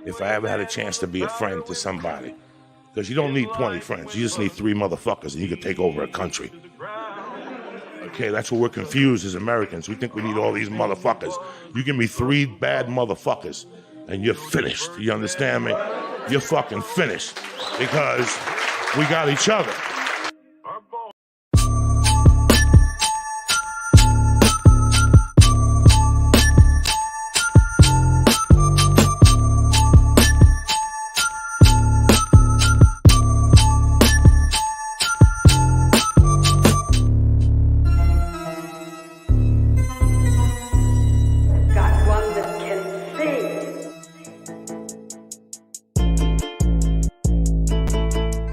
If I ever had a chance to be a friend to somebody, because you don't need 20 friends, you just need 3 motherfuckers and you can take over a country. Okay, that's what we're confused as Americans. We think we need all these motherfuckers. You give me 3 bad motherfuckers and you're finished. You understand me? You're fucking finished because we got each other.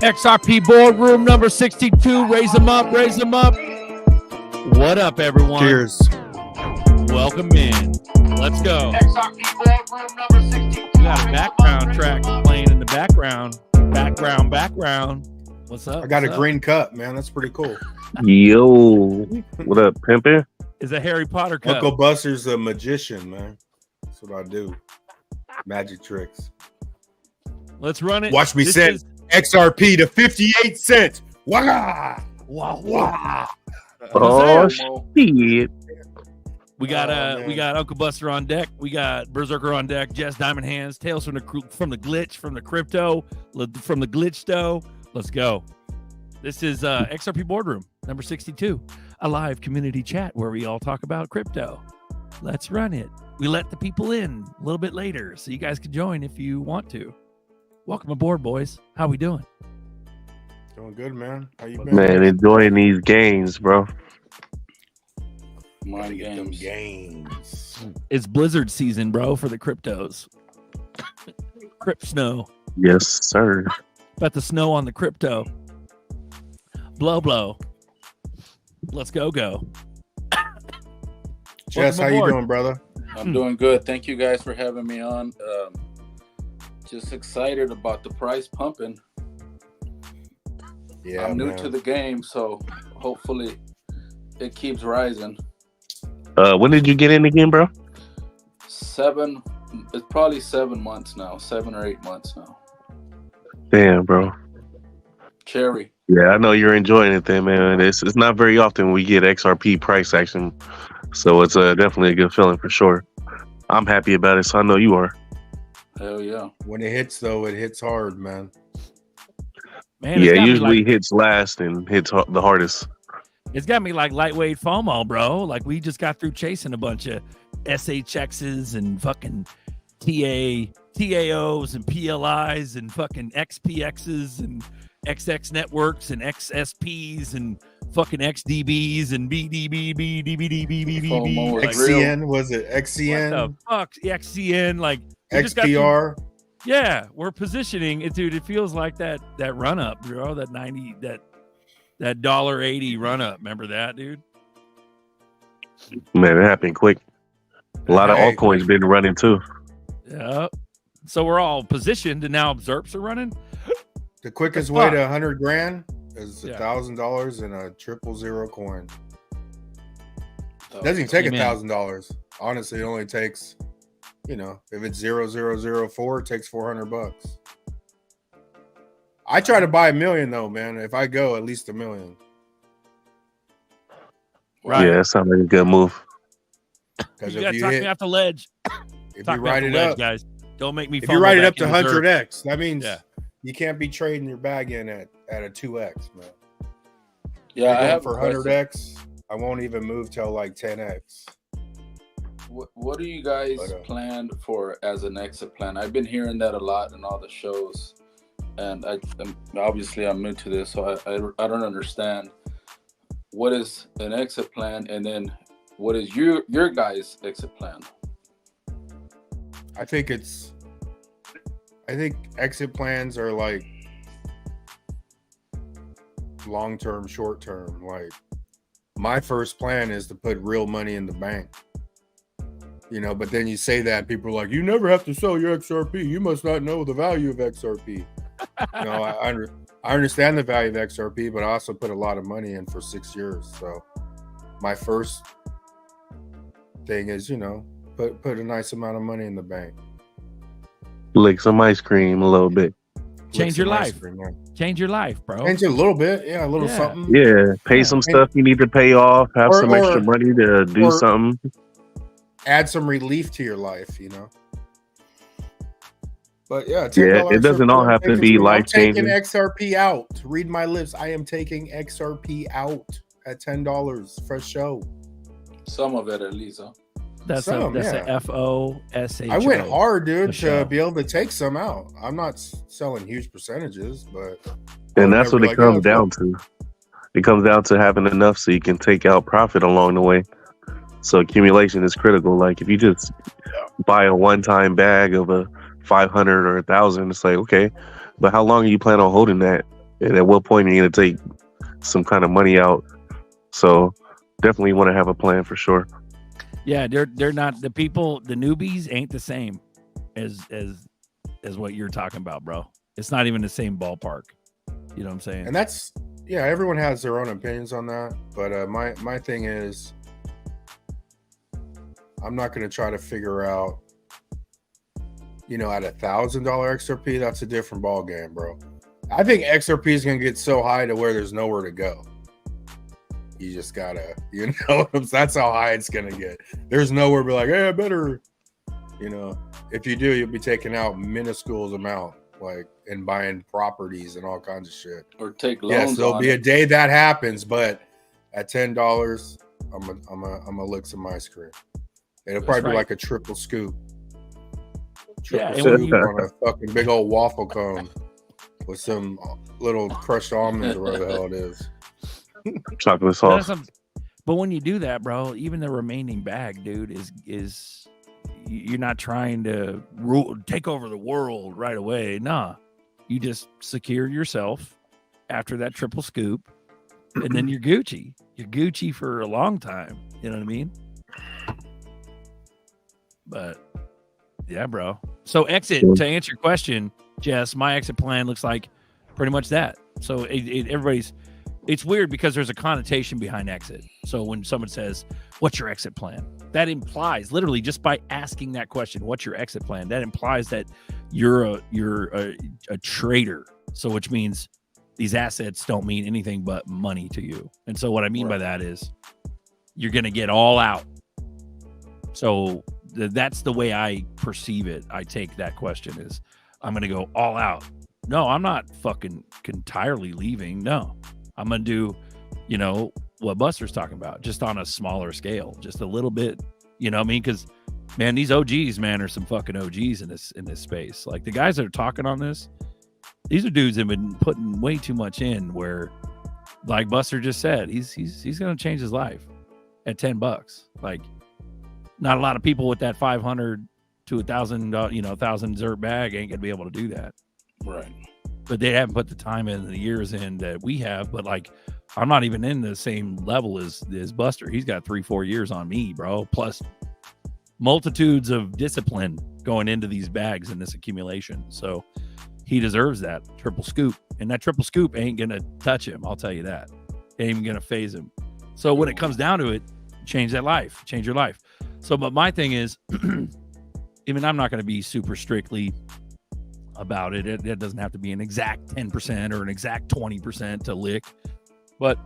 XRP Boardroom number 62. Raise them up, raise them up. What up, everyone? Cheers. Welcome in. Let's go. XRP Boardroom number 62. We got a background track playing in the background. Background. What's up? I got a green cup, man. That's pretty cool. Yo, what up, pimpin'? Is a Harry Potter cup. Uncle Buster's a magician, man. That's what I do. Magic tricks. Let's run it. Watch me This send is- XRP to 58 cents. Wah! Wah! Oh, shit. We got man. we got Uncle Buster on deck. We got Berserker on deck. Jess Diamond Hands. Tales from the glitch, from the crypto, from the glitch though. Let's go. This is XRP Boardroom number 62, a live community chat where we all talk about crypto. Let's run it. We let the people in a little bit later, so you guys can join if you want to. Welcome aboard, boys. How we doing? Doing good, man. How you been? Man, enjoying these games, bro. Mind games. It's Blizzard season, bro, for the cryptos. Crypt snow. Yes, sir. About the snow on the crypto. Blow. Let's go. Jess, how you doing, brother? I'm doing good. Thank you guys for having me on. Just excited about the price pumping. Yeah, I'm new man. to the game, so hopefully it keeps rising. When did you get in again, bro? It's probably 7 months now, 7 or 8 months now. Damn, bro. Cherry. Yeah, I know you're enjoying it then, man. It's not very often we get XRP price action, so it's definitely a good feeling for sure. I'm happy about it, so I know you are. Hell yeah. When it hits, though, it hits hard, man. Man, it's Yeah, got me usually like, hits last and hits the hardest. it's got me like lightweight FOMO, bro. Like we just got through chasing a bunch of SHXs and fucking TAOs and PLIs and fucking XPXs and XX networks and XSPs and fucking XDBs and FOMO BDB. is real. XCN, was it What XCN? the fuck? XCN, like we just got through- XPR? Yeah, we're positioning it, dude. It feels like that run up, bro. That 90, that $1.80 run up. Remember that, dude? Man, it happened quick. A lot of Hey. altcoins been running too. Yeah. So we're all positioned, and now ZERPs are running. The quickest way to 100 grand is $1,000 in a 000 coin. Doesn't even take Amen. $1,000. Honestly, it only takes, if it's 0004, it takes $400. I try to buy $1 million though, man. If I go, at least $1 million. Right. Yeah, that sounds like a good move. Because You if gotta you talk me hit, off the ledge. if Talk you me off write the it ledge, up, guys. Don't make me. if you write it up to 100, 100x, that means Yeah. you can't be trading your bag in at a 2x, man. Yeah, You're I going have for a question. 100x. I won't even move till like 10x. What do you guys But, plan for as an exit plan? I've been hearing that a lot in all the shows, and obviously I'm new to this, so I don't understand what is an exit plan, and then what is your guys' exit plan? I think exit plans are like long-term, short-term. Like my first plan is to put real money in the bank. You know, but then you say that, people are like, you never have to sell your XRP. You must not know the value of XRP. You know, I understand the value of XRP, but I also put a lot of money in for 6 years. So my first thing is, you know, put a nice amount of money in the bank. Lick some ice cream a little bit. Change your life. Change your life, bro. Change it a little bit. Yeah, a little something. Yeah, pay some stuff you need to pay off. Have some extra money to do something. Add some relief to your life, you know. But yeah, it doesn't all have to be life changing. I'm taking XRP out. Read my lips. I am taking XRP out at $10 for show. Some of it at least, huh? That's a FOSH. I went hard, dude, to be able to take some out. I'm not selling huge percentages, but and that's what it comes down to. It comes down to having enough so you can take out profit along the way. So accumulation is critical. Like if you just buy a one-time bag of a 500 or 1,000, it's like, okay, but how long are you planning on holding that? And at what point are you going to take some kind of money out? So definitely want to have a plan for sure. Yeah, they're not the people. The newbies ain't the same as what you're talking about, bro. It's not even the same ballpark. You know what I'm saying? And that's everyone has their own opinions on that. But my thing is, I'm not going to try to figure out, you know, at $1,000 XRP, that's a different ball game, bro. I think XRP is going to get so high to where there's nowhere to go. You just gotta, you know, that's how high it's gonna get. There's nowhere to be like, hey, I better, you know, if you do, you'll be taking out minuscule amount, like, and buying properties and all kinds of shit. Or take loans. Yes, there'll be a day that happens, but at $10, I'm gonna lick some ice cream. It'll probably be like a triple scoop. Triple scoop on a fucking big old waffle cone with some little crushed almonds or whatever the hell it is. Chocolate sauce. But when you do that, bro, even the remaining bag, dude, is you're not trying to take over the world right away. Nah, you just secure yourself after that triple scoop, and then you're Gucci. You're Gucci for a long time. You know what I mean? But yeah, bro. So exit, to answer your question, Jess, my exit plan looks like pretty much that. So it's weird because there's a connotation behind exit. So when someone says, what's your exit plan? That implies, literally just by asking that question, what's your exit plan? That implies that you're a trader. So which means these assets don't mean anything but money to you. And so what I mean by that is you're going to get all out. So that's the way I perceive it. I take that question is I'm going to go all out. No, I'm not fucking entirely leaving. No. I'm going to do, you know, what Buster's talking about, just on a smaller scale, just a little bit, you know what I mean? Because, man, these OGs, man, are some fucking OGs in this space. Like the guys that are talking on this, these are dudes that have been putting way too much in where, like Buster just said, he's going to change his life at $10. Like not a lot of people with that 500 to 1,000, you know, 1,000 Zert bag ain't going to be able to do that. Right. But they haven't put the time in and the years in that we have. But like, I'm not even in the same level as Buster. He's got 3-4 years on me, bro. Plus multitudes of discipline going into these bags and this accumulation. So he deserves that triple scoop. And that triple scoop ain't going to touch him. I'll tell you that. Ain't even going to phase him. So when it comes down to it, change that life. Change your life. So, but my thing is, even I'm not going to be super strictly about it. It doesn't have to be an exact 10% or an exact 20% to lick, but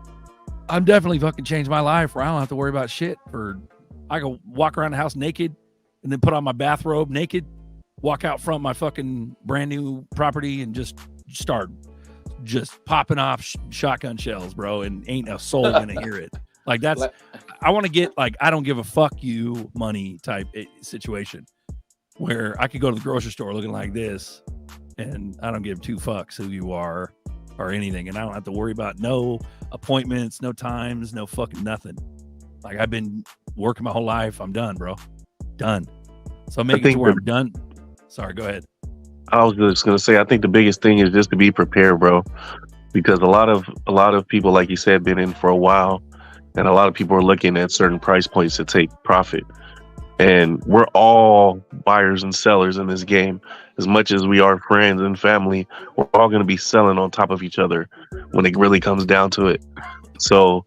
I'm definitely fucking changed my life where I don't have to worry about shit for I can walk around the house naked and then put on my bathrobe naked, walk out front my fucking brand new property and just start just popping off shotgun shells, bro, and ain't a soul gonna hear it. Like that's, I want to get like, I don't give a fuck you money type situation where I could go to the grocery store looking like this and I don't give two fucks who you are or anything. And I don't have to worry about no appointments, no times, no fucking nothing. Like I've been working my whole life. I'm done, bro. Done. So make it to where I'm done. Sorry, go ahead. I was just gonna say, I think the biggest thing is just to be prepared, bro, because a lot of people, like you said, been in for a while, and a lot of people are looking at certain price points to take profit. And we're all buyers and sellers in this game. As much as we are friends and family, we're all going to be selling on top of each other when it really comes down to it. So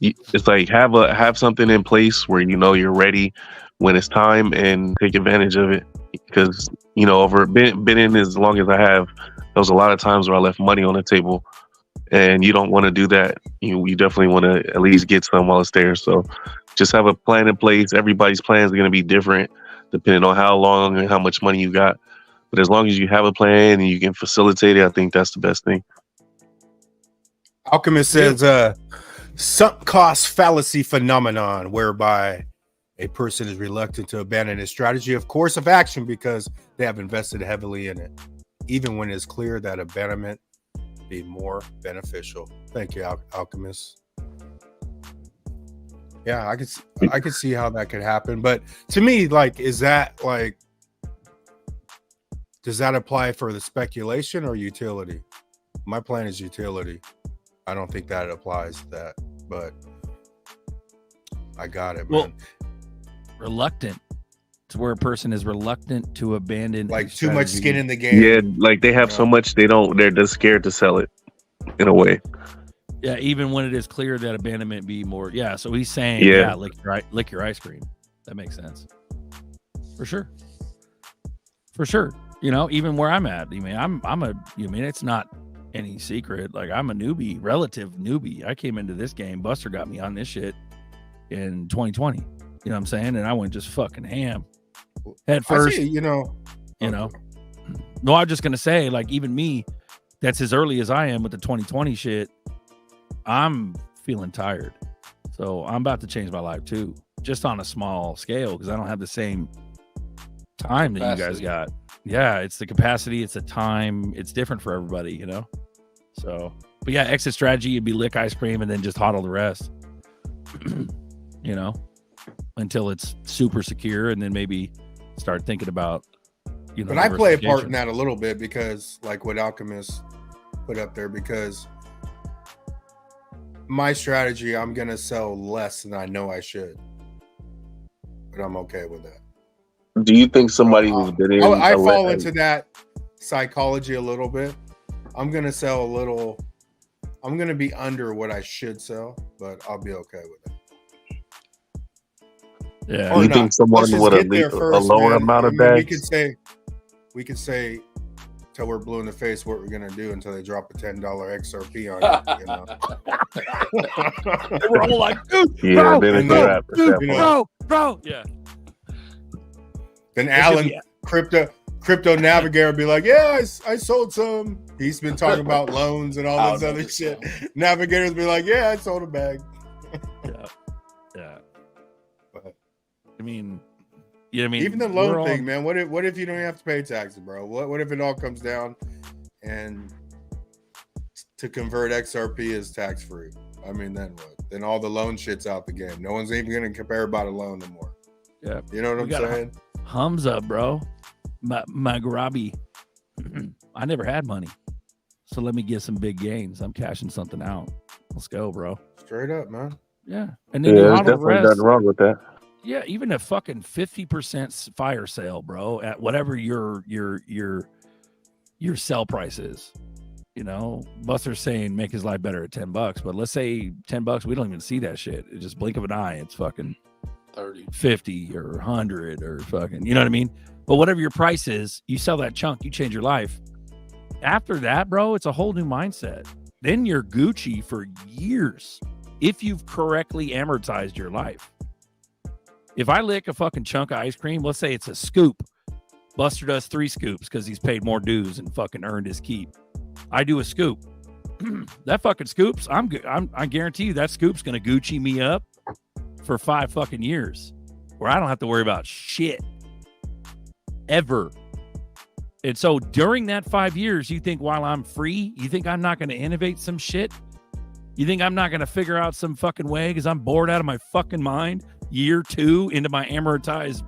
it's like have something in place where you know you're ready when it's time and take advantage of it. Because over been in as long as I have, there was a lot of times where I left money on the table, and you don't want to do that. You definitely want to at least get some while it's there. So just have a plan in place. Everybody's plans are going to be different depending on how long and how much money you got. But as long as you have a plan and you can facilitate it, I think that's the best thing. Alchemist says, sunk cost fallacy phenomenon, whereby a person is reluctant to abandon a strategy of course of action because they have invested heavily in it, even when it's clear that abandonment be more beneficial. Thank you, Alchemist. Yeah, I could see how that could happen. But to me, like, does that apply for the speculation or utility? My plan is utility. I don't think that applies to that, but I got it, man. Reluctant. It's where a person is reluctant to abandon, like too much skin in the game. Yeah, like they have so much they're just scared to sell it in a way. Yeah, even when it is clear that abandonment be more. Yeah, so he's saying, lick your ice cream. That makes sense. For sure. Even where I'm at, it's not any secret. Like I'm a relative newbie. I came into this game. Buster got me on this shit in 2020. You know what I'm saying? And I went just fucking ham. Head first. No, I'm just gonna say, like, even me, that's as early as I am with the 2020 shit. I'm feeling tired, so I'm about to change my life too, just on a small scale because I don't have the same time that you guys got. Yeah, it's the capacity, it's the time, it's different for everybody, So, but yeah, exit strategy would be lick ice cream and then just hodl the rest, until it's super secure, and then maybe start thinking about, But I play a part in that a little bit because, like what Alchemist put up there, because my strategy, I'm gonna sell less than I know I should, but I'm okay with that. Do you think somebody who's been in? I fall into that psychology a little bit. I'm gonna sell a little. I'm gonna be under what I should sell, but I'll be okay with it. Yeah. Do you think someone would have a lower amount of bags? We could say till we're blue in the face what we're gonna do until they drop a $10 XRP on it. We're all like, dude, yeah, bro. Yeah. Then Alan, crypto navigator, be like, yeah, I sold some. He's been talking about loans and all this other shit. Navigators be like, yeah, I sold a bag. Yeah. But, even the loan thing, man. What if you don't have to pay taxes, bro? What if it all comes down and to convert XRP is tax free? Then what? Then all the loan shit's out the game. No one's even gonna compare about a loan anymore. Yeah, you know what I'm saying? Hums up, bro. My Garabi. I never had money, so let me get some big gains. I'm cashing something out. Let's go, bro. Straight up, man. Yeah, and then there's definitely nothing wrong with that. Yeah, even a fucking 50% fire sale, bro, at whatever your sell price is. Buster's saying make his life better at $10, but let's say $10, we don't even see that shit. It's just blink of an eye. It's fucking 30, 50 or 100 or fucking, you know what I mean? But whatever your price is, you sell that chunk, you change your life. After that, bro, it's a whole new mindset. Then you're Gucci for years if you've correctly amortized your life. If I lick a fucking chunk of ice cream, let's say it's a scoop. Buster does 3 scoops because he's paid more dues and fucking earned his keep. I do a scoop. That fucking scoops, I guarantee you that scoop's gonna Gucci me up for 5 fucking years, where I don't have to worry about shit ever. And so during that 5 years, you think while I'm free, you think I'm not going to innovate some shit? You think I'm not going to figure out some fucking way because I'm bored out of my fucking mind year 2 into my amortized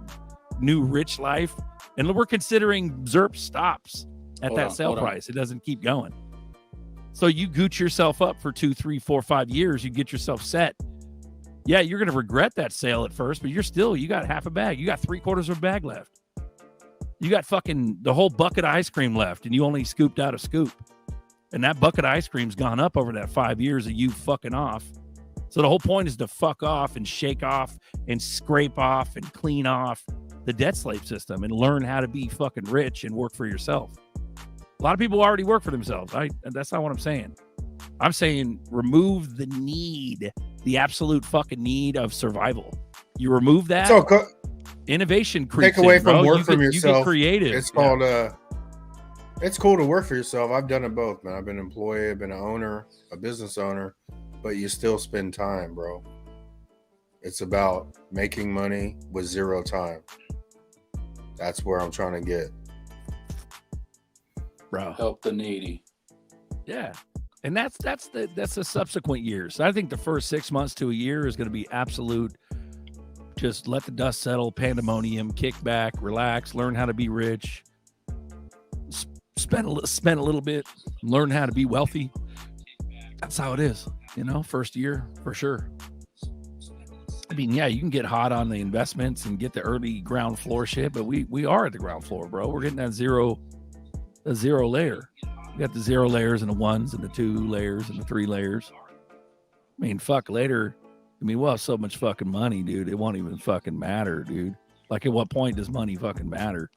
new rich life? And we're considering ZERP stops at that sale price. It doesn't keep going. So you gooch yourself up for 2, 3, 4, 5 years. You get yourself set. Yeah, you're going to regret that sale at first, but you got half a bag. You got 3/4 of a bag left. You got fucking the whole bucket of ice cream left, and you only scooped out a scoop. And that bucket of ice cream's gone up over that 5 years of you fucking off. So the whole point is to fuck off and shake off and scrape off and clean off the debt slave system and learn how to be fucking rich and work for yourself. A lot of people already work for themselves. That's not what I'm saying. I'm saying remove the need, the absolute fucking need of survival. You remove that. So innovation creeps take away in, from bro. work from yourself. You get creative. It's called it's cool to work for yourself. I've done it both, man. I've been an employee, I've been an owner, a business owner, but you still spend time, bro. It's about making money with 0 time. That's where I'm trying to get. Bro. Help the needy. Yeah. And that's the subsequent years. I think the first 6 months to a year is going to be absolute. Just let the dust settle, pandemonium, kick back, relax, learn how to be rich, spend a little bit, learn how to be wealthy. That's how it is, first year for sure. I mean, yeah, you can get hot on the investments and get the early ground floor shit, but we are at the ground floor, bro. We're getting that zero layer. We got the 0 layers and the 1s and the 2 layers and the 3 layers. I mean, fuck later. I mean, we'll have so much fucking money, dude. It won't even fucking matter, dude. Like, at what point does money fucking matter?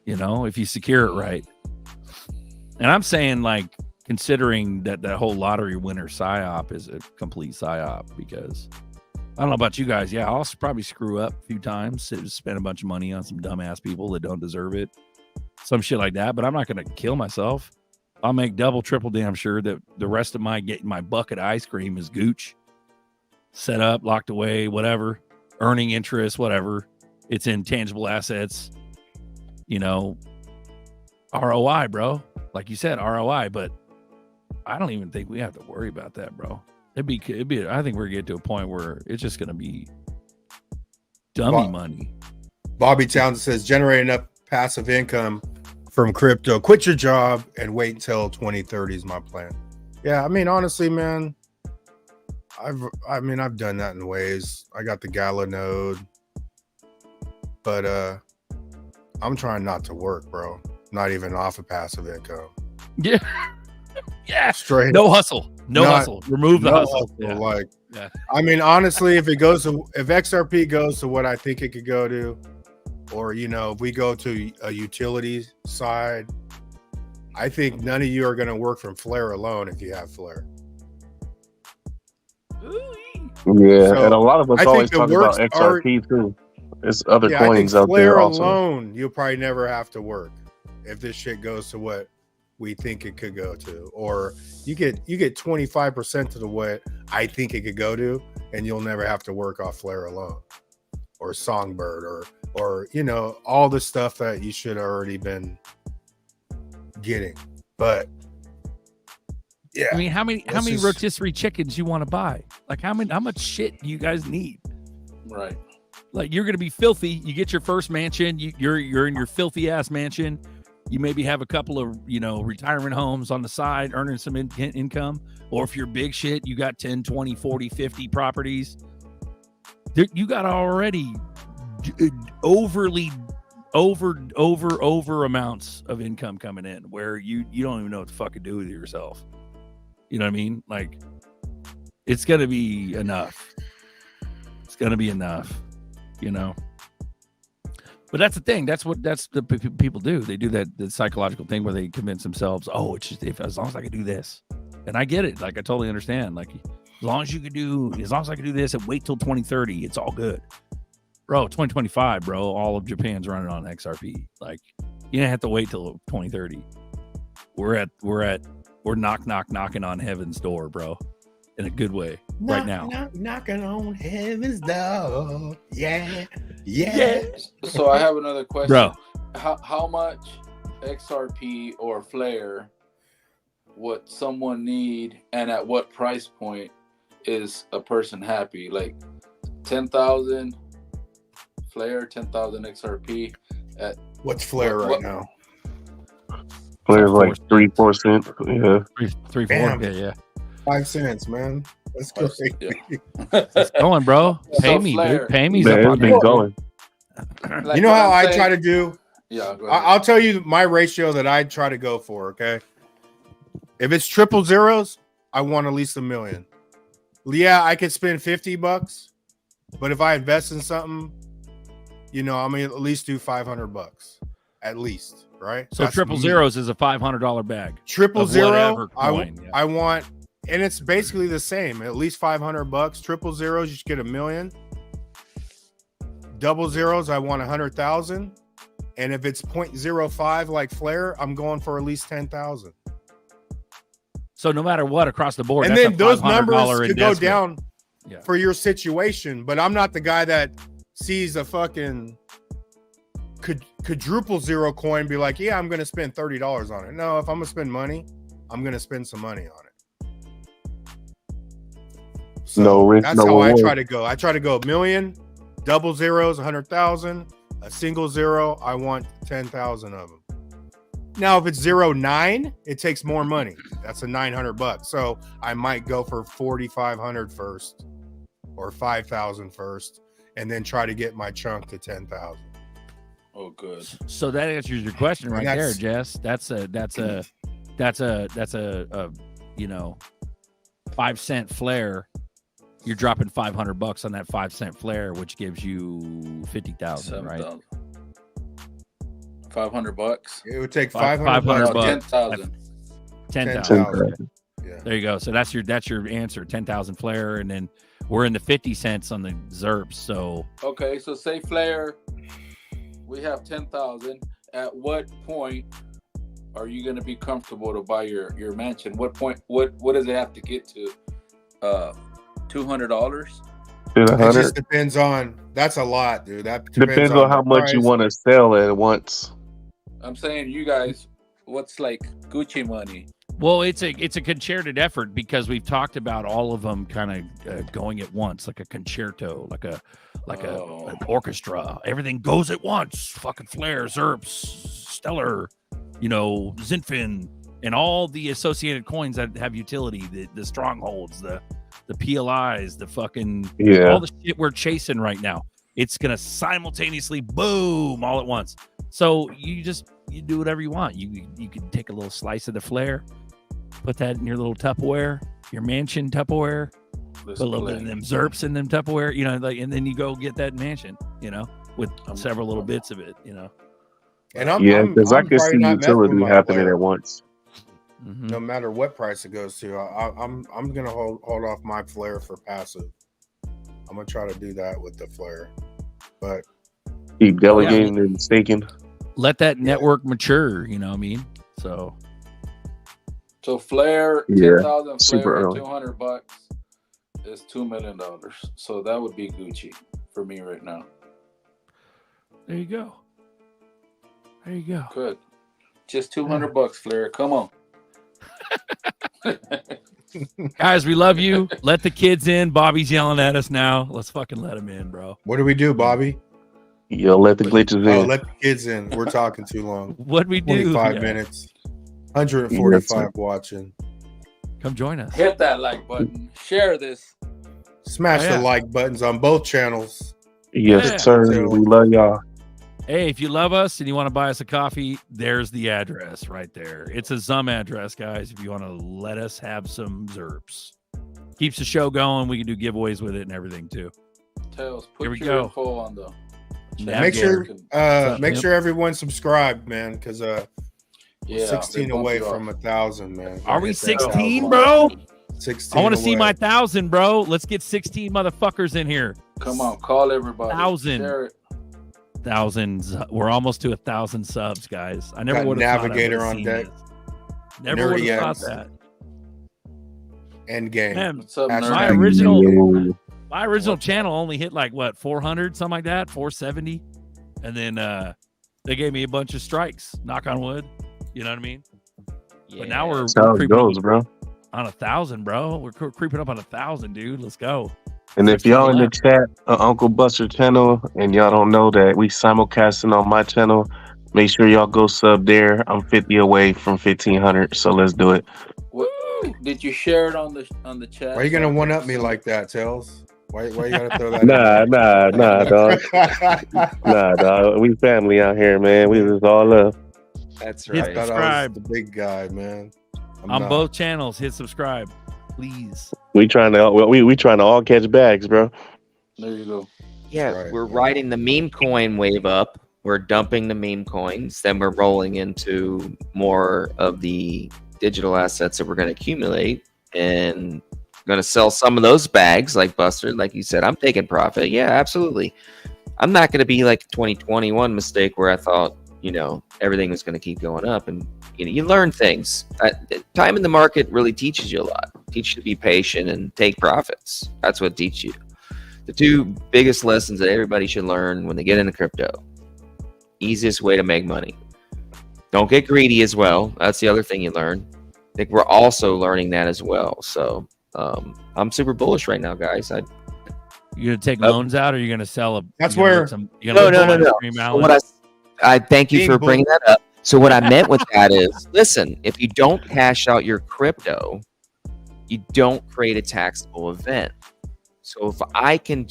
If you secure it right. And I'm saying, like, considering that whole lottery winner psyop is a complete psyop, because I don't know about you guys. Yeah, I'll probably screw up a few times, spend a bunch of money on some dumbass people that don't deserve it. Some shit like that, but I'm not going to kill myself. I'll make double, triple damn sure that the rest of my bucket of ice cream is gooch. Set up, locked away, whatever, earning interest, whatever. It's in tangible assets, ROI, bro. Like you said, ROI, but I don't even think we have to worry about that, bro. It'd be. I think we're getting to a point where it's just going to be dummy money. Bobby Townsend says, generate enough passive income from crypto. Quit your job and wait until 2030 is my plan. Yeah, I mean, honestly, man, I've done that in ways. I got the Gala node, but I'm trying not to work, bro. Not even off of passive income. Yeah. Yeah. Straight. No hustle. No hustle. Remove the hustle. Yeah. Like, yeah. I mean, honestly, if XRP goes to what I think it could go to, or, if we go to a utility side, I think none of you are going to work from Flare alone if you have Flare. Yeah, so, and a lot of us always talk about XRP too. There's other coins out there also. Alone, you'll probably never have to work if this shit goes to what we think it could go to, or you get 25% to the what I think it could go to, and you'll never have to work off Flare alone, or Songbird, or all the stuff that you should have already been getting. But yeah, I mean, how many rotisserie chickens you want to buy? Like, how much shit do you guys need? Right. Like, you're gonna be filthy. You get your first mansion. You're in your filthy ass mansion. You maybe have a couple of retirement homes on the side, earning some income. Or if you're big shit, you got 10, 20, 40, 50 properties. You got already over amounts of income coming in where you don't even know what to fucking do with yourself. You know what I mean? Like, it's going to be enough. It's going to be enough, But that's the thing. That's the people do. They do the psychological thing where they convince themselves, oh, it's just as long as I can do this. And I get it. Like, I totally understand. Like, as long as I can do this and wait till 2030, it's all good. bro. 2025, bro. All of Japan's running on XRP. Like, you didn't have to wait till 2030. We're knocking on heaven's door, bro, in a good way right now. Knocking on heaven's door. Yeah. So I have another question, bro. How much XRP or Flare would someone need, and at what price point is a person happy? Like 10,000 Flare, 10,000 XRP. At what's Flare right now? Flare's like 3-4 cents. Yeah, 3-4. Damn. Yeah. 5 cents, man. That's crazy. Yeah. It's going, bro. Pay So me, Flare, dude. Pay me's man, up it's on been there. going. Like You know what how I'm I saying- try to do? Yeah, go ahead. I'll tell you my ratio that I try to go for. Okay, if it's triple zeros, I want at least $1 million. Yeah, I could spend $50, but if I invest in something, I'm gonna at least do $500 at least, right? So That's triple me. zeros is a $500 bag. Triple of zero, whatever coin, yeah. I want, and it's basically the same. At least $500. Triple zeros, you should get $1 million. Double zeros, I want 100,000. And if it's 0.05 like Flare, I'm going for at least 10,000. So no matter what, across the board, And that's then a those $500 numbers could go investment. down Yeah. for your situation. But I'm not the guy that sees a fucking quadruple zero coin and be like, yeah, I'm going to spend $30 on it. No, if I'm going to spend money, I'm going to spend some money on it. So No risk, that's no how I reward. try to go. I try to go $1 million, double zeros, 100,000, a single zero. I want 10,000 of them. Now, if it's 0.9, it takes more money. That's a $900. So I might go for 4,500 first or 5,000 first, and then try to get my chunk to 10,000. Oh, good. So that answers your question right there, Jess. That's a 5-cent Flare. You're dropping $500 on that 5-cent Flare, which gives you 50,000, right? 500. It would take $500 $500. bucks. 10,000. 10,000. Yeah. There you go. So that's your answer. 10,000 Flare, and then we're in the 50 cents on the ZERPs. So Okay, so say Flare, we have 10,000. At what point are you going to be comfortable to buy your mansion? What point? What does it have to get to? $200. Dude, It 100 just depends on. That's a lot, dude. That depends on how the much you price. want to sell at once. I'm saying, you guys, what's like Gucci money? well, it's a concerted effort because we've talked about all of them kind of going at once, like a concerto, like an orchestra. Everything goes at once. Fucking Flare, ZERPs, Stellar, Zinfin, and all the associated coins that have utility, the strongholds, the PLIs, the fucking all the shit we're chasing right now. It's gonna simultaneously boom all at once. So you do whatever you want. You can take a little slice of the Flare, put that in your little Tupperware, your mansion Tupperware, put a little bit of them ZERPs in them Tupperware, and then you go get that mansion, with several little bits of it, And I'm because I can probably see not messing with utility my happening Flare. at once. Mhm. No matter what price it goes to, I'm gonna hold off my Flare for passive. I'm gonna try to do that with the Flare, but Keep delegating and staking. Let that network mature, you know what I mean? So Flare, Yeah, 10,000 super Flare, early. $200 is $2 million. So that would be Gucci for me right now. there you go. Good. Just $200, Flare. Come on. Guys, we love you. Let the kids in. Bobby's yelling at us now. Let's fucking let him in, bro. what do we do, Bobby? You'll let the glitches Oh, in. let the kids in. We're talking too long. What'd we do? 25 Yeah. minutes. 145 Yes, watching. Come join us. Hit that like button. Share this. Smash Oh, yeah. the like buttons on both channels. Yes, Yeah. sir. We love y'all. Hey, if you love us and you want to buy us a coffee, there's the address right there. It's a Zum address, guys. If you want to let us have some ZERPs, keeps the show going. We can do giveaways with it and everything too. Tails, Here put we your go. info on the Navigator. Make sure, up, make Pimp? sure everyone subscribed, man, because Yeah, 16 they bump away you from up. 1,000, man. Are we Hit that 16, 1,000. bro? 16. I want to see away. my 1,000, bro. Let's get 16 motherfuckers in here. Come on, call everybody. 1,000. Share it. Thousands. We're almost to 1,000 subs, guys. I never Got would have Navigator thought I on would've seen deck. this. Never would Nerdy have thought X. that. End game. Man, What's up, Hashtag nerd? my original channel only hit like what 400, something like that, 470, and then they gave me a bunch of strikes. Knock on wood. You know what I mean? But now we're That's how it creeping goes, up bro. on 1,000, bro. We're creeping up on 1,000, dude. Let's go. And if 15 y'all in the left. chat, Uncle Buster channel, and y'all don't know that we simulcasting on my channel, make sure y'all go sub there. I'm 50 away from 1,500, so let's do it. What, did you share it on the chat? Why are you gonna one up me like that, Tails? Why you gotta throw that? Nah, dog. Nah, dog. We family out here, man. We was all up. That's Hit I right. thought I was subscribe the big guy, man. I'm on not. both channels. Hit subscribe, please. We trying to all catch bags, bro. There you go. Yeah, right, we're yeah. riding the meme coin wave up. We're dumping the meme coins. Then we're rolling into more of the digital assets that we're going to accumulate and going to sell some of those bags like Buster. Like you said, I'm taking profit. Yeah, absolutely. I'm not going to be like a 2021 mistake where I thought, everything was going to keep going up. And, you learn things. Time in the market really teaches you a lot. Teach you to be patient and take profits. That's what teaches you. The two biggest lessons that everybody should learn when they get into crypto. Easiest way to make money. Don't get greedy as well. That's the other thing you learn. I think we're also learning that as well. So I'm super bullish right now, guys. You gonna take loans out, or you gonna sell a? That's you gonna where- let some- you gonna let some stream So out? what I thank you Being for bringing that up. So what I meant with that is, listen, if you don't cash out your crypto, you don't create a taxable event. So if I can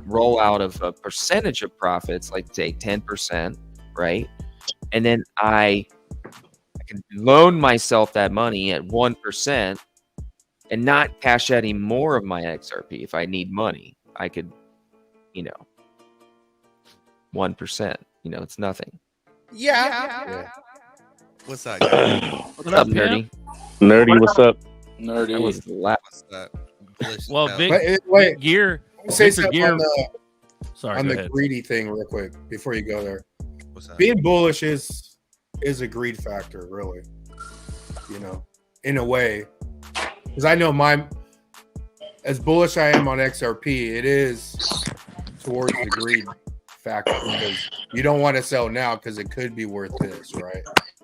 roll out of a percentage of profits, like say 10%, right? And then I can loan myself that money at 1% and not cash out any more of my XRP. If I need money, I could, 1%, it's nothing. Yeah. What's up, guys? What's up, nerdy? Nerdy, what's up? Nerdy. That was loud. What's up? Delicious Well, hell. Vic, Wait, Gear. say Victor something Gear. on the, Sorry, on go the ahead. greedy thing real quick before you go there. What's up? Being bullish is a greed factor, really. In a way, because I know as bullish I am on XRP, it is towards the greed factor because you don't want to sell now because it could be worth this, right?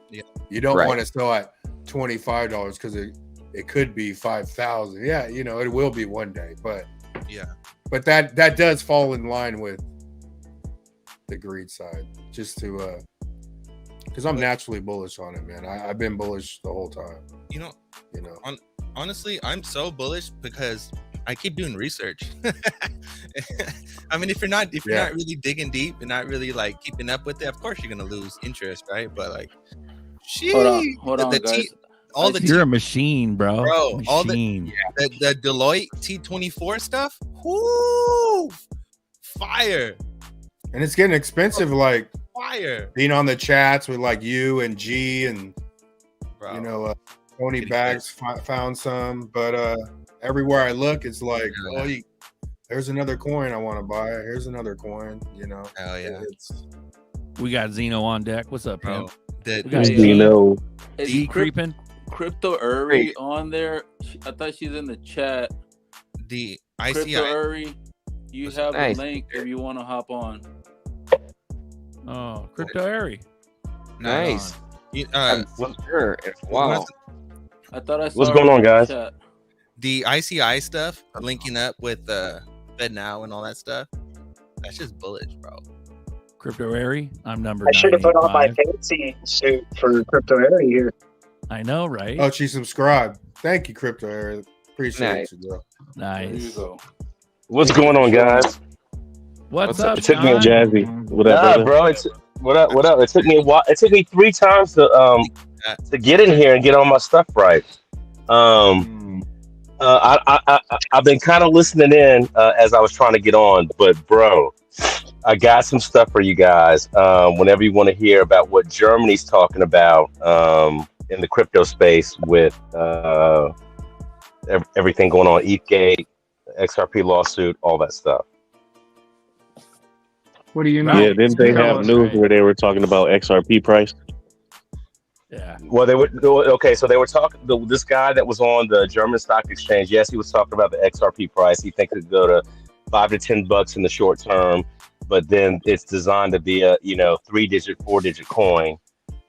Yeah. You don't Right. want to sell at $25 because it could be 5,000. Yeah, it will be one day, but Yeah. but that does fall in line with the greed side, just to because I'm naturally bullish on it, man. I've been bullish the whole time. Honestly, I'm so bullish because I keep doing research. I mean, if you're not really digging deep and not really like keeping up with it, of course you're gonna lose interest, right? But like, Hold on, guys. You're a machine, bro. Bro, all the- Machine. the Deloitte T24 stuff, whoo, fire, And it's getting expensive, like fire, being on the chats with like you and G and bro. Tony Getting Bags found some, but everywhere I look, it's like, Yeah. there's another coin I want to buy. Here's another coin. Hell yeah, We got Zeno on deck. What's up, bro. pimp? The, We got Is D creeping. Crypto Uri on there? I thought she's in the chat. the Crypto ICI. Uri, you have Nice. the link if you want to hop on. Oh, Crypto Airy. Nice. Uh, Sure. Wow. I thought I saw What's her going on, in the guys? chat. the ICI stuff, linking up with FedNow and all that stuff. That's just bullish, bro. Crypto Airy. I'm number I should have put on my 95. fancy suit for crypto area here. I know, right? Oh, she subscribed. Thank you, Crypto Area. Appreciate Nice. you, bro. There you Nice. go. What's going on, guys? What's up, It took me Sean? Jazzy. What up, Nah, brother? bro. What up? What up? It took me a while. It took me 3 times to get in here and get all my stuff right. I've been kind of listening in as I was trying to get on, but bro, I got some stuff for you guys. Whenever you want to hear about what Germany's talking about in the crypto space with everything going on, ETHgate, XRP lawsuit, all that stuff. What do you know? Yeah, didn't they Tell have us. news where they were talking about XRP price? Yeah. Well, they were okay. So they were talking. This guy that was on the German stock exchange. Yes, he was talking about the XRP price. He thinks it could go to $5 to $10 in the short term, but then it's designed to be a 3-digit, 4-digit coin.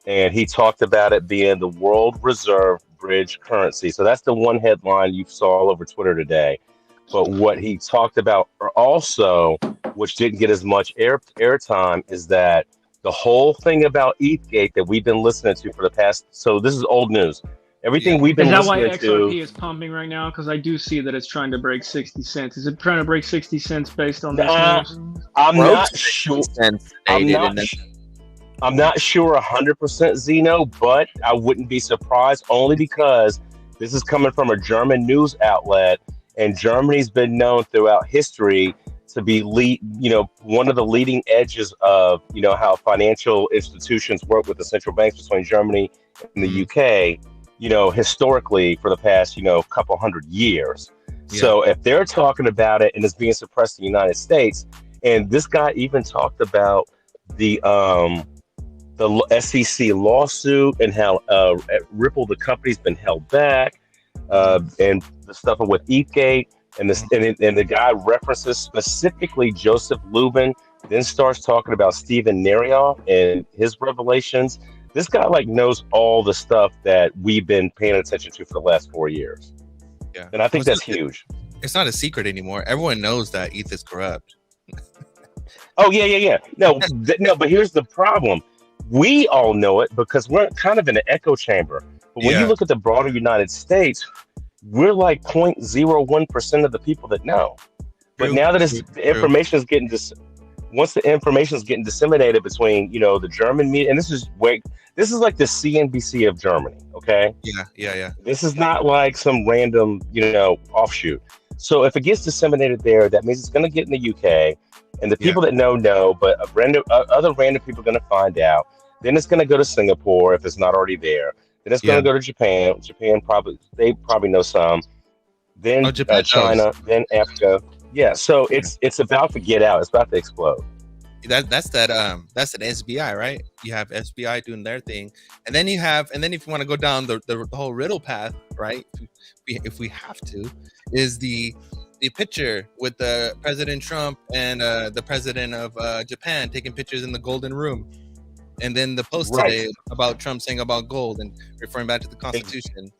And he talked about it being the world reserve bridge currency. So that's the one headline you saw all over Twitter today. But what he talked about also, which didn't get as much airtime, is that the whole thing about ETHgate that we've been listening to for the past. So this is old news. Everything we've been Is that why listening XRP to. is pumping right now? Because I do see that it's trying to break 60 cents. Is it trying to break 60 cents based on this news? I'm Broke not 60 sure. cents I'm today, not. didn't it? I'm not sure 100% Zeno, but I wouldn't be surprised only because this is coming from a German news outlet, and Germany's been known throughout history to be one of the leading edges of how financial institutions work with the central banks between Germany and the UK. Historically for the past couple hundred years. Yeah. So if they're talking about it and it's being suppressed in the United States, and this guy even talked about the SEC lawsuit and how Ripple, the company's been held back, and the stuff with ETHgate, and the guy references specifically Joseph Lubin, then starts talking about Stephen Nerioff and his revelations. This guy knows all the stuff that we've been paying attention to for the last 4 years. Yeah. And I think that's huge. It's not a secret anymore. Everyone knows that ETH is corrupt. Oh, yeah. No, but here's the problem. We all know it because we're kind of in an echo chamber. But when you look at the broader United States, we're 0.01% of the people that know. But now that the information is getting once the information is getting disseminated between the German media, and this is like the CNBC of Germany, okay? Yeah. This is not like some random offshoot. So if it gets disseminated there, that means it's going to get in the UK, and the people that know, but other random people are going to find out. Then it's going to go to Singapore if it's not already there. Then it's going to go to Japan. Japan they probably know some. Then China, then Africa. Yeah, so it's about to get out. It's about to explode. That's an SBI, right? You have SBI doing their thing, and then if you want to go down the whole riddle path, right? If we have to, is the picture with the President Trump and the president of Japan taking pictures in the Golden Room, and then the post today about Trump saying about gold and referring back to the Constitution.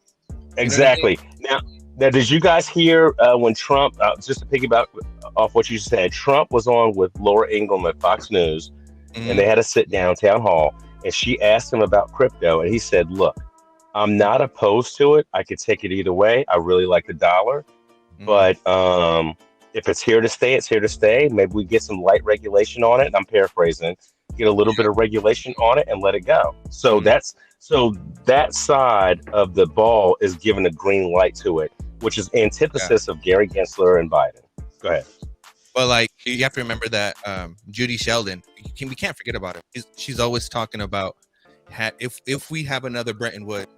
Exactly. Now, did you guys hear when Trump, just to piggyback off what you said, Trump was on with Laura Ingraham at Fox News, and they had a sit down town hall, and she asked him about crypto, and he said, look, I'm not opposed to it. I could take it either way. I really like the dollar, but if it's here to stay, it's here to stay. Maybe we get some light regulation on it. I'm paraphrasing. Get a little bit of regulation on it and let it go. So that side of the ball is given a green light to it, which is antithesis of Gary Gensler and Biden. Go ahead. Well, you have to remember that Judy Sheldon, we can't forget about her. She's always talking about if we have another Bretton Woods,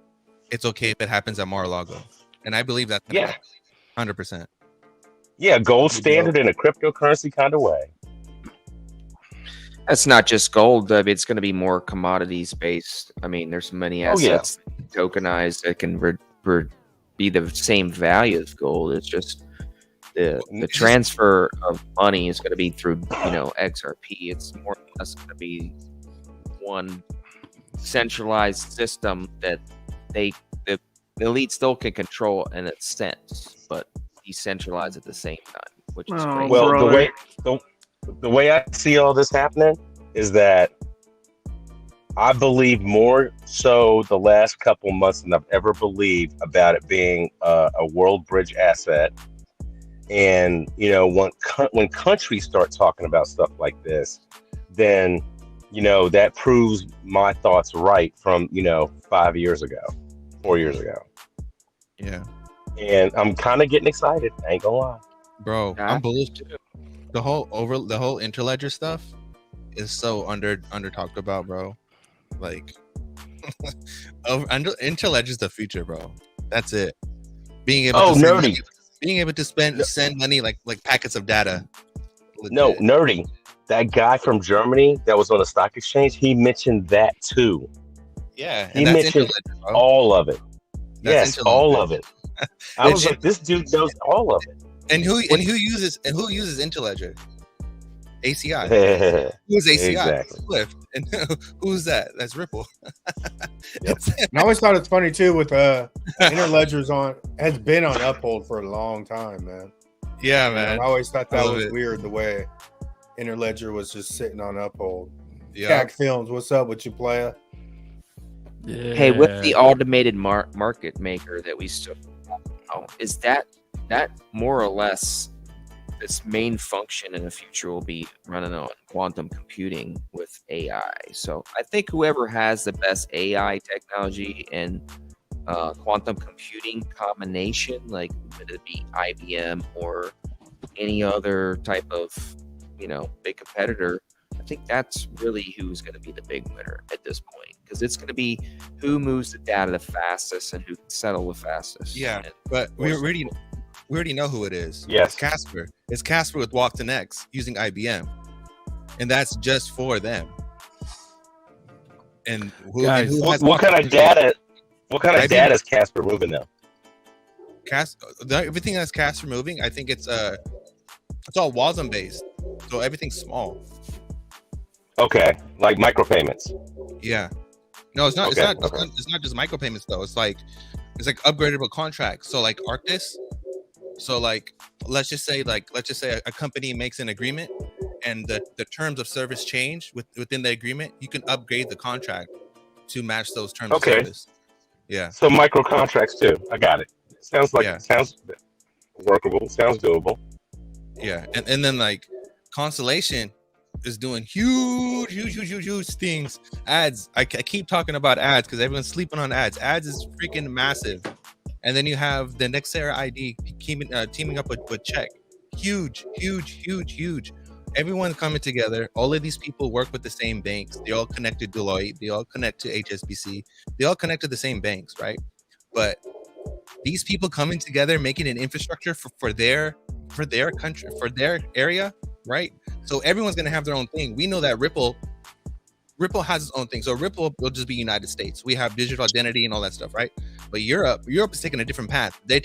it's okay if it happens at Mar-a-Lago. And I believe that 100%. Yeah, gold standard in a cryptocurrency kind of way. That's not just gold. I mean, it's going to be more commodities based. I mean, there's many assets tokenized that can be the same value as gold. It's just the transfer of money is going to be through XRP. It's more or less going to be one centralized system that the elite still can control in a sense, but decentralized at the same time, which is great. Well, the way I see all this happening is that I believe more so the last couple months than I've ever believed about it being a world bridge asset. And when countries start talking about stuff like this, then that proves my thoughts right from 5 years ago, 4 years ago. Yeah. And I'm kind of getting excited. I ain't gonna lie, bro. I'm bullish too. The whole Interledger stuff is so under talked about, bro. Interledger is the future, bro. That's it. Being able Oh, to send nerdy. send money like packets of data. No, Legit. nerdy. That guy from Germany that was on the stock exchange, he mentioned that too. Yeah, He and that's mentioned Interledger, bro. all of it. That's Yes, all Interledger. of it. I was And- like, this dude knows all of it. And who uses Interledger? ACI. Who's ACI? Exactly. Swift. And who's that? That's Ripple. Yep. And I always thought it's funny too with Interledger's has been on Uphold for a long time, man. Yeah, You know, man. I always thought I that love was it. weird the way Interledger was just sitting on Uphold. Yeah. CAC Films, what's up with you, player? Yeah. Hey, with the automated market maker that we still is that more or less its main function in the future will be running on quantum computing with AI. So I think whoever has the best AI technology and quantum computing combination, like whether it be IBM or any other type of big competitor, I think that's really who's going to be the big winner at this point, because it's going to be who moves the data the fastest and who can settle the fastest. Yeah, And but we already know who it is. Yes. It's Casper. It's Casper with Watson X using IBM, and that's just for them. And who, Guys, and who has What kind of data? What kind of IBM. data is Casper moving now? Everything that's Casper moving, I think it's all WASM based, so everything's small. Okay, like micropayments. Yeah. No, it's not. Okay, It's not just micropayments though. It's like upgradable contracts. So like Arctis. So like let's just say a company makes an agreement, and the terms of service change within the agreement. You can upgrade the contract to match those terms of service. Yeah. So micro contracts too. I got it. Sounds workable. Sounds doable. Yeah. And then like Constellation is doing huge things. Ads. I keep talking about ads because everyone's sleeping on ads. Ads is freaking massive. And then you have the Nexera ID teaming up with Check. Huge. Everyone's coming together. All of these people work with the same banks. They all connect to Deloitte. They all connect to HSBC. They all connect to the same banks, right? But these people coming together, making an infrastructure for their country, for their area, right? So everyone's gonna have their own thing. We know that Ripple has its own thing. So Ripple will just be United States. We have digital identity and all that stuff, right? But Europe is taking a different path. They're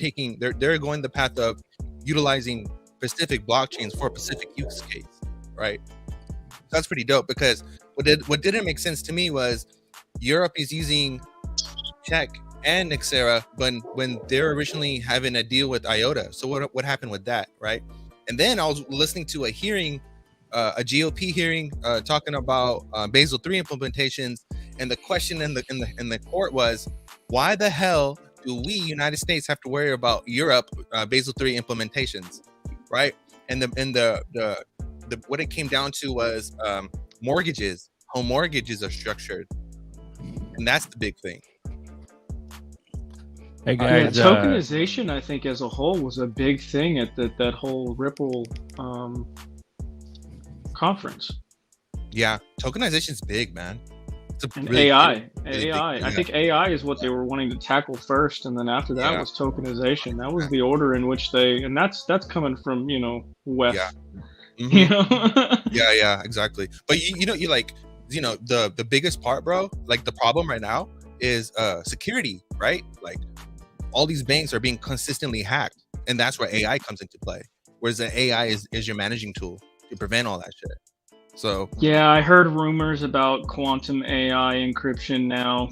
going the path of utilizing specific blockchains for a specific use case, right? That's pretty dope, because what didn't make sense to me was Europe is using Check and Nexera when they're originally having a deal with IOTA. So what happened with that, right? And then I was listening to a hearing, a GOP hearing, talking about Basel III implementations, and the question in the court was, why the hell do we United States have to worry about Europe Basel III implementations, right? And the what it came down to was mortgages, home mortgages are structured, and that's the big thing. Hey Yeah, guys, tokenization, I think, as a whole, was a big thing at that whole Ripple conference. Yeah, tokenization's big, man. It's a And really AI, big, really big AI. thing, I yeah. think AI is what they were wanting to tackle first, and then after that Yeah. was tokenization. That was the order in which and that's coming from West. Yeah. You know? Yeah, exactly. But the biggest part, bro, like the problem right now is security, right? Like all these banks are being consistently hacked, and that's where AI comes into play. Whereas the AI is your managing tool to prevent all that shit. So Yeah, I heard rumors about quantum AI encryption now.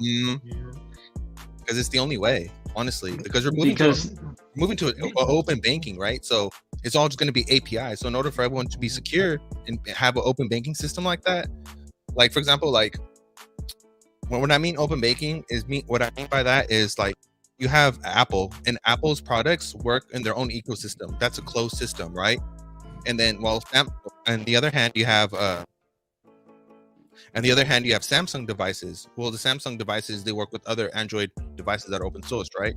because it's the only way, honestly, because we're moving to open banking, right? So it's all just going to be API. So in order for everyone to be secure and have an open banking system like that, like for example, like when I mean open banking what I mean by that is like you have Apple, and Apple's products work in their own ecosystem. That's a closed system, right? And then on the other hand, you have Samsung devices. Well, the Samsung devices, they work with other Android devices that are open sourced, right?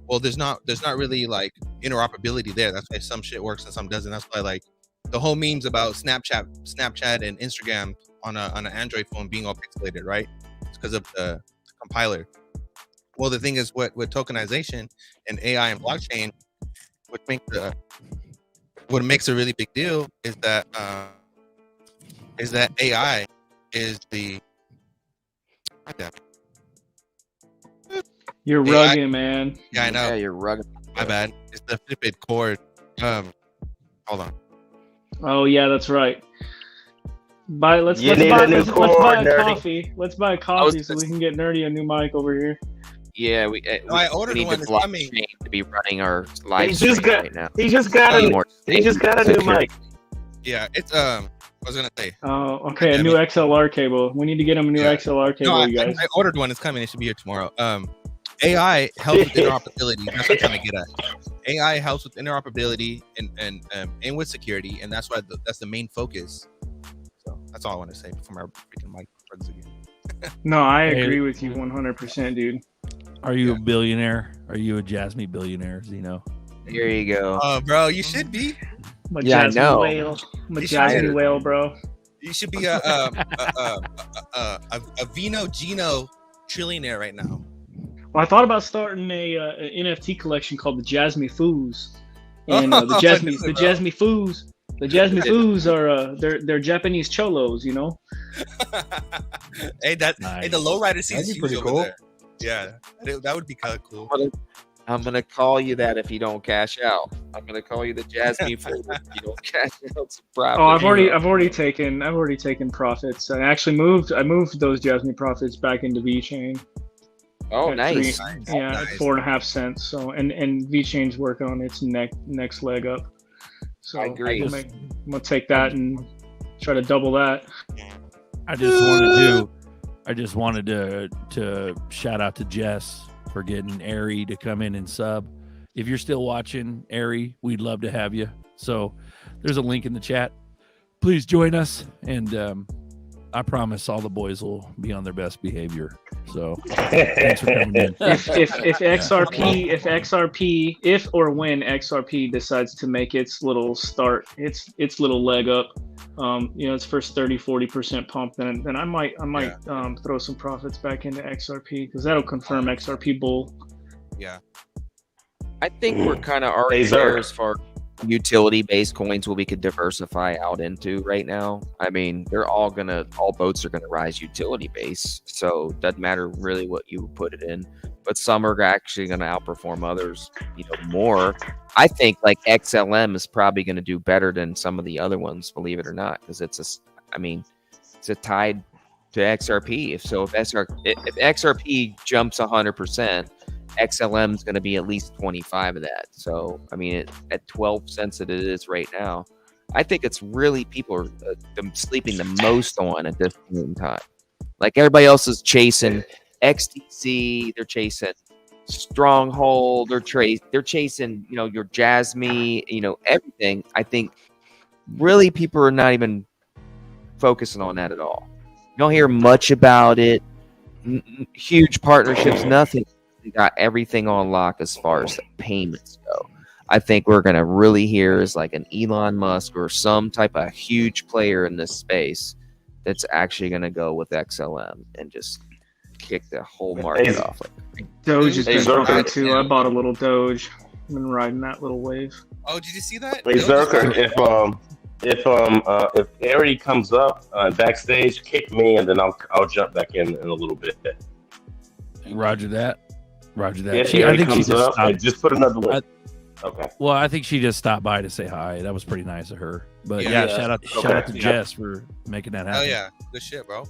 Well, there's not really like interoperability there. That's why some shit works and some doesn't. That's why like the whole memes about Snapchat and Instagram on an Android phone being all pixelated, right? It's because of the compiler. Well, the thing is, what with tokenization and AI and blockchain, what makes a really big deal is that AI is the You're AI rugged, man. Yeah, I know. Yeah, you're rugged. My bad. It's the Fitbit cord. Hold on. Oh yeah, that's right. Let's You need buy a new let's cord, buy a nerdy. coffee. Let's buy a coffee so we can get Nerdy a new mic over here. Yeah, I ordered we need one. the It's coming. blockchain to be running our live He stream just got right now. he just got Be a more he just got a new secure. mic. Yeah, it's I was gonna say. Oh, okay, a new XLR cable. We need to get him a new Yeah. XLR cable, No, you guys. I ordered one. It's coming. It should be here tomorrow. AI helps with interoperability. That's what I'm trying to get at. AI helps with interoperability and with security, and that's why that's the main focus. So that's all I want to say before my freaking mic plugs again. No, I agree with you 100%, dude. Are you a billionaire? Are you a Jasmine billionaire, Zeno? Here you go. Oh, bro, you should be. I'm a Yeah, I Jasmine know. whale. I'm a You should Jasmine be. whale, bro. You should be a Vino Gino trillionaire right now. Well, I thought about starting an NFT collection called the Jasmine Foos, and the Jasmine Foos. The Jasmine Foos are they're Japanese cholos, you know. Hey, Nice. hey, the lowrider sees That'd be you pretty over cool. there. Yeah, that would be kind of cool. I'm gonna call you that if you don't cash out. I'm gonna call you the Jasmine food if you don't cash out some profit. Oh, I've already taken profits. I moved those Jasmine profits back into VeChain. Oh, At nice. Yeah, Nice. at 4.5 cents. So and VeChain's working on its next leg up. So I agree. I'm gonna take that and try to double that. I just wanted to shout out to Jess for getting Ari to come in and sub. If you're still watching, Ari, we'd love to have you. So there's a link in the chat. Please join us, and I promise all the boys will be on their best behavior. So thanks for coming in. If or when XRP decides to make its little leg up, its first 30-40% pump, then I might throw some profits back into XRP because that'll confirm XRP bull. Yeah. I think we're kind of already Hey, Zerk. there as far as utility-based coins what we could diversify out into right now. I mean, all boats are gonna rise utility-based, so it doesn't matter really what you put it in. But some are actually gonna outperform others, more. I think like XLM is probably gonna do better than some of the other ones, believe it or not, because it's a tied to XRP. If XRP jumps 100%. XLM is going to be at least 25 of that. So, I mean, at 12 cents that it is right now, I think it's really people are sleeping the most on at this point in time. Like everybody else is chasing XTC, they're chasing Stronghold, they're chasing, your Jasmine, everything. I think really people are not even focusing on that at all. You don't hear much about it. Huge partnerships, nothing. We got everything on lock as far as the payments go. I think we're gonna really hear is like an Elon Musk or some type of huge player in this space that's actually gonna go with XLM and just kick the whole market off. Doge has been Zerker. pumping too. I bought a little Doge. I've been riding that little wave. Oh, did you see that? Hey Zerker, if Ari comes up backstage, kick me and then I'll jump back in a little bit. Roger that. If I Ari think she comes just up, stopped. just put another link. Okay. Well, I think she just stopped by to say hi. That was pretty nice of her. But Yeah. shout out to Jess for making that happen. Oh yeah, good shit, bro.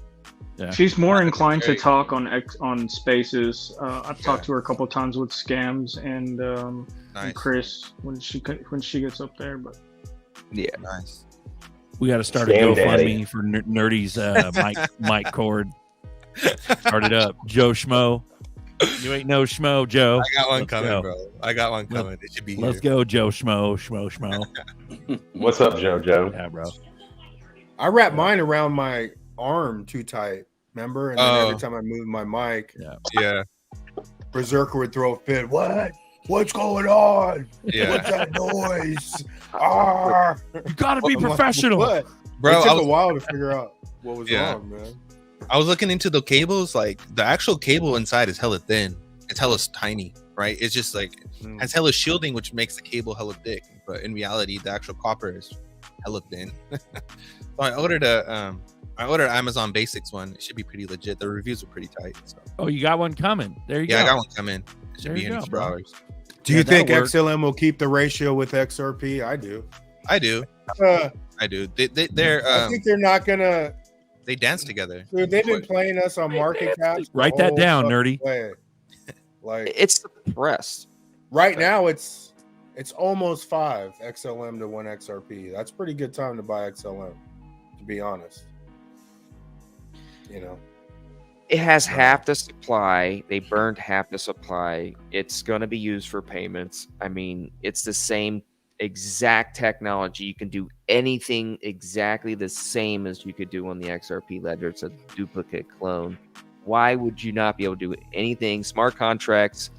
Yeah. She's more inclined to great. talk on Spaces. I've talked to her a couple times with Scams and Nice. Chris when she gets up there. But Yeah. Nice. We got to start a Scam daddy. GoFundMe for Nerdy's mic cord. Start it up, Joe Schmo. You ain't no Schmo, Joe. I got one Let's coming, go. bro. I got one coming. It should be Let's here. go, Joe Schmo. What's up, Joe? Yeah, bro. I wrap mine around my arm too tight. Remember? And then Oh. every time I move my mic, Yeah. Berserker would throw a fit. What? What's going on? Yeah. What's that noise? Ah! You got to be I'm like, professional. What? Bro, it took I was, a while to figure out what was Yeah. wrong, man. I was looking into the cables. Like the actual cable inside is hella thin. it's hella tiny, right? It's just like has hella shielding, which makes the cable hella thick. But in reality, the actual copper is hella thin. So I ordered Amazon Basics one. It should be pretty legit. The reviews are pretty tight. So. Oh, you got one coming. There you go. Yeah, I got one coming. It should There be you in a go, couple bro. hours. Do you Yeah, think that'll work. XLM will keep the ratio with XRP? I do. I do. I do. They're I think they're not gonna. they dance together. Dude, they've been playing us on market caps. the Write that whole down, fucking nerdy. way. Like It's suppressed. right now, it's almost 5 XLM to 1 XRP. That's pretty good time to buy XLM, to be honest. You know, It has half the supply. They burned half the supply. It's going to be used for payments. I mean, it's the same exact technology. You can do anything exactly the same as you could do on the XRP ledger. It's a duplicate clone. Why would you not be able to do anything? Smart contracts,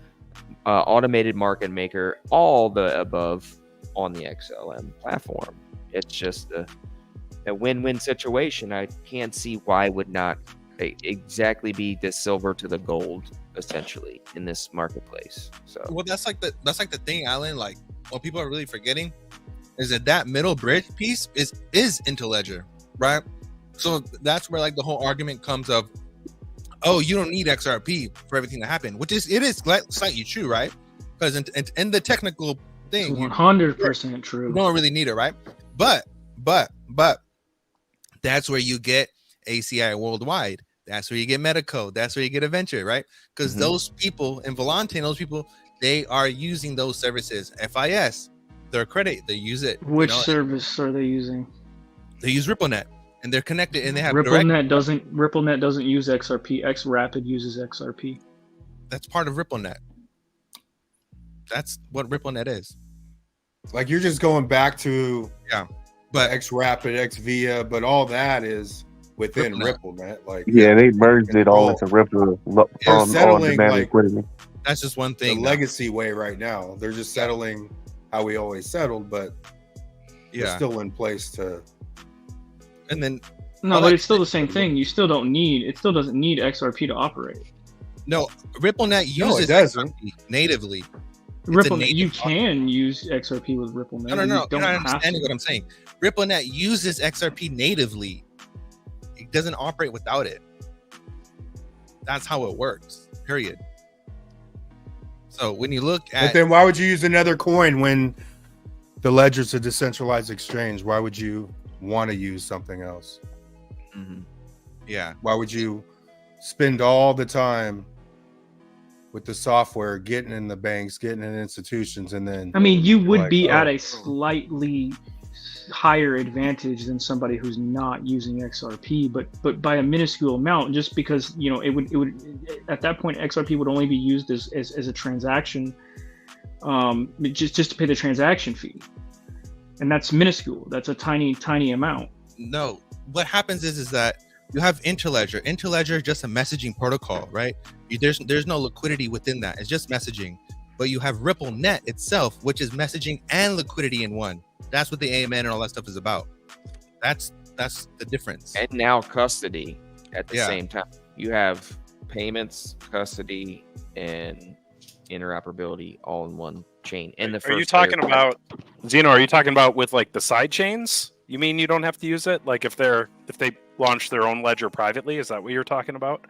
automated market maker, all the above on the XLM platform. It's just a win-win situation. I can't see why would not exactly be the silver to the gold essentially in this marketplace. So Well, that's like the thing, Alan. Like what people are really forgetting is that middle bridge piece is into Ledger, right? So that's where like the whole argument comes of, oh, you don't need XRP for everything to happen, which is slightly true, right? Because in the technical thing, 100% true. you don't really need it, right? But that's where you get ACI worldwide. That's where you get Medico. That's where you get Adventure, right? Because those people in Volante, those people, they are using those services. FIS, their credit, they use it. Which service are they using? They use RippleNet, and they're connected, and they have direct. RippleNet doesn't use XRP. XRapid uses XRP. That's part of RippleNet. That's what RippleNet is. like you're just going back to But XRapid, XVIA, but all that is within RippleNet. Like Yeah, they merged it all into Ripple on settling, demand like, liquidity. that's just one the thing. legacy way right now. They're just settling how we always settled, but it's still in place to. And then No, but it's still the same thing. You still don't need. It still doesn't need XRP to operate. no, RippleNet No, uses it doesn't. XRP natively. RippleNet, you can use XRP with RippleNet. No, You you're don't not have understanding to. what I'm saying. RippleNet uses XRP natively. It doesn't operate without it. That's how it works. Period. So when you look But at, then why would you use another coin when the ledger's a decentralized exchange? Why would you want to use something else? yeah, Why would you spend all the time with the software, getting in the banks, getting in institutions, and then I mean, you would like, be at oh. a slightly higher advantage than somebody who's not using XRP, but by a minuscule amount, just because it would at that point XRP would only be used as a transaction, just to pay the transaction fee, and that's minuscule. That's a tiny amount. no. What happens is that you have Interledger. Interledger is just a messaging protocol, right? There's no liquidity within that. It's just messaging. But you have RippleNet itself, which is messaging and liquidity in one. That's what the AMN and all that stuff is about. That's the difference. and now custody at the same time. You have payments, custody, and interoperability all in one chain. And the Are you first talking layer- about Zeno? Are you talking about with like the side chains? You mean you don't have to use it? Like if they launch their own ledger privately, is that what you're talking about?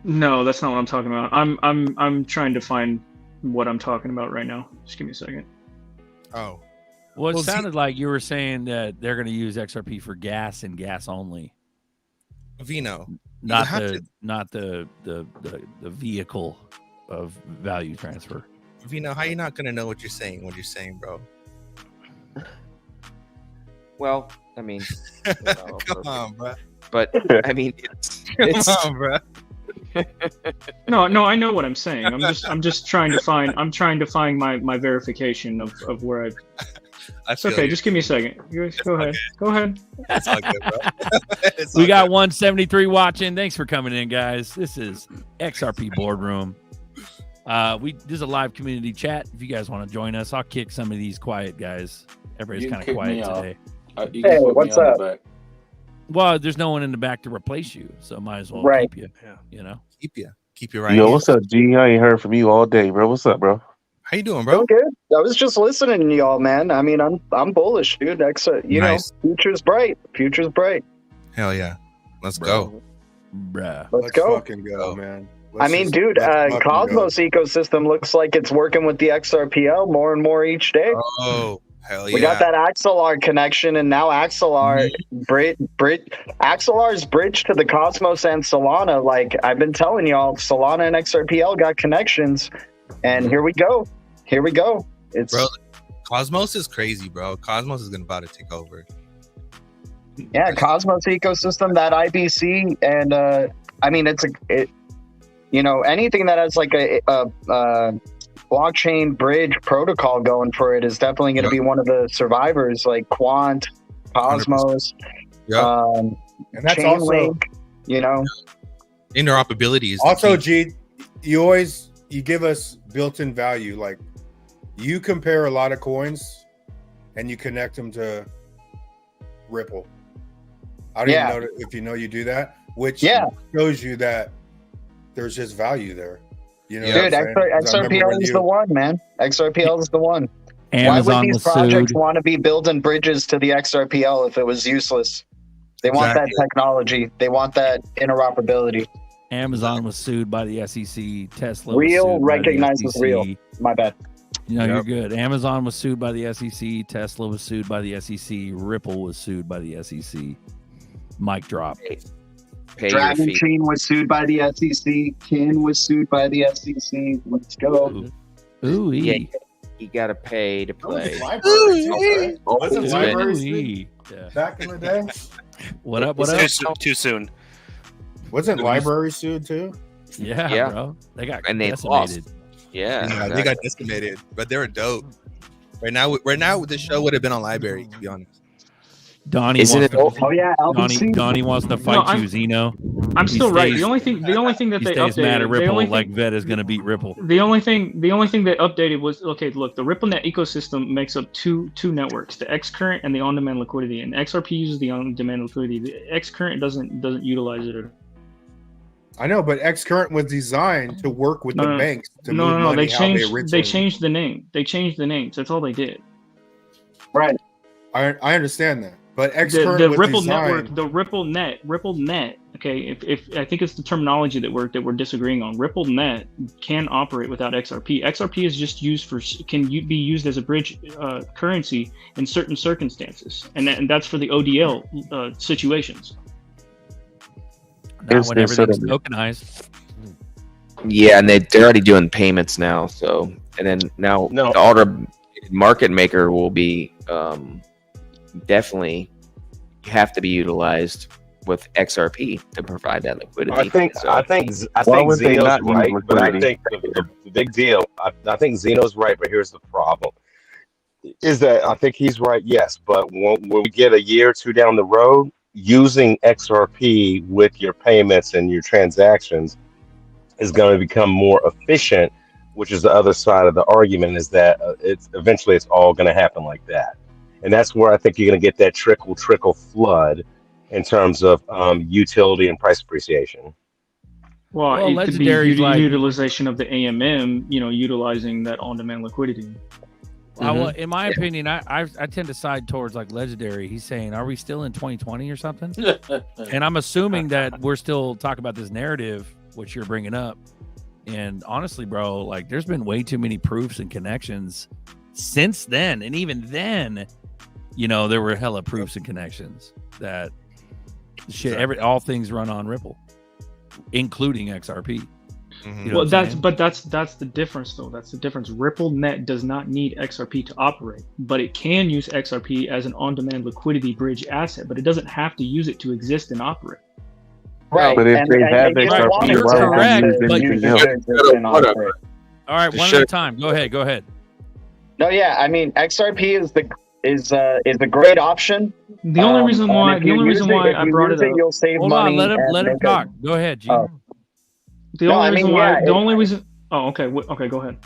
No, that's not what I'm talking about. I'm trying to find what I'm talking about right now. Just give me a second. Oh, Well, it Well, see- sounded like you were saying that they're going to use XRP for gas and gas only, Vino. not have the vehicle of value transfer. Vino, how you not gonna know what you're saying? Bro? Well, I mean, Come on, bro. but I mean, it's Come on, bro. No, I know what I'm saying. I'm just trying to find. I'm trying to find my verification of where I've. I feel Okay, you. just give me a second. You guys go ahead. Go ahead. It's all good, bro. It's We all got good. 173 watching. Thanks for coming in, guys. This is XRP Boardroom. This is a live community chat. If you guys want to join us, I'll kick some of these quiet guys. Everybody's You kind can of kick me quiet out. today. You can Hey, put me what's on the up? back. Well, there's no one in the back to replace you, so might as well Right. keep you. Yeah. You know. Keep you. keep you right. Yo, here. what's up, G? I ain't heard from you all day, bro. What's up, bro? How you doing, bro? I'm good. I was just listening to y'all, man. I mean, I'm bullish, dude. Nice. Future's bright. Future's bright. Hell yeah. Let's go. Bruh. Let's go. Fucking go, man. I mean, dude, Cosmos ecosystem looks like it's working with the XRPL more and more each day. Oh, hell yeah. We got that Axelar connection, and now Axelar Axelar's bridge to the Cosmos and Solana. Like I've been telling y'all, Solana and XRPL got connections, and here we go. Here we go. It's bro, Cosmos is crazy, bro. Cosmos is about to take over. Yeah, Cosmos ecosystem, that IBC, and I mean, anything that has like a blockchain bridge protocol going for it is definitely going to be one of the survivors, like Quant, Cosmos, and that's Chainlink, interoperability is also G. You give us built-in value. Like you compare a lot of coins and you connect them to Ripple. I don't even know if you do that, which shows you that there's just value there. Dude, XRPL is the one, man. XRPL is the one. Amazon Why would these projects sued. want to be building bridges to the XRPL if it was useless? They want that technology. They want that interoperability. Amazon was sued by the SEC. Tesla Real was sued recognizes by the SEC. real. My bad. You're good. Amazon was sued by the SEC. Tesla was sued by the SEC. Ripple was sued by the SEC. Mic drop. Dragon Chain was sued by the SEC. Kin was sued by the SEC. Let's go. Ooh, yeah, you gotta pay to play. Wasn't library sued back in the day? What up? Too soon. Wasn't library sued too? Yeah, bro. They got decimated. Lost. Yeah, exactly. They got decimated, but they were dope. Right now, the show would have been on library, to be honest. Donnie wants to fight you, Zeno. I'm still right. The only thing that they stays mad at updated, Ripple like Vet is gonna beat Ripple. The only thing they updated was the RippleNet ecosystem makes up two networks, the X-Current and the on-demand liquidity. And XRP uses the on-demand liquidity. The X-Current doesn't utilize it. I know, but X-Current was designed to work with the banks to move money They changed the name. They changed the names. That's all they did. Right. I understand that. But X-Current the was Ripple designed... network, the RippleNet. Okay, if I think it's the terminology that we're disagreeing on. RippleNet can operate without XRP. XRP is just used be used as a bridge currency in certain circumstances, and that's for the ODL situations. Not when everything's tokenized. Yeah, and they're already doing payments now. So, and then now the order market maker will be definitely have to be utilized with XRP to provide that liquidity. I think Zeno's right, but I think the big deal. I think Zeno's right, but here's the problem: is that I think he's right, yes, but when we get a year or two down the road, using XRP with your payments and your transactions is going to become more efficient, which is the other side of the argument, is that it's all going to happen like that. And that's where I think you're going to get that trickle flood in terms of utility and price appreciation. Well, it could be utilization of the AMM, utilizing that on-demand liquidity. Well, in my opinion, I tend to side towards like Legendary. He's saying, are we still in 2020 or something? And I'm assuming that we're still talking about this narrative, which you're bringing up. And honestly, bro, like there's been way too many proofs and connections since then. And even then, there were hella proofs and connections that all things run on Ripple, including XRP. Well, that's the difference, though. That's the difference. RippleNet does not need XRP to operate, but it can use XRP as an on-demand liquidity bridge asset, but it doesn't have to use it to exist and operate. Right. But if they have XRP, you're correct. But all right, one at a time. Go ahead. No, yeah. I mean, XRP is a great option. The only reason why I brought it up. You'll save Hold money. on, let him talk. Go ahead, G. The only reason. Oh, okay. Okay, go ahead.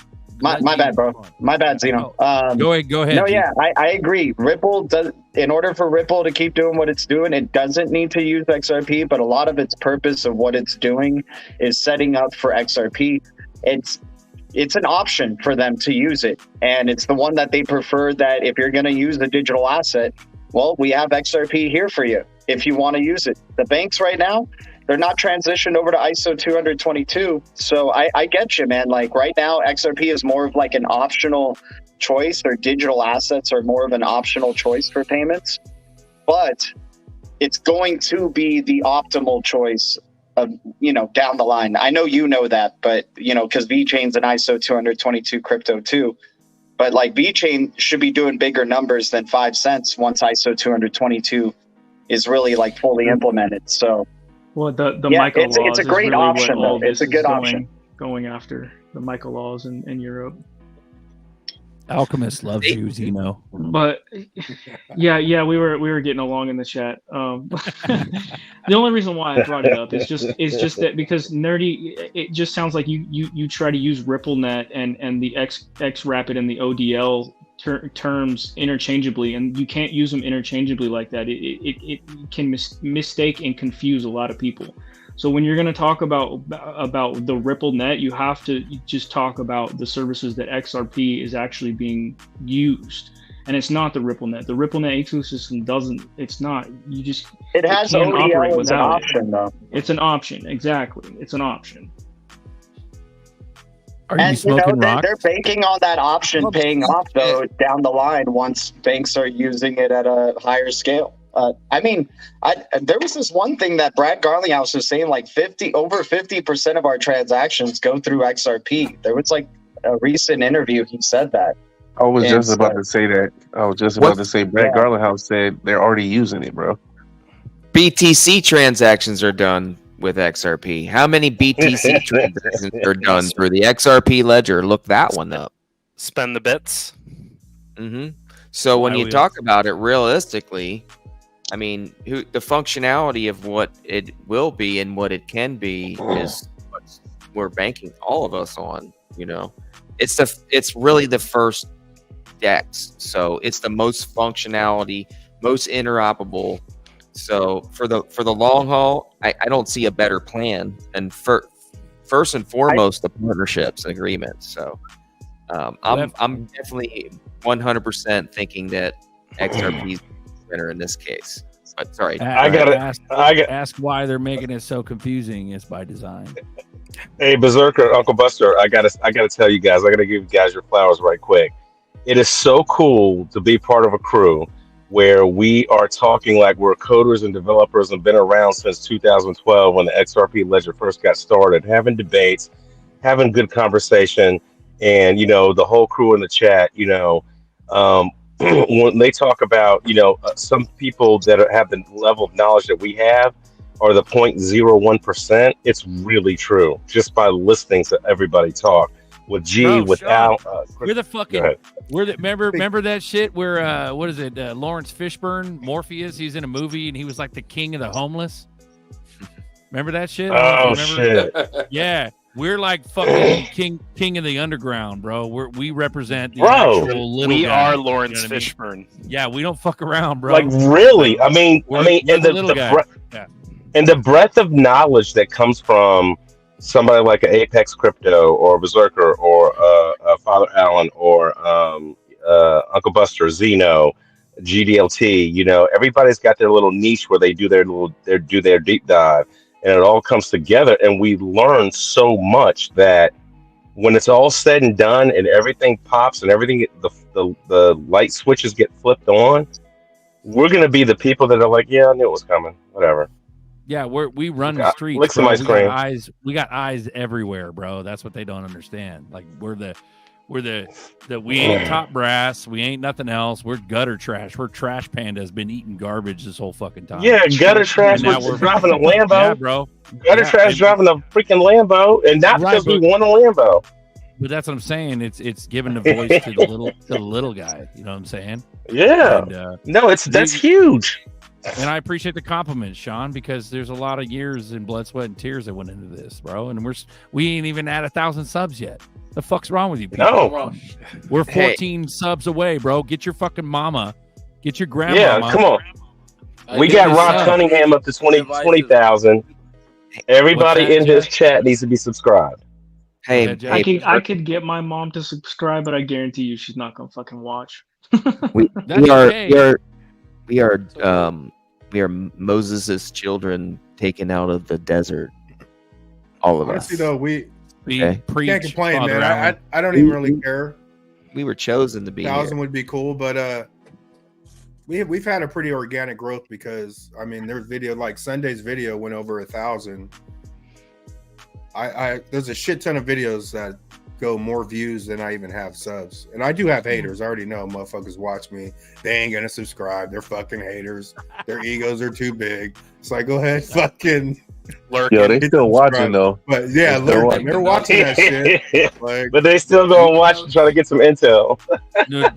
My bad, bro. My bad, Zeno. Go ahead. No, G. yeah, I agree. Ripple does, in order for Ripple to keep doing what it's doing, it doesn't need to use XRP, but a lot of its purpose of what it's doing is setting up for XRP. It's an option for them to use it, and it's the one that they prefer, that if you're going to use the digital asset, well, we have XRP here for you if you want to use it. The banks right now, they're not transitioned over to ISO 222. So I get you, man. Like right now, XRP is more of like an optional choice, or digital assets are more of an optional choice for payments, but it's going to be the optimal choice of, down the line. I know you know that, but because VeChain's an ISO 222 crypto too. But like VeChain should be doing bigger numbers than 5 cents once ISO 222 is really like fully implemented. So, well, the yeah, Michael laws it's a great is really option, what all though. It's this a good is option. Going after the Michael laws in Europe. Alchemist loves you, Zeno. But yeah, we were getting along in the chat. The only reason why I brought it up is just that because nerdy, it just sounds like you try to use RippleNet and the XRapid and the ODL terms interchangeably, and you can't use them interchangeably like that. It can mistake and confuse a lot of people. So when you're going to talk about the RippleNet, you have to just talk about the services that XRP is actually being used, and it's not the RippleNet. The RippleNet ecosystem doesn't. It's not. It has ODL as an option, though. It's an option, exactly. It's an option. Are you smoking rocks? They're banking on that option paying off, though, down the line once banks are using it at a higher scale. There was this one thing that Brad Garlinghouse was saying, like over 50% of our transactions go through XRP. There was like a recent interview, he said that. I was just about to say that. Brad Garlinghouse said they're already using it, bro. BTC transactions are done with XRP. How many BTC transactions are done through the XRP ledger? Look that one up. Spend the bits. Mm-hmm. So when you talk about it realistically, I mean, the functionality of what it will be and what it can be is what we're banking all of us on. It's really the first DEX, so it's the most functionality, most interoperable. So for the long haul, I don't see a better plan. And first and foremost, the partnerships and agreements. So I'm definitely 100% thinking that XRP is winner in this case. But sorry, I gotta ask why they're making it so confusing. It's by design. Hey, Berserker, Uncle Buster, I gotta tell you guys, I gotta give you guys your flowers right quick. It is so cool to be part of a crew where we are talking like we're coders and developers and been around since 2012 when the XRP ledger first got started, having debates, having good conversation, and the whole crew in the chat, when they talk about, some people that have the level of knowledge that we have are the 0.01%. It's really true just by listening to everybody talk. With Al, we're the fucking. Remember that shit where what is it? Lawrence Fishburne, Morpheus. He's in a movie and he was like the king of the homeless. Remember that shit? Oh shit! Yeah, we're like fucking king of the underground, bro. We represent the actual little. We guy, are Lawrence Fishburne. I mean? Yeah, we don't fuck around, bro. Like really? I mean, and the breadth of knowledge that comes from somebody like an Apex Crypto or Berserker or Father Allen or Uncle Buster, Zeno, GDLT. Everybody's got their little niche where they do their deep dive, and it all comes together. And we learn so much that when it's all said and done, and everything pops and everything, the light switches get flipped on, we're gonna be the people that are like, yeah, I knew it was coming. Whatever. Yeah, we run the streets. Lick some bro. ice cream. We got eyes everywhere, bro. That's what they don't understand. Like we ain't top brass. We ain't nothing else. We're gutter trash. We're trash pandas. Been eating garbage this whole fucking time. Yeah, gutter trash was driving a Lambo. Yeah, bro. Gutter trash driving a freaking Lambo, and not because we won a Lambo. But that's what I'm saying. It's giving the voice to the little guy. You know what I'm saying? Yeah. And, that's huge. And I appreciate the compliment, Sean, because there's a lot of years and blood, sweat, and tears that went into this, bro. And we ain't even at 1,000 subs yet. The fuck's wrong with you people? No. We're Hey. 14 subs away, bro. Get your fucking mama. Get your grandma. Yeah, come on. We Get got this Rob up. Cunningham up to 20,000. Everybody What's that, in Jeff? this chat needs to be subscribed. Hey, ahead, Jeff. I could get my mom to subscribe, but I guarantee you she's not gonna fucking watch. we That's are okay. we are Moses' children taken out of the desert. All of Honestly, us. though, we Okay. Preach, can't complain, Father man. Allen. I don't even really care. We were chosen to be here. 1,000 would be cool, but we've had a pretty organic growth because I mean, there's video like Sunday's video went over 1,000. I there's a shit ton of videos that go more views than I even have subs, and I do have haters. I already know motherfuckers watch me. They ain't gonna subscribe. They're fucking haters. Their egos are too big. So I go ahead, fucking. Yo, they still watching though. But yeah, They still they're watching that shit. Like, But they still gonna watch and try to get some intel.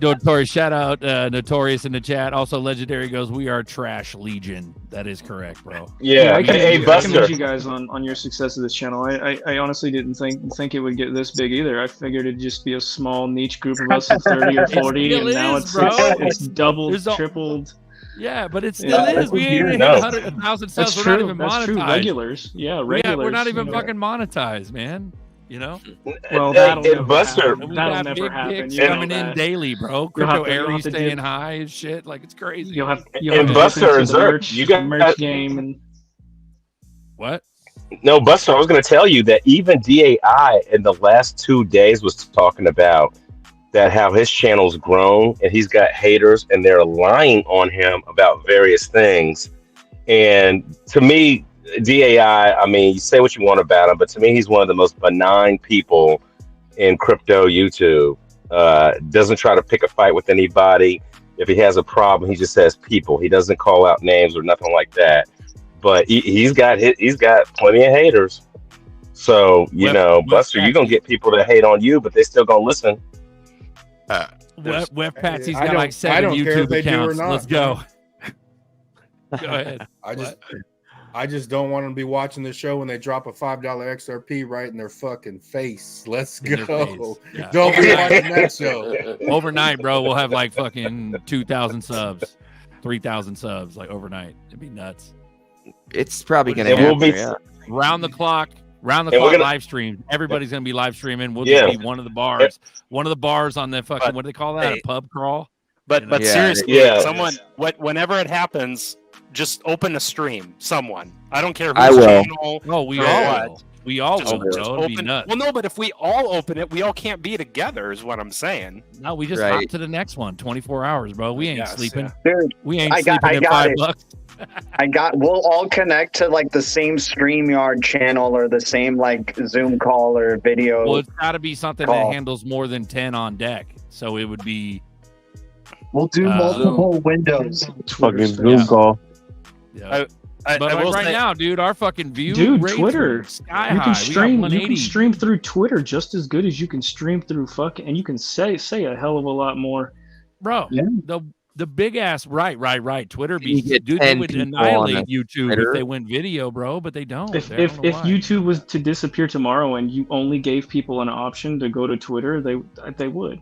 Notorious, shout out Notorious in the chat. Also, Legendary goes, we are trash legion. That is correct, bro. Yeah. I Hey, commend Buster. you guys on your success of this channel. I honestly didn't think it would get this big either. I figured it'd just be a small niche group of us of 30 or 40, still and now is, it's bro. it's doubled, There's a- tripled. Yeah, but it still Yeah. is. We ain't hit No. 100,000 That's subs. We're not true. even That's monetized. true. Regulars, yeah, regulars. We're not even you know. fucking monetized, man. You know? Well, Hey, that'll never Buster. happen. And we That'll got never big happen. dicks You know coming in that. daily, bro. You'll Crypto have to Aries dip- staying high and shit. Like, it's crazy. You'll have And to dip Buster into and the Zerk, you got- merch game and What? No, Buster, I was going to tell you that even DAI in the last 2 days was talking about that how his channel's grown and he's got haters and they're lying on him about various things. And to me, DAI, I mean, you say what you want about him, but to me, he's one of the most benign people in crypto YouTube. Doesn't try to pick a fight with anybody. If he has a problem, he just says people. He doesn't call out names or nothing like that. But he's got plenty of haters. So, you know, Buster, you're going to get people that hate on you, but they still going to listen. Web Patsy's I got don't- like I 7 don't care if YouTube they do or accounts. not, Let's go. Go ahead. I just don't want them to be watching the show when they drop a $5 XRP right in their fucking face. Let's In their go. face. Yeah. Don't be watching that show. Overnight, bro, we'll have like fucking 2,000 subs, 3,000 subs, like overnight. It'd be nuts. It's probably going to And we'll happen. be- Yeah. Round the clock And we're gonna- live stream. Everybody's gonna be live streaming. We'll Yeah. just be one of the bars. One of the bars on the fucking, But- what do they call that? hey. A pub crawl? But You know? Yeah, seriously, yeah. someone whenever it happens, just open a stream. Someone, I don't care I whose will. channel. Oh, we or all what. will. We all Just, will, just bro. It'd be open. nuts. Well, no, but if we all open it, we all can't be together. Is what I'm saying. No, we just Right. hop to the next one. 24 hours, bro. We ain't Yes, sleeping. Dude, We ain't I got- sleeping I in got $5. it. We'll all connect to like the same StreamYard channel or the same like Zoom call or video. Well, it's got to be something Call. that handles more than 10 on deck. So it would be. We'll do multiple windows. Fucking Zoom Yeah. call. Yeah. I But like will right say- now, dude, our fucking view Dude, rates Twitter. are sky You high. can We stream. got You 180. can stream through Twitter just as good as you can stream through fucking, and you can say a hell of a lot more. Bro, Yeah. the big ass right. Twitter You be get dude, they 10 would people on annihilate a YouTube Twitter. if they went video, bro, but they don't. If I don't know why. YouTube was to disappear tomorrow and you only gave people an option to go to Twitter, they would.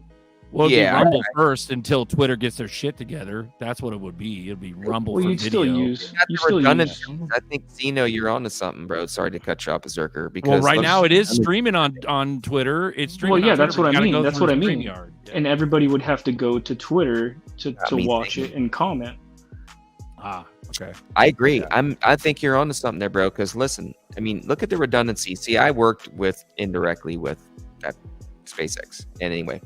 well, it'd Yeah, be Rumble first until Twitter gets their shit together. That's what it would be. It'd be Rumble Well, for you'd video. still use. Got You the still redundancy. use. I think Zeno, you're onto something, bro. Sorry to cut you off, Berserker. Because Well, right those- now it is streaming on Twitter. It's streaming. Well, yeah, on Twitter, that's but what you I gotta mean. go That's through what I mean. StreamYard. Yeah. And everybody would have to go to Twitter to me watch thinking. it and comment. Ah, okay. I agree. I think you're onto something there, bro. Because listen, I mean, look at the redundancy. See, I worked indirectly with that SpaceX. And anyway,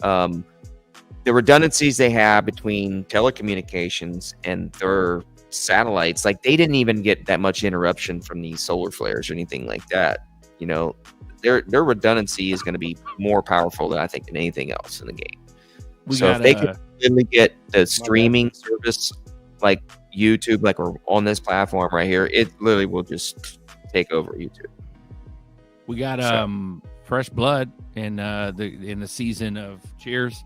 the redundancies they have between telecommunications and their satellites, like they didn't even get that much interruption from these solar flares or anything like that. You know, their redundancy is going to be more powerful than I think than anything else in the game. We So got if they can really get the streaming service like YouTube, like we're on this platform right here, it literally will just take over YouTube. we got fresh blood in the season of Cheers.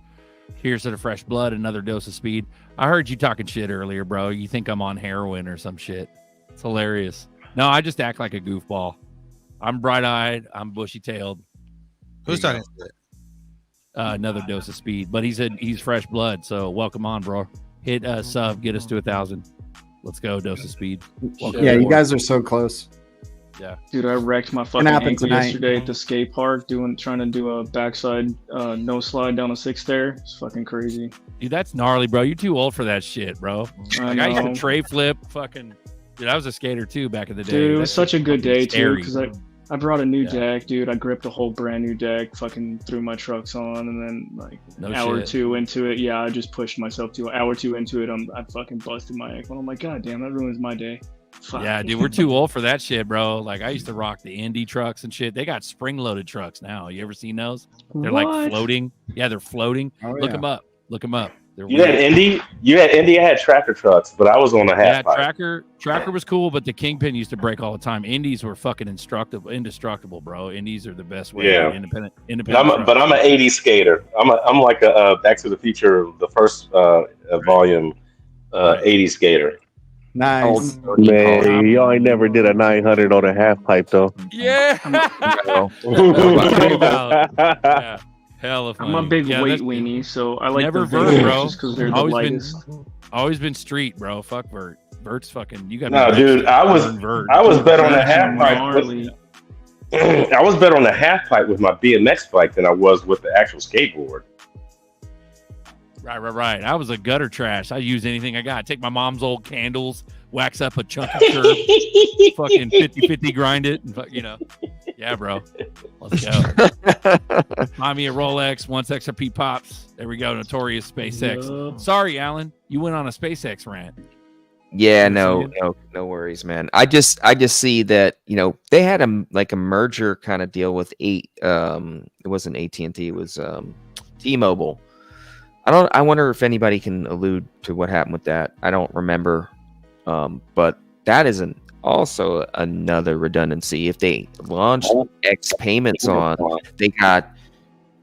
Here's to the fresh blood, another dose of speed. I heard you talking shit earlier, bro. You think I'm on heroin or some shit. It's hilarious. No, I just act like a goofball. I'm bright-eyed. I'm bushy-tailed. Who's talking? Another dose of speed, but he's fresh blood. So welcome on, bro. Hit sub, get us to 1,000. Let's go, dose of speed. Welcome Yeah, you aboard. guys are so close. Yeah, Dude, I wrecked my fucking happen ankle tonight. yesterday at the skate park trying to do a backside no slide down a 6 there. It's fucking crazy. dude, that's gnarly, bro. You're too old for that shit, bro. I Like I used to know. tray flip, fucking. Dude, I was a skater too back in the day. Dude, it That was shit's such a good fucking day too scary. because I brought a new Yeah. deck, dude. I gripped a whole brand new deck, fucking threw my trucks on, and then like No an hour or shit. two into it, yeah, I just pushed myself to an hour or two into it. I fucking busted my ankle. I'm like, God damn, that ruins my day. Fuck. Yeah, dude, we're too old for that shit, bro. Like I used to rock the Indy trucks and shit. They got spring-loaded trucks now. You ever seen those? They're like What? floating. Yeah, they're floating. Oh, Look yeah. them up. Look them up. They're You had weird. Indy. I had tractor trucks, but I was on a half Yeah, pipe. Tracker was cool, but the Kingpin used to break all the time. Indies were fucking indestructible, bro. Indies are the best way. Yeah. Independent. But I'm an '80s skater. I'm like a Back to the Future, the first volume '80s skater. Nice. Man, y'all ain't never did a 900 on a half pipe though. Yeah. No. Yeah. Hella funny. I'm a big Yeah, weight that's- weenie, so I like Never the vert, Vert, bro. just because they're the Always lightest. Always been street, bro. Fuck Vert. Vert's fucking. You got. No, dude, I was better on the half pipe. Gnarly. I was better on the half pipe with my BMX bike than I was with the actual skateboard. Right. I was a gutter trash. I use anything I got. Take my mom's old candles, wax up a chunk of curb, fucking 50-50 grind it, and Yeah, bro. Let's go. Buy me a Rolex once XRP pops. There we go. Notorious SpaceX. Yeah. Sorry, Alan. You went on a SpaceX rant. Yeah, You no worries, man. I just see that they had a merger kind of deal with it wasn't AT&T, it was T-Mobile. I wonder if anybody can allude to what happened with that. I don't remember, but that is also another redundancy. If they launched X payments on, they got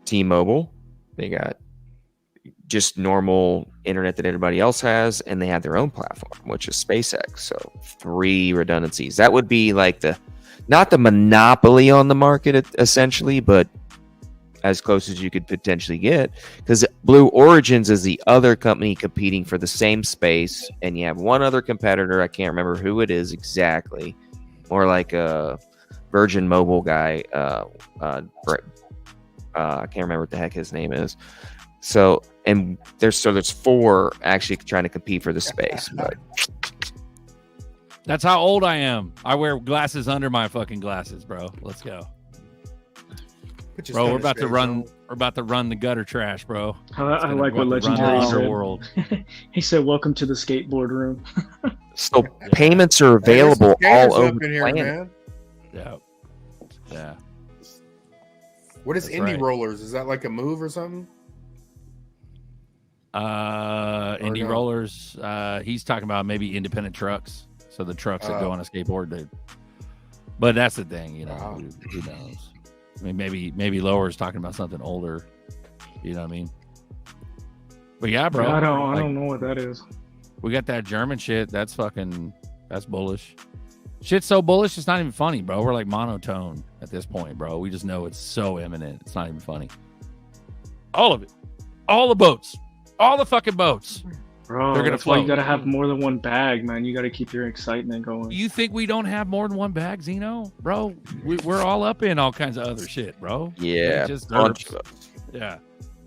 T-Mobile, they got just normal internet that everybody else has, and they had their own platform, which is SpaceX. So 3 redundancies. That would be like not the monopoly on the market essentially, but as close as you could potentially get, because Blue Origins is the other company competing for the same space, and you have one other competitor. I can't remember who it is exactly, or like a Virgin Mobile guy. I can't remember what the heck his name is. So there's 4 actually trying to compete for the space. But That's how old I am. I wear glasses under my fucking glasses, bro. Let's go. Bro, we're about to run. We're about to run the gutter trash, bro. I like what We're about to run Legendary the said. underworld. He said, "Welcome to the skateboard room." so payments are available all over the here, planet. man. Yeah. What is That's indie right. rollers? Is that like a move or something? Indie no? rollers. He's talking about maybe independent trucks. So the trucks that go Oh. on a skateboard, dude. But that's the thing, Wow. who knows? I mean, maybe Lower is talking about something older. You know what I mean? But yeah, bro. I like, don't know what that is. We got that German shit. That's bullish. Shit's so bullish, it's not even funny, bro. We're like monotone at this point, bro. We just know it's so imminent. It's not even funny. All of it. All the boats. All the fucking boats. Bro, They're gonna that's why you float. gotta have more than one bag, man. You gotta keep your excitement going. You think we don't have more than one bag, Zeno? Bro, we're all up in all kinds of other shit, bro. Yeah, Like, just bunch derps. of us. Yeah.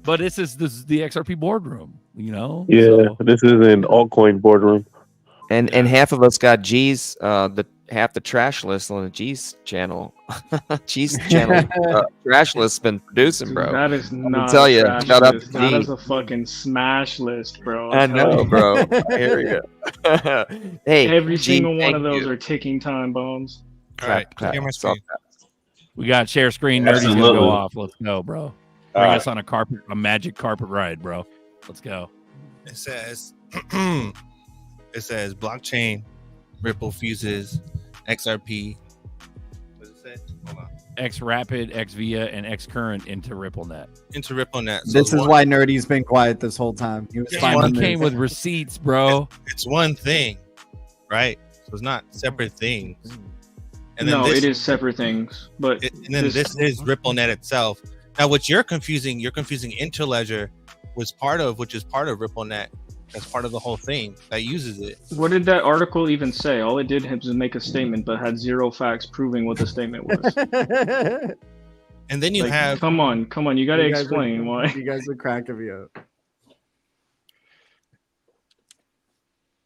But this is the XRP boardroom, Yeah, So, this is an altcoin boardroom. And half of us got G's. Half the trash list on the G's channel. G's channel trash list's been producing, Dude, bro. that is not. tell a ya, trash shout out list. to That G. is a fucking smash list, bro. I I'll tell know, you. bro. I hear you. Hey, Every G, single one thank of those you. are ticking time bombs. All right, Clap, share my clap. screen. we got share screen. Nerdy's gonna Absolutely. go off. Let's go, bro. All Bring right. us on a magic carpet ride, bro. Let's go. It says blockchain, Ripple fuses, XRP. What does it say? Hold on. X Rapid, X Via, and X Current into RippleNet. Into RippleNet. So This it's is one- why Nerdy's been quiet this whole time. He was Yeah, finding He this. came with receipts, bro. it's one thing, right? So it's not separate things. And then No, this, it is separate things, but and then this is RippleNet itself. Now, what you're confusing Interledger, which is part of RippleNet. That's part of the whole thing that uses it. What did that article even say? All it did was make a statement, but had zero facts proving what the statement was. And then you have. Come on, you got to explain why. You guys are cracking me up.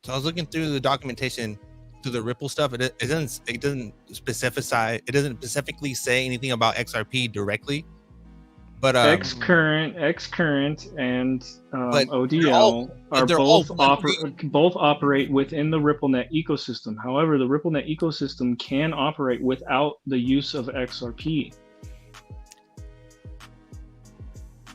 So I was looking through the documentation, through the Ripple stuff. It doesn't specifically say anything about XRP directly. But X current, and but ODL both operate within the RippleNet ecosystem. However, the RippleNet ecosystem can operate without the use of XRP.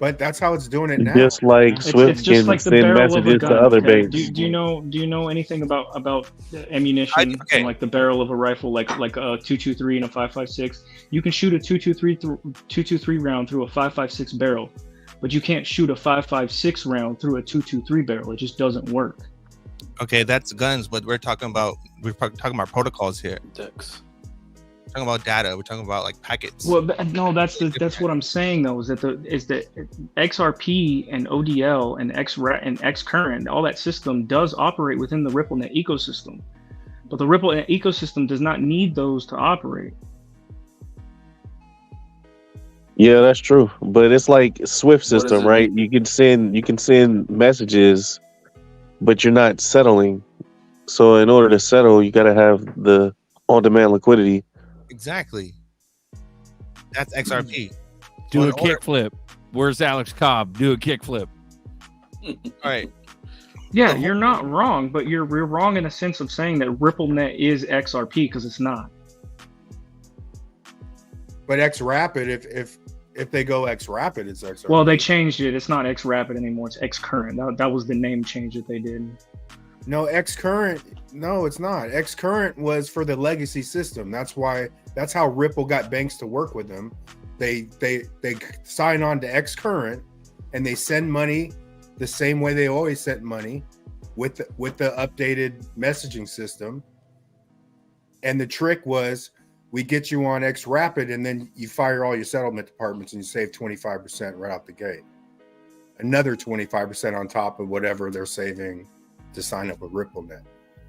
But that's how it's doing it now. Just like Swift can send messages to other banks. Do you know anything about ammunition and like the barrel of a rifle, like a 223 and a 5.56? You can shoot a 223 round through a 5.56 barrel, but you can't shoot a 5.56 round through a 223 barrel. It just doesn't work. Okay, that's guns, but we're talking about protocols here. Dex. We're talking about data. We're talking about like packets. Well, no, that's what I'm saying though. Is that XRP and ODL and X current, all that system does operate within the RippleNet ecosystem, but the RippleNet ecosystem does not need those to operate. Yeah, that's true. But it's like Swift system, right? You can send messages, but you're not settling. So in order to settle, you got to have the on-demand liquidity. Exactly. That's XRP. Do a kickflip. Where's Alex Cobb? Do a kickflip. All right. Yeah, you're not wrong, but you're wrong in a sense of saying that RippleNet is XRP because it's not. But XRapid, if they go XRapid, it's XRP. Well, they changed it. It's not XRapid anymore. It's XCurrent. That was the name change that they did. No, XCurrent. No, it's not. XCurrent was for the legacy system. That's how Ripple got banks to work with them. They sign on to XCurrent and they send money the same way they always sent money with the updated messaging system. And the trick was we get you on XRapid and then you fire all your settlement departments and you save 25% right out the gate. Another 25% on top of whatever they're saving to sign up with RippleNet.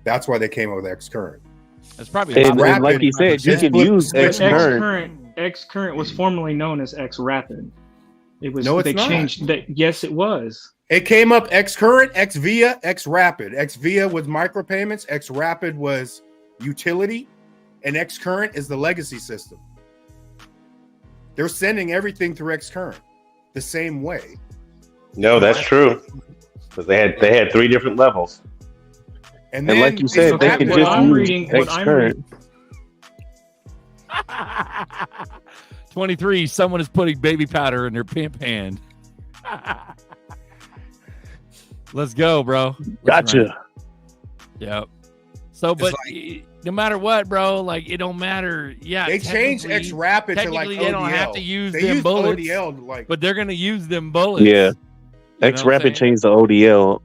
That's why they came up with XCurrent. That's probably and like you said, you can use XCurrent. XCurrent was formerly known as XRapid. It was. No, it's they not. changed that. Yes, it was. It came up XCurrent, XVIA, XRapid. XVIA was micropayments. XRapid was utility, and XCurrent is the legacy system. They're sending everything through XCurrent the same way. No, that's true. Because they had 3 different levels. And then like you said, they can just use XCurrent. 23. Someone is putting baby powder in their pimp hand. Let's go, bro. Gotcha. Yep. So, but no matter what, bro, like it don't matter. Yeah, they changed XRapid to like ODL. They don't have to use they them used bullets, ODL but they're gonna use them bullets. Yeah, XRapid changed the ODL,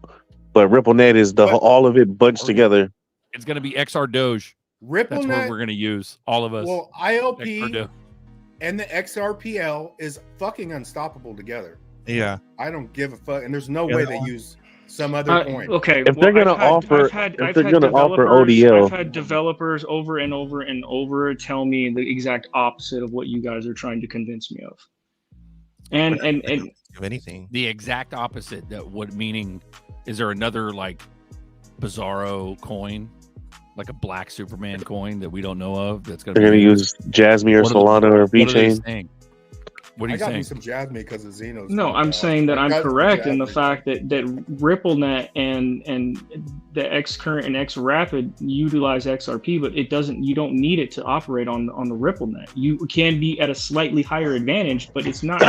but RippleNet is all of it bunched together. It's gonna be XR Doge. RippleNet, that's what we're gonna use, all of us. Well, ILP and the XRPL is fucking unstoppable together. Yeah, I don't give a fuck, and there's no way they use some other coin. Okay, if they're gonna offer ODL, I've had developers over and over and over tell me the exact opposite of what you guys are trying to convince me of. And of anything, the exact opposite. That what meaning? Is there another like bizarro coin, like a black Superman coin that we don't know of? That's gonna. They're gonna use Jasmine or Solana or VeChain. What are you saying? I got me some Jasmine because of Xenos. No, I'm saying that I'm correct in the fact that RippleNet and the XCurrent and XRapid utilize XRP, but it doesn't. You don't need it to operate on the RippleNet. You can be at a slightly higher advantage, but it's not.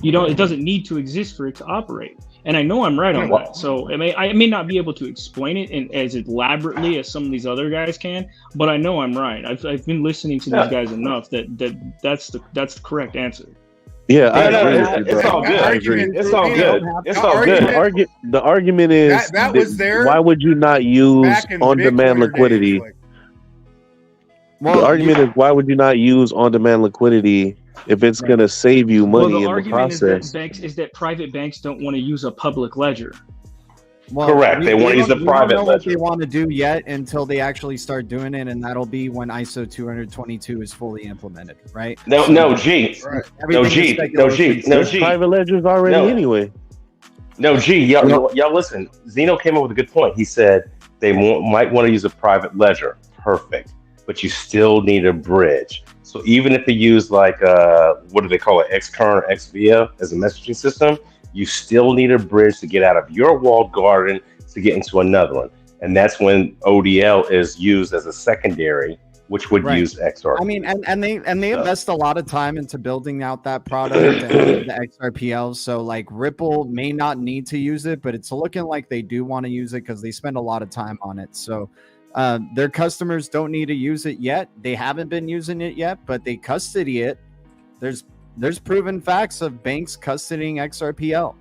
You don't. It doesn't need to exist for it to operate. And I know I'm right on that. So I may not be able to explain it as elaborately as some of these other guys can, but I know I'm right. I've been listening to these guys enough that's the correct answer. Yeah, I agree. It's all good. I agree. It's all good. It's all good. The argument is that was there. Why would you not use on-demand liquidity? The argument is why would you not use on-demand liquidity if it's gonna save you Well, money the in the argument process. is that private banks don't want to use a public ledger. Well, Correct. They want to use the we private don't know what they ledger. want to do yet until they actually start doing it, and that'll be when ISO 222 is fully implemented, right? No, So, no, G. everything No, is G. No, speculation G. still. No, There's G. private ledgers already No. anyway. No, G. Y'all listen. Zeno came up with a good point. He said they might want to use a private ledger. Perfect. But you still need a bridge. So even if they use like what do they call it, Xcurrent or XVIA as a messaging system, you still need a bridge to get out of your walled garden to get into another one. And that's when ODL is used as a secondary, which would Right. use XRP. I mean, and they invest a lot of time into building out that product and the XRPL. So like Ripple may not need to use it, but it's looking like they do want to use it because they spend a lot of time on it. So their customers don't need to use it yet. They haven't been using it yet, but they custody it. There's proven facts of banks custodying XRPL,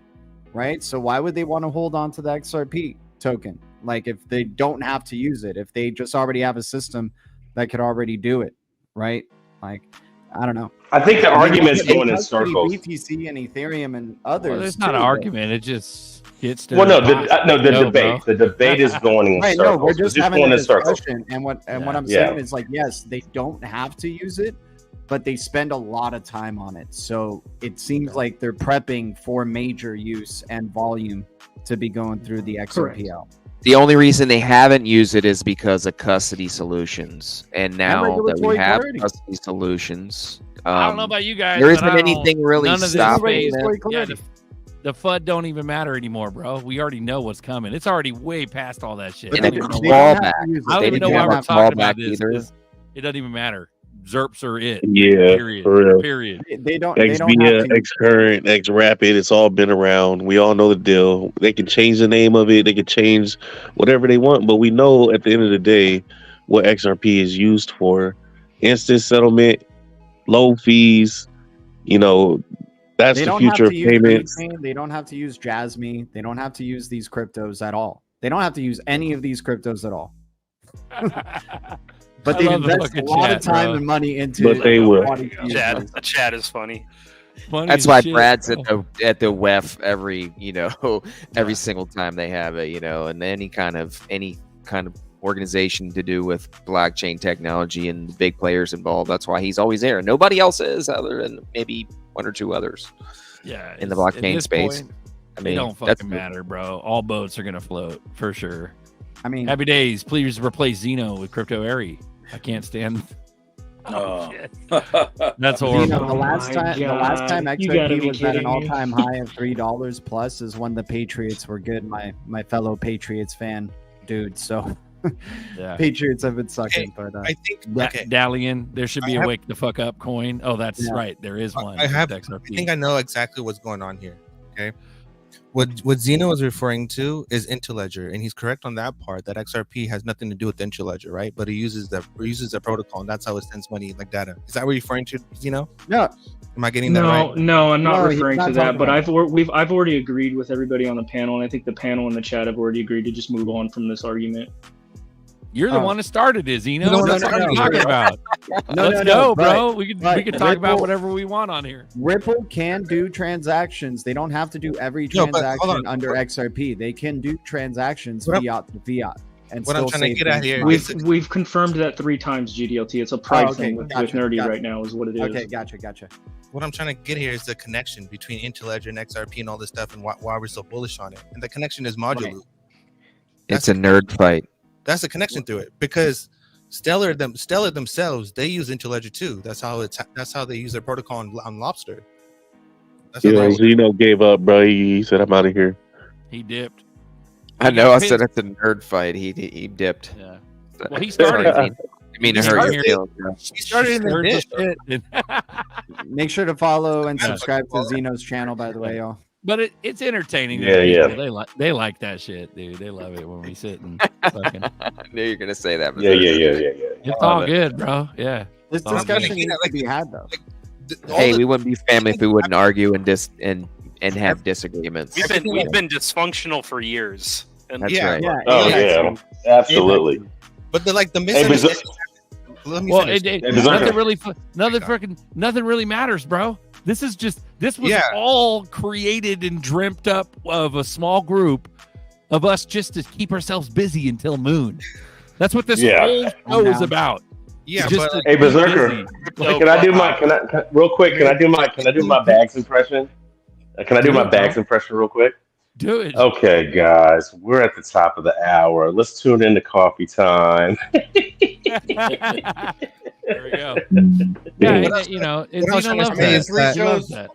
right? So why would they want to hold on to the XRP token? Like if they don't have to use it, if they just already have a system that could already do it, right? Like, I don't know. I think the argument's They going in custody circles. BTC and Ethereum and others. Well, it's not an too, but- argument. It just gets to Well, no, the the debate. The debate is going in Right, circles. no, we're just having going a in circles. discussion, and what I'm Yeah. saying is like, yes, they don't have to use it, but they spend a lot of time on it. So it seems like they're prepping for major use and volume to be going through the XRPL. The only reason they haven't used it is because of custody solutions. And now that we regulatory have clarity. custody solutions, I don't know about you guys. there but isn't I don't- anything really none of this stopping phase- them. yeah, the FUD don't even matter anymore, bro. We already know what's coming. It's already way past all that shit. And I a don't even know They don't have callback. to use it. I don't They even know didn't why have we're a talking about callback this. either. 'Cause it doesn't even matter. ZERPs are it. Yeah, Period. for real. Period. They don't have XVIA, to. XCurrent, XRapid, it's all been around. We all know the deal. They can change the name of it. They can change whatever they want, but we know at the end of the day what XRP is used for. Instant settlement, low fees, that's They the don't future have of to use payments. Bitcoin. They don't have to use Jasmine. They don't have to use these cryptos at all. They don't have to use any of these cryptos at all. But I they love the invest a fucking lot chat, of time bro. and money into But they will. wanting to use Chat, this. the chat is funny. Funny That's as why shit, Brad's bro. at the WEF every every single time they have it, and any kind of organization to do with blockchain technology and the big players involved. That's why he's always there. Nobody else is, other than maybe one or two others. Yeah, in the it's- at blockchain this space. point, I it mean, don't that's fucking matter, bro. All boats are gonna float for sure. I mean, Happy days. Please replace Zeno with Crypto Airy. I can't stand. Oh. That's You horrible. know, the last time You gotta XRP be was at an kidding me. all-time high of $3 plus is when the Patriots were good. My fellow Patriots fan dude. So Yeah. Patriots have been sucking, but I think Dalian, there should be I a have- wake the fuck up coin. Oh, that's Yeah. right. There is one. I have. It's I XRP. think I know exactly what's going on here. Okay, what Zeno is referring to is Interledger, and he's correct on that part. That XRP has nothing to do with Interledger, right? But it uses the protocol, and that's how it sends money like data. Is that what you're referring to, Zeno? No. Am I getting that No, right? no, I'm not No, he's referring not to that. talking But about I've already agreed with everybody on the panel, and I think the panel and the chat have already agreed to just move on from this argument. You're the Oh. one that started it, Zeno. No, no, That's no, what I'm no. talking about. No, Let's no, go, but- bro. We can but talk about Ripple- whatever we want on here. Ripple can do transactions. They don't have to do every No, but hold transaction on. under XRP. They can do transactions What I'm- fiat to fiat. And what I'm still trying to save get at them here money. is- We've confirmed that 3 times, GDLT. It's a pride Oh, okay, thing with gotcha, Nerdy gotcha. right now, is what it is. Okay, gotcha. What I'm trying to get here is the connection between Interledger and XRP and all this stuff, and why we're so bullish on it. And the connection is modular. Right. It's a nerd fight. That's the connection through it, because Stellar themselves, they use Interledger too. That's how they use their protocol on Lobster. That's how they- Zeno gave up, bro. He said, "I'm out of here." He dipped. I know. I His- said it's a nerd fight. He dipped. Yeah. Well, he started. I mean, to He hurt started your it. feelings. Yeah. She started in the Stirred dish. the shit. Make sure to follow and Yeah. subscribe to Zeno's channel, by the way, y'all. But it's entertaining. to Yeah, people. yeah. They like that shit, dude. They love it when we sit and fucking. I knew you were gonna say that. Yeah. It's all good, bro. Yeah. This I'm discussion gonna- needs to be had, though. Hey, we wouldn't be family if we wouldn't argue and have disagreements. We've been dysfunctional for years. And That's Yeah. right. Yeah, Oh exactly. yeah, absolutely. But the Hey, but misunderstanding. let me Well, finish. nothing really matters, bro. This was all created and dreamt up of a small group of us just to keep ourselves busy until Moon. That's what this whole show is about. Yeah, Just but to Hey, keep Berserker, busy. can I do real quick? Can I do my bags impression? Can I do my bags impression real quick? Do it. Okay, guys, we're at the top of the hour. Let's tune in to coffee time. There we go. Yeah, you know, Zeno loves that. He loves that.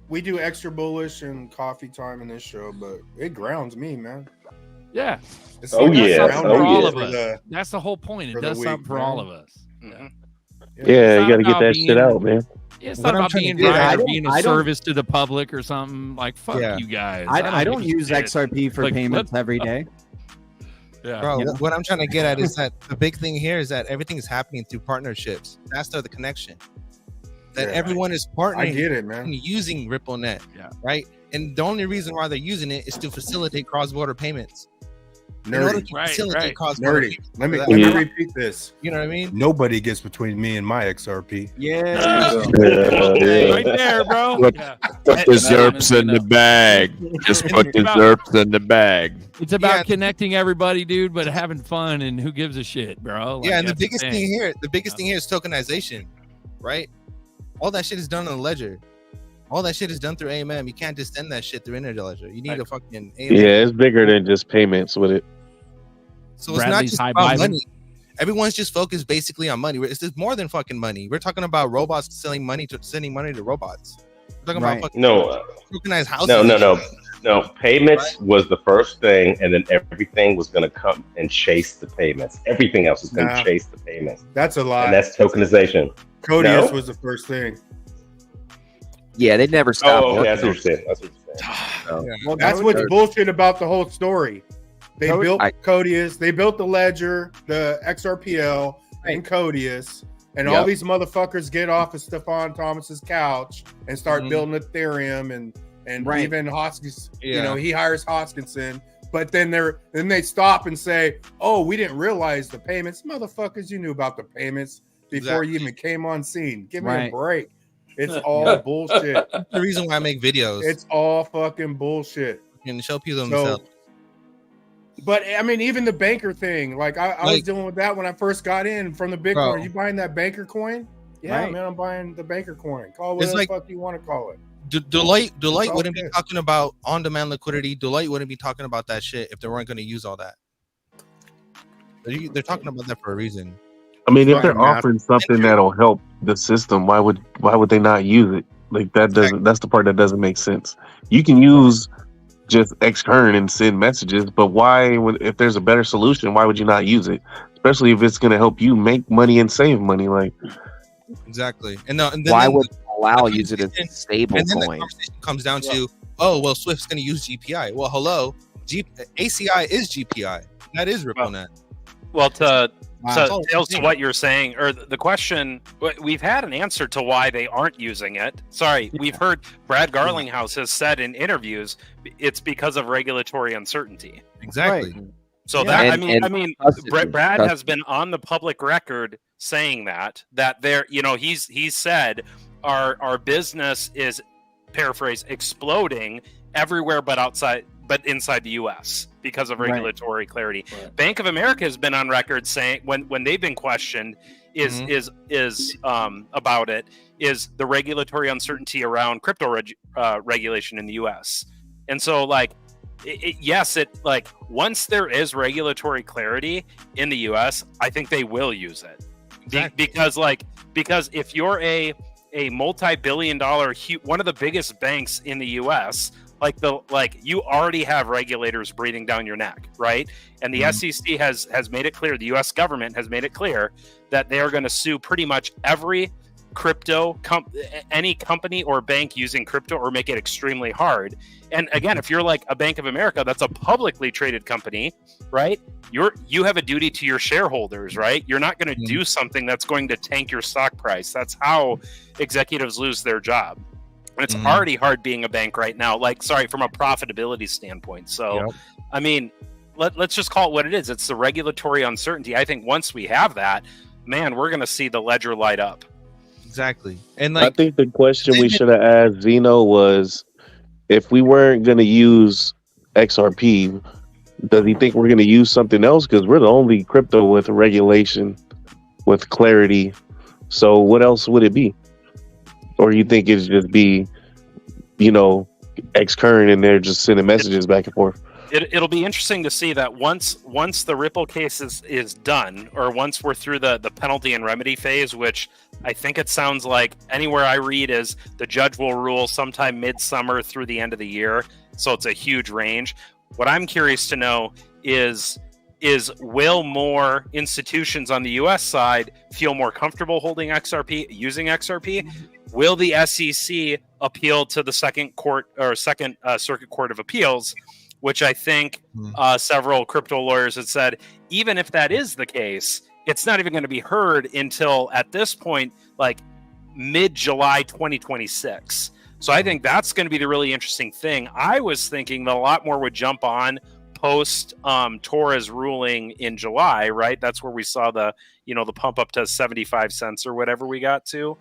We do extra bullish and coffee time in this show, but it grounds me, man. Yeah. It's Oh, like yeah. grounding For all of for us. the- That's the whole point. It for the does week, something for man. all of us. Yeah, you got to about get that being- shit out, man. It's What not I'm about trying to being get right at- or being a I don't- service to the public or something. Like, fuck Yeah. you guys. I don't give a use shit. XRP for Like, payments every day. Yeah. Bro, You know? what I'm trying to get at is that the big thing here is that everything is happening through partnerships. That's the connection. That Yeah. everyone is partnering. I get it, man. and using RippleNet, Yeah. right? And the only reason why they're using it is to facilitate cross-border payments. In order Nerdy. to Right, facilitate right. cross-border Nerdy. payments, Let me for let that- me repeat this. You know what I mean? Nobody gets between me and my XRP. Yeah. Right there, bro. Put Yeah. the Zerps in the bag. Just put the Zerps in the bag. It's about Yeah. connecting everybody, dude, but having fun and who gives a shit, bro. Like, Yeah, and the that's biggest thing. thing here is tokenization, right? All that shit is done on the ledger. All that shit is done through AMM. You can't just send that shit through Interledger. You need a fucking AMM. Yeah, it's bigger than just payments with it. So it's not Bradley's just high about fiving. money. Everyone's just focused basically on money. It's just more than fucking money. We're talking about robots sending money to robots. We're talking Right. about fucking No, tokenized houses. no. Payments was the first thing, and then everything was going to come and chase the payments. Everything else was going to Nah. chase the payments, That's a lie. and that's tokenization. Codius No? was the first thing. Yeah, they never stop. Oh, okay, that's working what you're saying. That's what you're saying. Well, That's that what's was- bullshit about the whole story. They Code- built I- Codius, they built the ledger, the XRPL, and Codius, and all Yep. these motherfuckers get off of Stefan Thomas's couch and start Mhm. building Ethereum and Right. even Hoskins. You Yeah. know, he hires Hoskinson, but then they stop and say, "Oh, we didn't realize the payments, motherfuckers. You knew about the payments before you even came on scene. Give me a Right. break. It's all bullshit. That's the reason why I make videos It's all fucking bullshit." and show people So, themselves. but I mean, even the banker thing, like I was Like- dealing with that when I first got in from the Bitcoin. Bro. You buying that banker coin? Yeah, Right. man, I'm buying the banker coin. Call it It's whatever like- the fuck you want to call it. Deloitte all wouldn't be good. talking about on-demand liquidity. Deloitte wouldn't be talking about that shit if they weren't going to use all that. They're talking about that for a reason. I mean, if they're Fucking math. offering something that'll help the system, why would they not use it? Like that doesn't. That's the part that doesn't make sense. You can use just Xkern and send messages, but why would, if there's a better solution, why would you not use it? Especially if it's going to help you make money and save money. Like, Exactly. And then Why then would allow use it as a stable and then the coin? conversation comes down to, oh well, Swift's going to use GPI. Well, hello, ACI is GPI. That is RippleNet. Well, to Wow. Tails, to what you're saying, or the question, we've had an answer to why they aren't using it. Sorry, we've heard Brad Garlinghouse has said in interviews it's because of regulatory uncertainty. Exactly. So Yeah. that I mean, custody. Brad has been on the public record saying that they're, he's said our business is, paraphrase, exploding everywhere but inside the U.S. because of regulatory clarity. Right. Bank of America has been on record saying when they've been questioned is about it is the regulatory uncertainty around crypto regulation in the U.S. And so once there is regulatory clarity in the U.S., I think they will use it. Exactly. Because if you're a multi-billion-dollar, one of the biggest banks in the U.S., you already have regulators breathing down your neck, right? And the SEC has made it clear, the U.S. government has made it clear that they are going to sue pretty much every any company or bank using crypto, or make it extremely hard. And again, if you're like a Bank of America, that's a publicly traded company, right? You have a duty to your shareholders, right? You're not going to do something that's going to tank your stock price. That's how executives lose their job. And it's already hard being a bank right now. From a profitability standpoint. So, Yep. I mean, let's just call it what it is. It's the regulatory uncertainty. I think once we have that, man, we're going to see the ledger light up. Exactly. And I think the question we should have asked Zeno was, if we weren't going to use XRP, does he think we're going to use something else? Because we're the only crypto with regulation, with clarity. So what else would it be? Or you think it's just be, X-current and they're just sending messages back and forth? It'll be interesting to see that once the Ripple case is done, or once we're through the penalty and remedy phase, which I think it sounds like anywhere I read is the judge will rule sometime midsummer through the end of the year. So it's a huge range. What I'm curious to know is will more institutions on the US side feel more comfortable holding XRP, using XRP? Will the SEC appeal to the Second Circuit Court of Appeals, which I think several crypto lawyers have said, even if that is the case, it's not even going to be heard until, at this point, like mid-July 2026. So I think that's going to be the really interesting thing. I was thinking that a lot more would jump on post Torres ruling in July, right? That's where we saw the pump up to 75 cents or whatever we got to.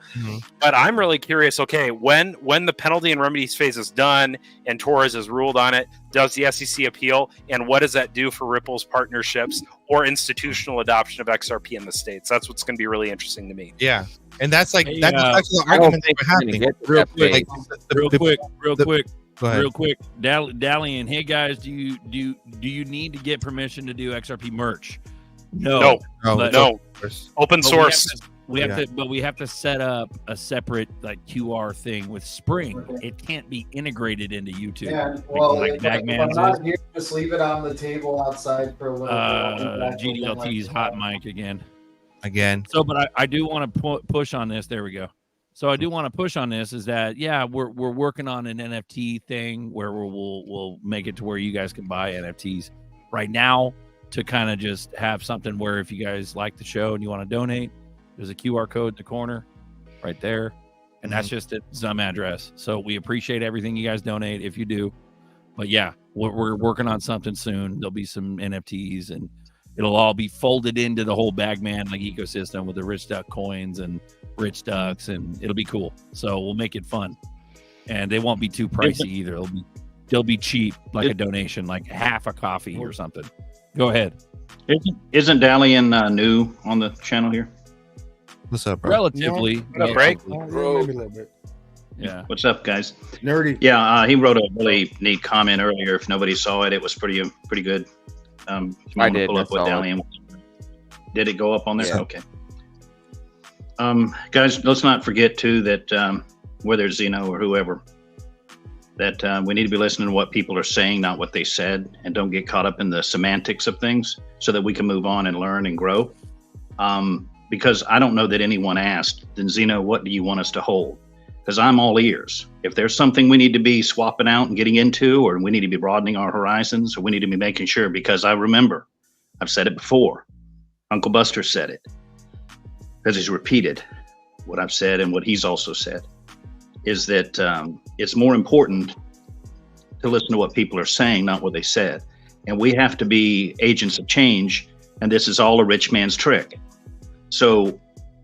But I'm really curious, okay, when the penalty and remedies phase is done and Torres has ruled on it, does the SEC appeal? And what does that do for Ripple's partnerships or institutional adoption of XRP in the States? That's what's going to be really interesting to me. Yeah. And that's like, that goes back to the argument that we're having. Real quick, Dalian. Hey guys, do you need to get permission to do XRP merch? No. Open source. We have to set up a separate QR thing with Spring. It can't be integrated into YouTube. Yeah, well, like Bagman's not here. Just leave it on the table outside for a little bit. GDLT's hot mic again. So, but I do want to push on this. There we go. So I do want to push on this is that, we're working on an NFT thing where we'll make it to where you guys can buy NFTs right now, to kind of just have something where if you guys like the show and you want to donate, there's a QR code in the corner right there. And that's just at some address. So we appreciate everything you guys donate if you do. But we're working on something soon. There'll be some NFTs and it'll all be folded into the whole Bagman ecosystem with the Rich Duck coins and Rich Ducks, and it'll be cool. So we'll make it fun, and they won't be too pricey either. They'll be cheap, like a donation, like half a coffee or something. Go ahead. Isn't Dalian new on the channel here? What's up, bro? Relatively. Maybe a little bit. Yeah. What's up, guys? Nerdy. Yeah, he wrote a really neat comment earlier. If nobody saw it, it was pretty good. I did. Pull up what Dalian. Did it go up on there? Yeah. Okay. Guys, let's not forget too that whether it's Zeno or whoever, that we need to be listening to what people are saying, not what they said, and don't get caught up in the semantics of things, so that we can move on and learn and grow. Because I don't know that anyone asked, then Zeno, what do you want us to hold? Because I'm all ears. If there's something we need to be swapping out and getting into, or we need to be broadening our horizons, or we need to be making sure, because I remember, I've said it before, Uncle Buster said it, because he's repeated what I've said and what he's also said, is that it's more important to listen to what people are saying, not what they said. And we have to be agents of change, and this is all a rich man's trick. So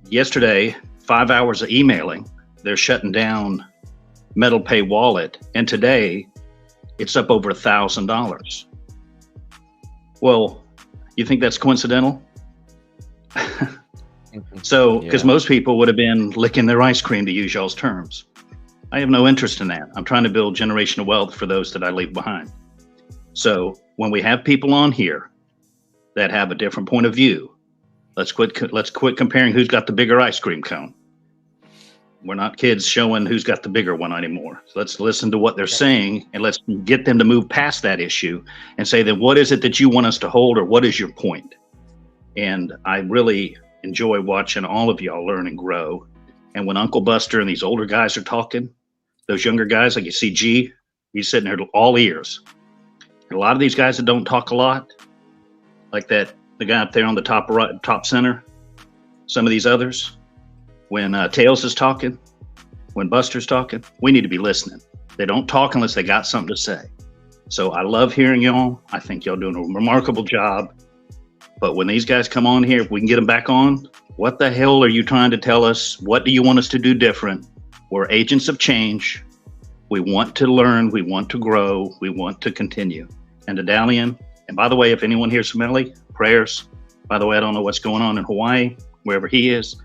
yesterday, 5 hours of emailing, they're shutting down Metal Pay Wallet, and today it's up over $1,000. Well, you think that's coincidental? So, because most people would have been licking their ice cream, to use y'all's terms. I have no interest in that. I'm trying to build generational wealth for those that I leave behind. So when we have people on here that have a different point of view, let's quit comparing who's got the bigger ice cream cone. We're not kids showing who's got the bigger one anymore. So let's listen to what they're saying, and let's get them to move past that issue and say, then what is it that you want us to hold, or what is your point? And I really enjoy watching all of y'all learn and grow. And when Uncle Buster and these older guys are talking, those younger guys, like you see G, he's sitting there all ears. And a lot of these guys that don't talk a lot, like the guy up there on the top right, top center, some of these others, when Tails is talking, when Buster's talking, we need to be listening. They don't talk unless they got something to say. So I love hearing y'all. I think y'all doing a remarkable job. But when these guys come on here, if we can get them back on, what the hell are you trying to tell us? What do you want us to do different? We're agents of change. We want to learn. We want to grow. We want to continue. And to Dalian, and by the way, if anyone hears from Ellie, prayers. By the way, I don't know what's going on in Hawaii, wherever he is.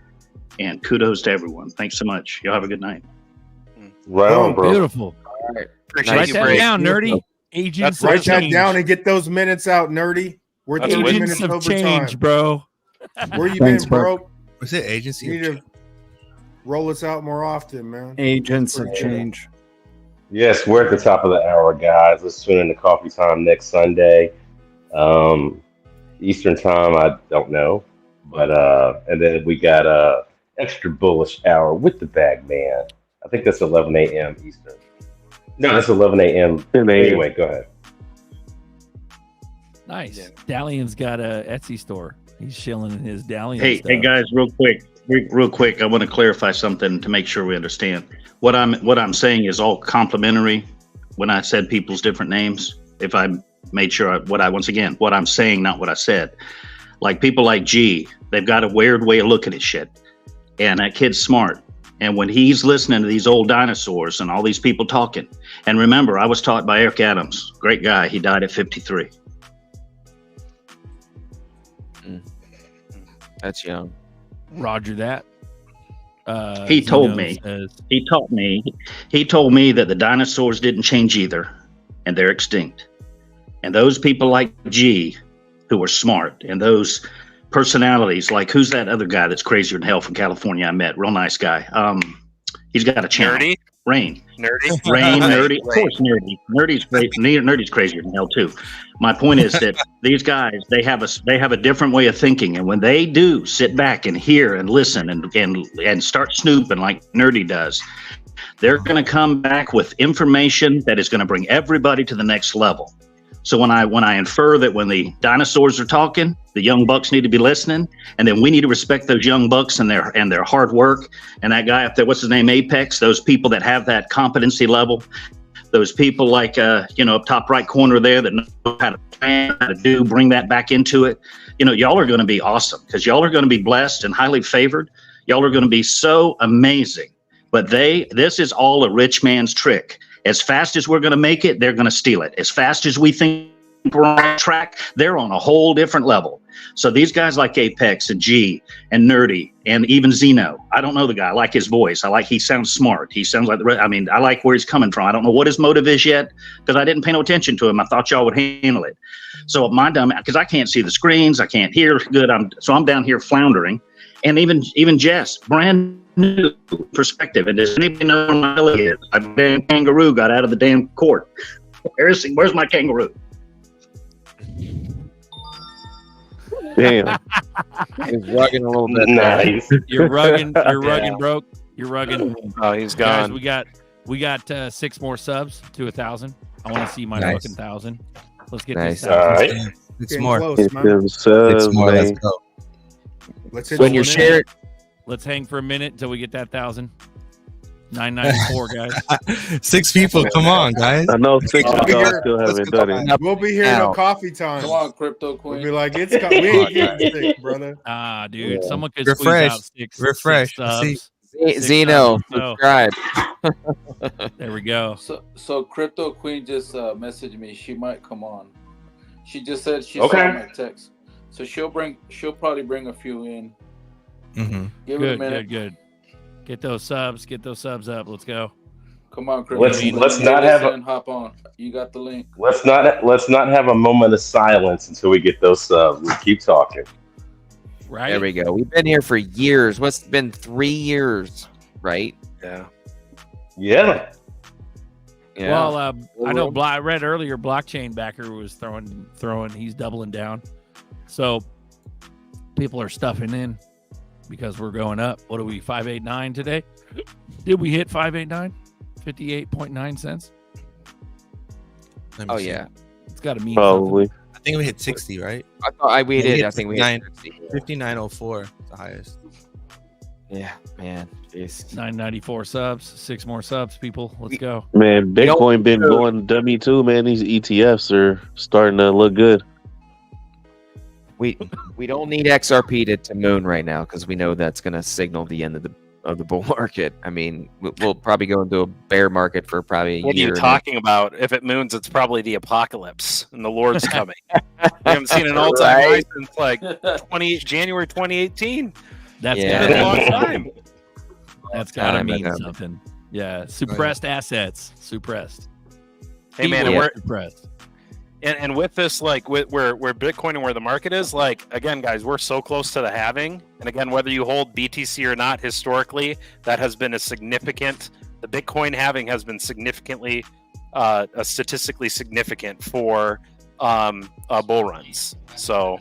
And kudos to everyone. Thanks so much. Y'all have a good night. Right on, bro. Beautiful. All right. Write that down, nerdy. Agents of Write that change. down and get those minutes out, nerdy. We're 30 Agents minutes of over change, time. bro. Where you Thanks, been, bro. bro? Was it agency? You need to roll us out more often, man. Agents of change. Yes, we're at the top of the hour, guys. Let's tune in to Coffee Time next Sunday. Eastern time, I don't know. But and then we got extra bullish hour with the bag man. I think that's 11 a.m. Eastern. No, that's 11 a.m. Anyway, go ahead. Nice. Dalian's got a Etsy store. He's shilling in his Dalian Hey, stuff. hey guys, real quick, I want to clarify something to make sure we understand. What I'm saying is all complimentary. When I said people's different names, if I made sure what I'm saying, not what I said. Like people like G, they've got a weird way of looking at shit, and that kid's smart. And when he's listening to these old dinosaurs and all these people talking, and remember, I was taught by Eric Adams, great guy. He died at 53. That's young. Roger that. He told Zeno me. says- He told me that the dinosaurs didn't change either, and they're extinct. And those people like G, who are smart, and those personalities like who's that other guy that's crazier than hell from California? I met, real nice guy. He's got a channel. Nerdy? Rain. Nerdy? Rain, Right, nerdy. Of course, nerdy. Nerdy's great. Nerdy's crazier than hell too. My point is that these guys, they have a different way of thinking, and when they do sit back and hear and listen and start snooping like Nerdy does, they're going to come back with information that is going to bring everybody to the next level. So when I infer that when the dinosaurs are talking, the young bucks need to be listening, and then we need to respect those young bucks and their hard work. And that guy up there, what's his name, Apex? Those people that have that competency level, those people like up top right corner there that know how to plan, how to do, bring that back into it. Y'all are going to be awesome because y'all are going to be blessed and highly favored. Y'all are going to be so amazing. But this is all a rich man's trick. As fast as we're going to make it, they're going to steal it. As fast as we think we're on track, they're on a whole different level. So these guys like Apex and G and Nerdy and even Zeno, I don't know the guy. I like his voice. He sounds smart. He sounds like I like where he's coming from. I don't know what his motive is yet because I didn't pay no attention to him. I thought y'all would handle it. So because I can't see the screens, I can't hear good. I'm down here floundering. And even Jess, brand new perspective. And does anybody know where my belly is? My damn kangaroo got out of the damn court. Where's my kangaroo? Damn. He's rugging a little bit. Nice. You're rugging, broke. You're rugging. Oh, he's Guys, gone. we got 6 more subs to 1,000. I want to see my Nice. fucking 1,000. Let's get Nice. this All 1,000. right. It's Getting more. close, It's man. them It's subs, more. Let's man. go. Let's hit When the you one in. share it, Let's hang for a minute until we get that 1,000. 994, guys. 6 people. Come on, guys. I know 6 I'll of be y'all here. still haven't done it. We'll be here Now. till coffee time. Come on, Crypto We'll Queen. be like, we ain't getting sick, brother. Dude, someone could Refresh. squeeze out 6 Refresh. subs. Zeno, So, subscribe. there we go. So Crypto Queen just messaged me. She might come on. She just said she Okay. saw my text. So she'll probably bring a few in. Mm-hmm. Give it a minute. Good. Get those subs up. Let's go. Come on, Crypto. Let's Queen. not have Listen, hop on. You got the link. Let's not have a moment of silence until we get those subs. We keep talking. Right? There we go. We've been here for years. What's been 3 years, right? Yeah. Yeah. Yeah. Well, I know. I read earlier. Blockchain backer was throwing. He's doubling down. So people are stuffing in because we're going up. What are we? 589 today? Did we hit 589? 58.9 cents. Oh yeah. It's got to mean Probably. I think we hit 60, right? I thought we Yeah, did. we I think we hit hit 60. 59.04, the highest. Yeah, man. Jeez. 994 subs, 6 more subs, people. Let's go. Man, Bitcoin been going dummy too, man. These ETFs are starting to look good. We don't need XRP to moon right now because we know that's going to signal the end of the bull market. I mean, we'll probably go into a bear market for probably a What are year. you talking about? If it moons, it's probably the apocalypse and the Lord's coming. We haven't seen an all-time high since like January 2018. That's Yeah. been a long time. That's got to Time, mean I know. something. Yeah, suppressed assets. Suppressed. Hey man, Keyword and suppressed. and with this, like where Bitcoin and where the market is, like again, guys, we're so close to the halving. And again, whether you hold BTC or not, historically, that has been a significant. The Bitcoin halving has been significantly, statistically significant for bull runs. So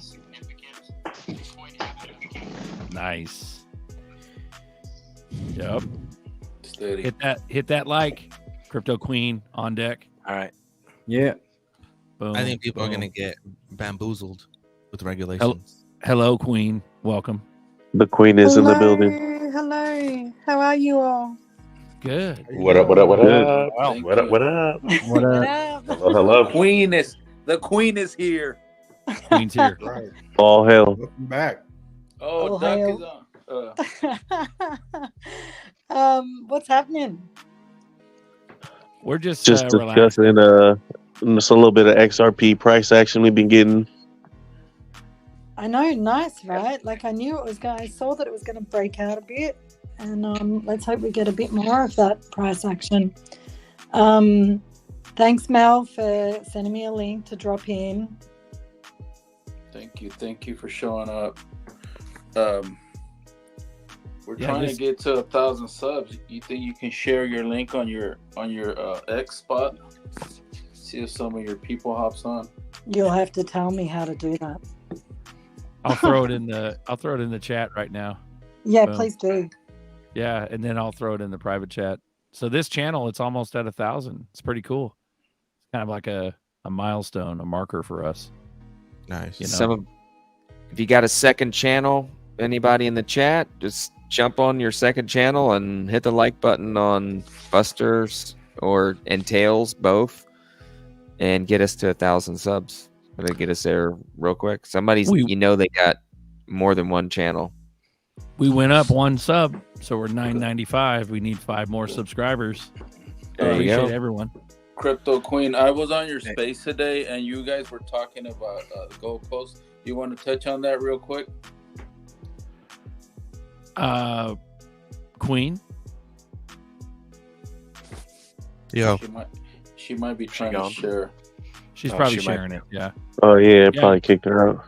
Nice. Yep. Steady. Hit that like. Crypto Queen on deck. All right. Yeah. Boom. I think people are boom. going to get bamboozled with regulations. Hello, Queen. Welcome. The queen is in the building. Hello. How are you all? Good. What up? What up? What Good. up? Thank What up? you. What up? What What up? up? Hello, hello. The queen is here. Queen's here. Right. All hell. Welcome back. Oh, Oh, Duck hail. is on. What's happening? We're just Just relaxing. discussing just a little bit of XRP price action we've been getting. I know, nice, right? Like I knew it was going. I saw that it was going to break out a bit, and let's hope we get a bit more of that price action. Thanks, Mel, for sending me a link to drop in. Thank you for showing up. We're Yeah, trying this- to get to 1,000 subs. You think you can share your link on your X spot? See if some of your people hops on. You'll have to tell me how to do that. I'll throw it in the chat right now. Yeah, Boom. please do. Yeah, and then I'll throw it in the private chat. So this channel, it's almost at 1,000. It's pretty cool. It's kind of like a milestone, a marker for us. Nice. You know? If you got a second channel, anybody in the chat, just jump on your second channel and hit the like button on Busters and Tails both, and get us to 1,000 subs. Gonna get us there real quick. They got more than one channel. We went up 1 sub, so we're 995. We need 5 more subscribers. There you Appreciate go. everyone. Crypto Queen, I was on your space today, and you guys were talking about the Gold Coast. You want to touch on that real quick? Queen. Yo. She might be trying to gone? share. She's Oh, probably she might- sharing it. Yeah. Oh yeah, probably kicked her out.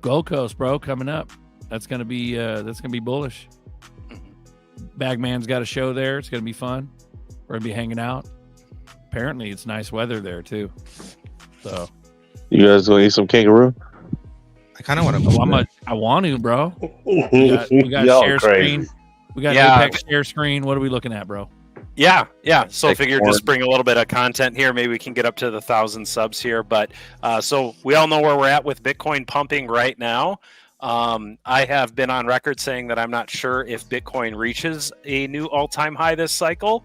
Gold Coast, bro, coming up. That's gonna be bullish. Bagman's got a show there. It's gonna be fun. We're gonna be hanging out. Apparently, it's nice weather there too. So You guys gonna eat some kangaroo? I kind of want to. I want to, bro. We got Y'all share crazy. screen. We got Yeah. Apex share screen. What are we looking at, bro? Yeah. So I Take figured more. just bring a little bit of content here. Maybe we can get up to the 1,000 subs here. But so we all know where we're at with Bitcoin pumping right now. I have been on record saying that I'm not sure if Bitcoin reaches a new all-time high this cycle,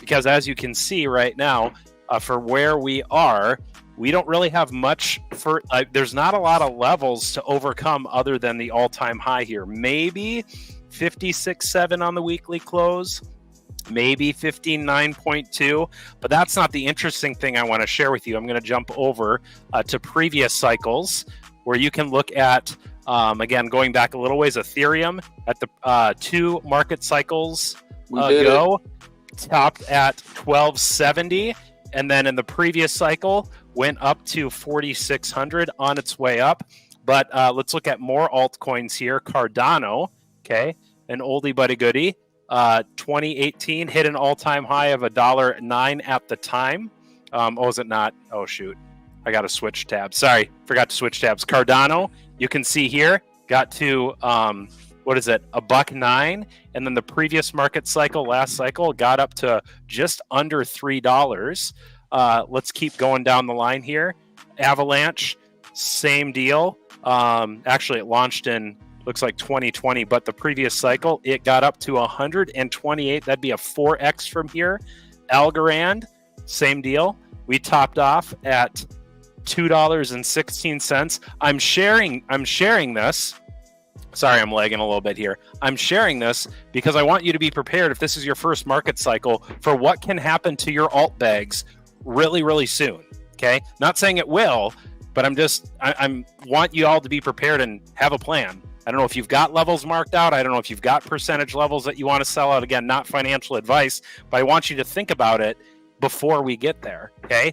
because as you can see right now, for where we are, we don't really have much for. There's not a lot of levels to overcome other than the all-time high here. Maybe 56.7 on the weekly close. Maybe 59.2, but that's not the interesting thing I want to share with you. I'm going to jump over to previous cycles where you can look at, again, going back a little ways, Ethereum at the 2 market cycles ago, topped at 1270, and then in the previous cycle went up to 4,600 on its way up. But let's look at more altcoins here. Cardano, okay, an oldie but a goodie. 2018 hit an all-time high of $1.09 at the time. Is it not? Oh shoot, I got to switch tabs. Sorry, forgot to switch tabs. Cardano, you can see here, got to what is it, $1.09, and then the previous market cycle, last cycle, got up to just under $3. Let's keep going down the line here. Avalanche, same deal. Actually, it launched in looks like 2020, but the previous cycle, it got up to 128. That'd be a 4x from here. Algorand, same deal. We topped off at $2.16. I'm sharing this. Sorry, I'm lagging a little bit here. I'm sharing this because I want you to be prepared if this is your first market cycle for what can happen to your alt bags really, really soon. Okay? Not saying it will, but I'm want you all to be prepared and have a plan. I don't know if you've got levels marked out. I don't know if you've got percentage levels that you want to sell out. Again, not financial advice, but I want you to think about it before we get there. Okay?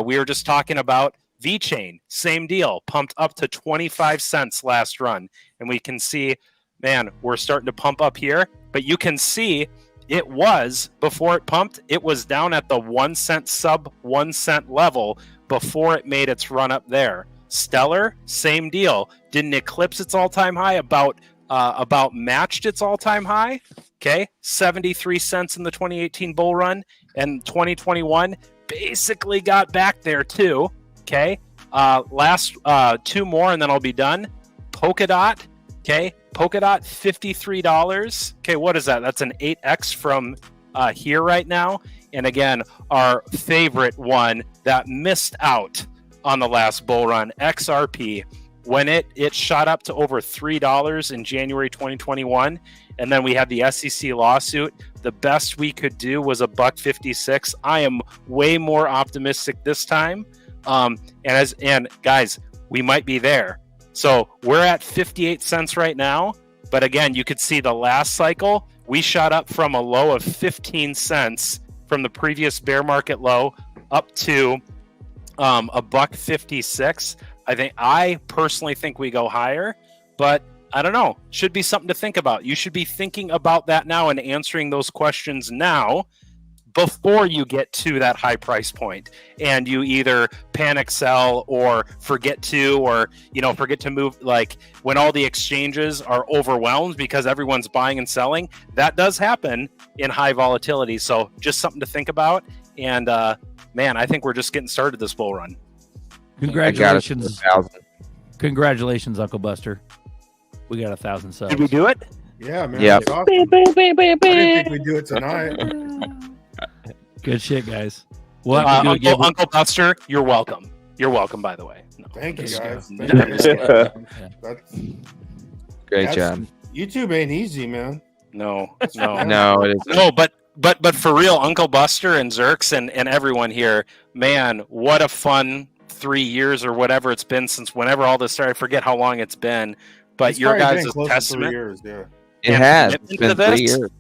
We were just talking about VeChain, same deal, pumped up to 25 cents last run. And we can see, man, we're starting to pump up here. But you can see it was, before it pumped, it was down at the 1 cent, sub 1 cent level before it made its run up there. Stellar, same deal. Didn't eclipse its all-time high, about matched its all-time high. Okay, 73 cents in the 2018 bull run. And 2021 basically got back there too. Okay, last two more and then I'll be done. Polkadot, okay, Polkadot, $53. Okay, what is that? That's an 8x from here right now. And again, our favorite one that missed out on the last bull run, XRP, when it shot up to over $3 in January 2021, and then we had the SEC lawsuit. The best we could do was $1.56. I am way more optimistic this time. And guys, we might be there. So we're at 58 cents right now. But again, you could see the last cycle, we shot up from a low of 15 cents from the previous bear market low up to $1.56. I personally think we go higher, but I don't know. Should be something to think about. You should be thinking about that now and answering those questions now before you get to that high price point and you either panic sell or forget to move, like when all the exchanges are overwhelmed because everyone's buying and selling. That does happen in high volatility. So just something to think about. And man, I think we're just getting started this bull run. Congratulations. Congratulations, Uncle Buster. We got 1,000 subs. Did we do it? Yeah, man. Yep. Awesome. I didn't think we'd do it tonight. Good shit, guys. Well, Uncle Buster, you're welcome. You're welcome, by the way. No, Thank you, guys. Great job. YouTube ain't easy, man. No, it isn't. No, but for real, Uncle Buster and Zerks and everyone here, man, what a fun 3 years or whatever it's been since whenever all this started. I forget how long it's been, but It's your probably guys' been close to 3 testament. years, yeah. It has. It's been 3 years.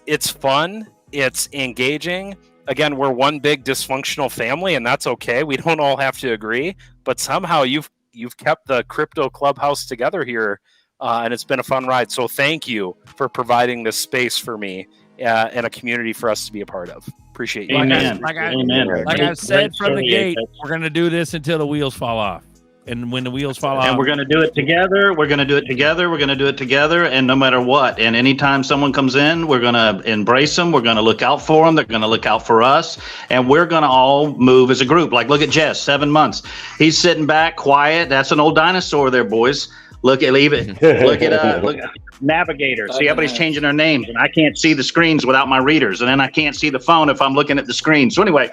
It's fun. It's engaging. Again, we're one big dysfunctional family, and that's okay. We don't all have to agree, but somehow you've kept the crypto clubhouse together here, and it's been a fun ride. So thank you for providing this space for me and a community for us to be a part of. Appreciate you. Like I said from the gate, we're going to do this until the wheels fall off. And when the wheels fall off, And we're going to do it together. We're going to do it together. We're going to do it together. And no matter what, and anytime someone comes in, we're going to embrace them. We're going to look out for them. They're going to look out for us. And we're going to all move as a group. Like, look at Jess, 7 months. He's sitting back, quiet. That's an old dinosaur there, boys. Leave it. Look at Navigator. See, everybody's changing their names, and I can't see the screens without my readers, and then I can't see the phone if I'm looking at the screen. So anyway,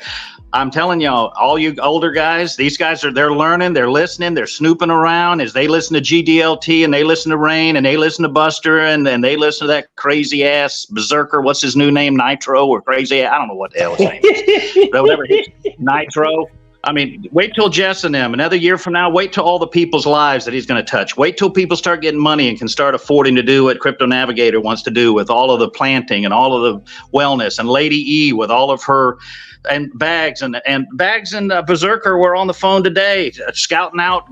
I'm telling y'all, all you older guys, these guys they're learning, they're listening, they're snooping around as they listen to GDLT and they listen to Rain and they listen to Buster and they listen to that crazy ass berserker. What's his new name? Nitro or crazy? I don't know what the hell his name is. But whatever. Nitro. I mean, wait till Jess and them. Another year from now, wait till all the people's lives that he's going to touch. Wait till people start getting money and can start affording to do what Crypto Navigator wants to do with all of the planting and all of the wellness. And Lady E with all of her and Bags and Berserker were on the phone today scouting out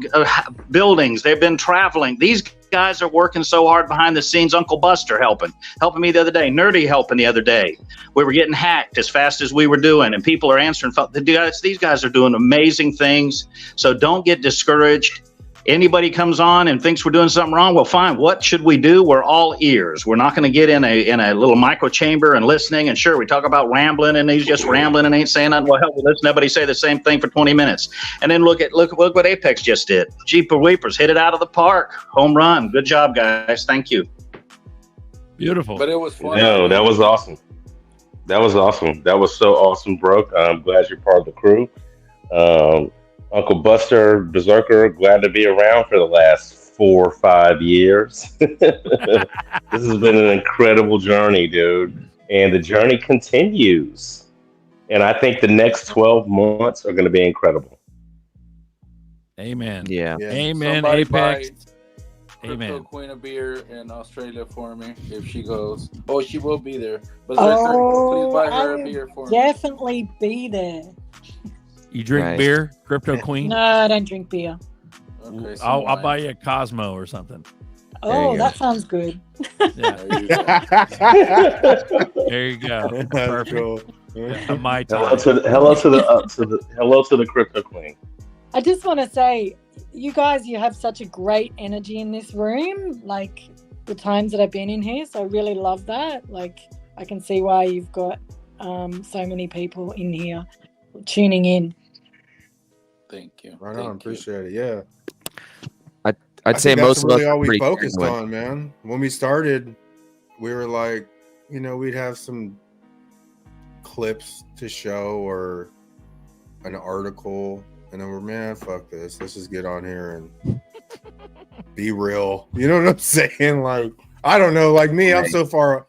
buildings. They've been traveling. These guys are working so hard behind the scenes. Uncle Buster helping me the other day. Nerdy helping the other day. We were getting hacked as fast as we were doing, and people are answering. These guys are doing amazing things. So don't get discouraged. Anybody comes on and thinks we're doing something wrong, well, fine. What should we do? We're all ears. We're not going to get in a little micro chamber and listening. And sure, we talk about rambling, and he's just rambling and ain't saying nothing. Well, hell, we'll listen to everybody say the same thing for 20 minutes. And then look what Apex just did. Jeeper Weepers hit it out of the park. Home run. Good job, guys. Thank you. Beautiful. But it was fun. No, that was awesome. That was awesome. That was so awesome, Brooke. I'm glad you're part of the crew. Uncle Buster, Berserker, glad to be around for the last 4 or 5 years. This has been an incredible journey, dude. And the journey continues. And I think the next 12 months are going to be incredible. Amen. Yeah. Amen. Somebody Apex. buy Crypto Amen. Queen of Beer in Australia for me if she goes. Oh, she will be there. Berserker, please buy her a beer for me. Definitely be there. You drink beer, Crypto Queen? No, I don't drink beer. Okay, I'll buy you a Cosmo or something. Oh, that sounds good. Yeah. There you go. Perfect. Cool. Yeah, my time. Hello to the Crypto Queen. I just want to say, you guys, you have such a great energy in this room. Like the times that I've been in here, so I really love that. Like I can see why you've got so many people in here tuning in. Thank you. Right on. Appreciate it. Yeah. I'd say think most that's of us really are all we pretty focused genuine. on, man. When we started, we were like, we'd have some clips to show or an article, and then we're, man, fuck this. Let's just get on here and be real. You know what I'm saying? Like, I don't know. Like me, I'm so far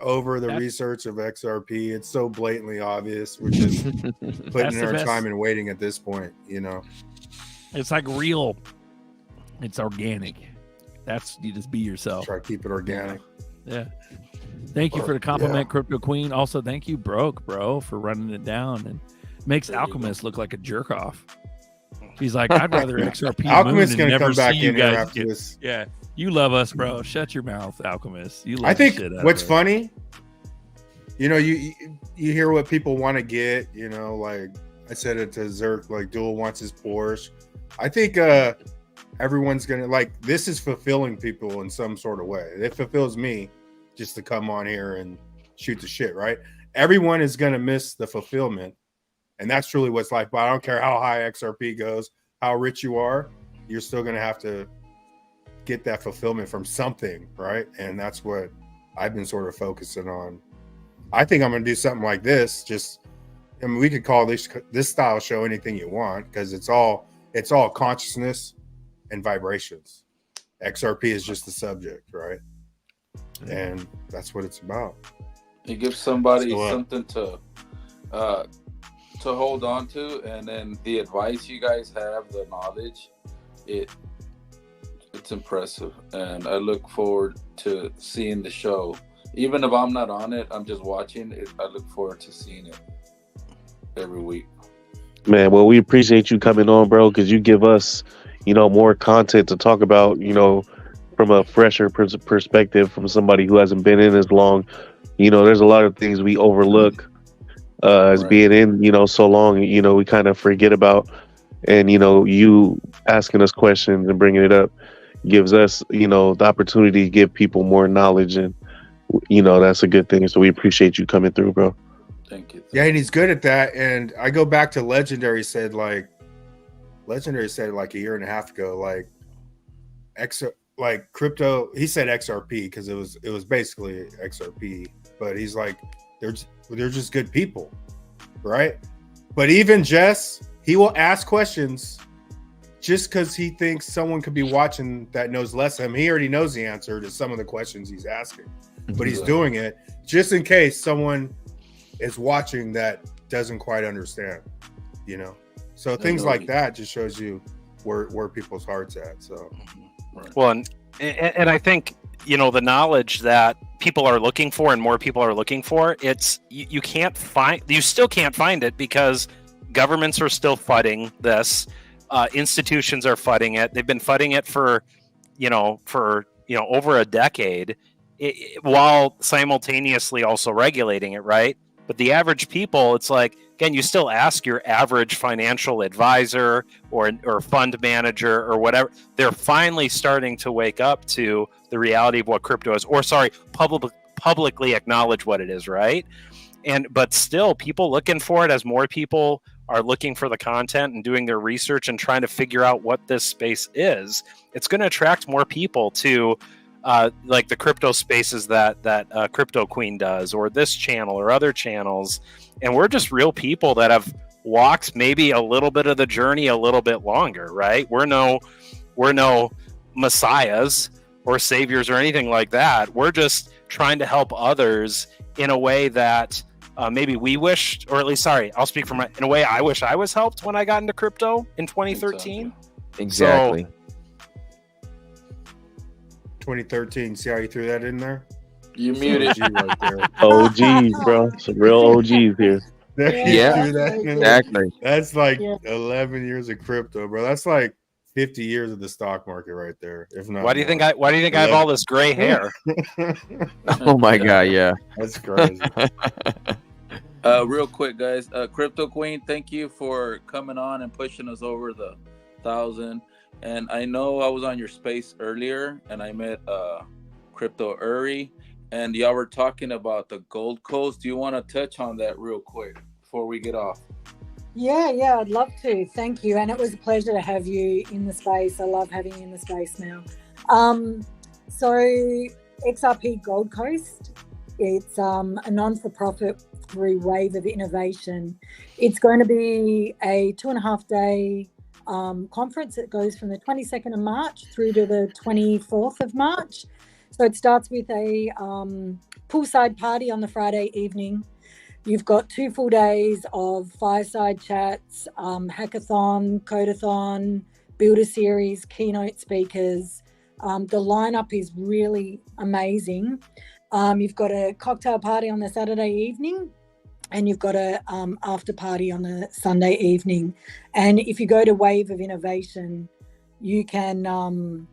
over the research of XRP. It's so blatantly obvious. We're just putting in our time and waiting at this point. It's like real. It's organic. You just be yourself. Try to keep it organic. Yeah. Thank you for the compliment, Crypto Queen. Also, thank you, Broke, bro, for running it down and makes Alchemist look like a jerk off. He's like, I'd rather XRP Alchemist Moon and gonna never come back see you in here guys after get. this. Yeah, you love us, bro. Shut your mouth, Alchemist. You love I think the shit out what's of us. funny, you hear what people want to get, like I said it to Zerk, like Duel wants his Porsche. I think everyone's gonna like this is fulfilling people in some sort of way. It fulfills me just to come on here and shoot the shit, right? Everyone is gonna miss the fulfillment, and that's truly what's like. But I don't care how high XRP goes, how rich you are, you're still gonna have to get that fulfillment from something, right? And that's what I've been sort of focusing on. I think I'm gonna do something like this. We could call this style show anything you want because it's all consciousness and vibrations. XRP is just the subject, right? And that's what it's about. It gives somebody something to hold on to, and then the advice you guys have, the knowledge, it's impressive, and I look forward to seeing the show. Even if I'm not on it, I'm just watching it. I look forward to seeing it every week. Man, well, we appreciate you coming on, bro, because you give us, more content to talk about, from a fresher perspective, from somebody who hasn't been in as long. There's a lot of things we overlook as being in, so long, we kind of forget about. And, you asking us questions and bringing it up gives us, the opportunity to give people more knowledge. And, that's a good thing. So we appreciate you coming through, bro. Thank you. Yeah, and he's good at that. And I go back to Legendary said like a year and a half ago, like crypto. He said XRP because it was basically XRP, but he's like they're just good people, right? But even Jess, he will ask questions just because he thinks someone could be watching that knows less of him. He already knows the answer to some of the questions he's asking, but he's doing it just in case someone is watching that doesn't quite understand, So things like that just shows you where people's hearts at. So, well, and I think the knowledge that people are looking for and more people are looking for, it's you still can't find it because governments are still fighting this. Institutions are fighting it. They've been fighting it for over a decade, while simultaneously also regulating it, right? But the average people, it's like, again, you still ask your average financial advisor or fund manager or whatever. They're finally starting to wake up to the reality of what crypto is, or publicly acknowledge what it is, right? But still, people looking for it, as more people are looking for the content and doing their research and trying to figure out what this space is, it's going to attract more people to like the crypto spaces that Crypto Queen does, or this channel or other channels. And we're just real people that have walked maybe a little bit of the journey a little bit longer, right? We're no messiahs or saviors or anything like that. We're just trying to help others in a way that maybe we wished, or at least, sorry, I'll speak in a way I wish I was helped when I got into crypto in 2013. Exactly. So, 2013. See how you threw that in there? You muted. Right there. OGs, bro. Some real OGs here. Yeah, exactly. That's like 11 years of crypto, bro. That's like 50 years of the stock market right there. If not, why do you think I have all this gray hair? Oh my god, yeah. That's crazy. Real quick, guys. Crypto Queen, thank you for coming on and pushing us over the 1,000. And I know I was on your space earlier, and I met Crypto Uri, and y'all were talking about the Gold Coast. Do you want to touch on that real quick before we get off? Yeah, I'd love to. Thank you. And it was a pleasure to have you in the space. I love having you in the space now. So XRP Gold Coast, it's a non-for-profit through Wave of Innovation. It's going to be a 2.5-day conference that goes from the 22nd of March through to the 24th of March. So it starts with a poolside party on the Friday evening. You've got 2 full days of fireside chats, hackathon, codathon, builder series, keynote speakers. The lineup is really amazing. You've got a cocktail party on the Saturday evening, and you've got a after party on the Sunday evening. And if you go to Wave of Innovation, you can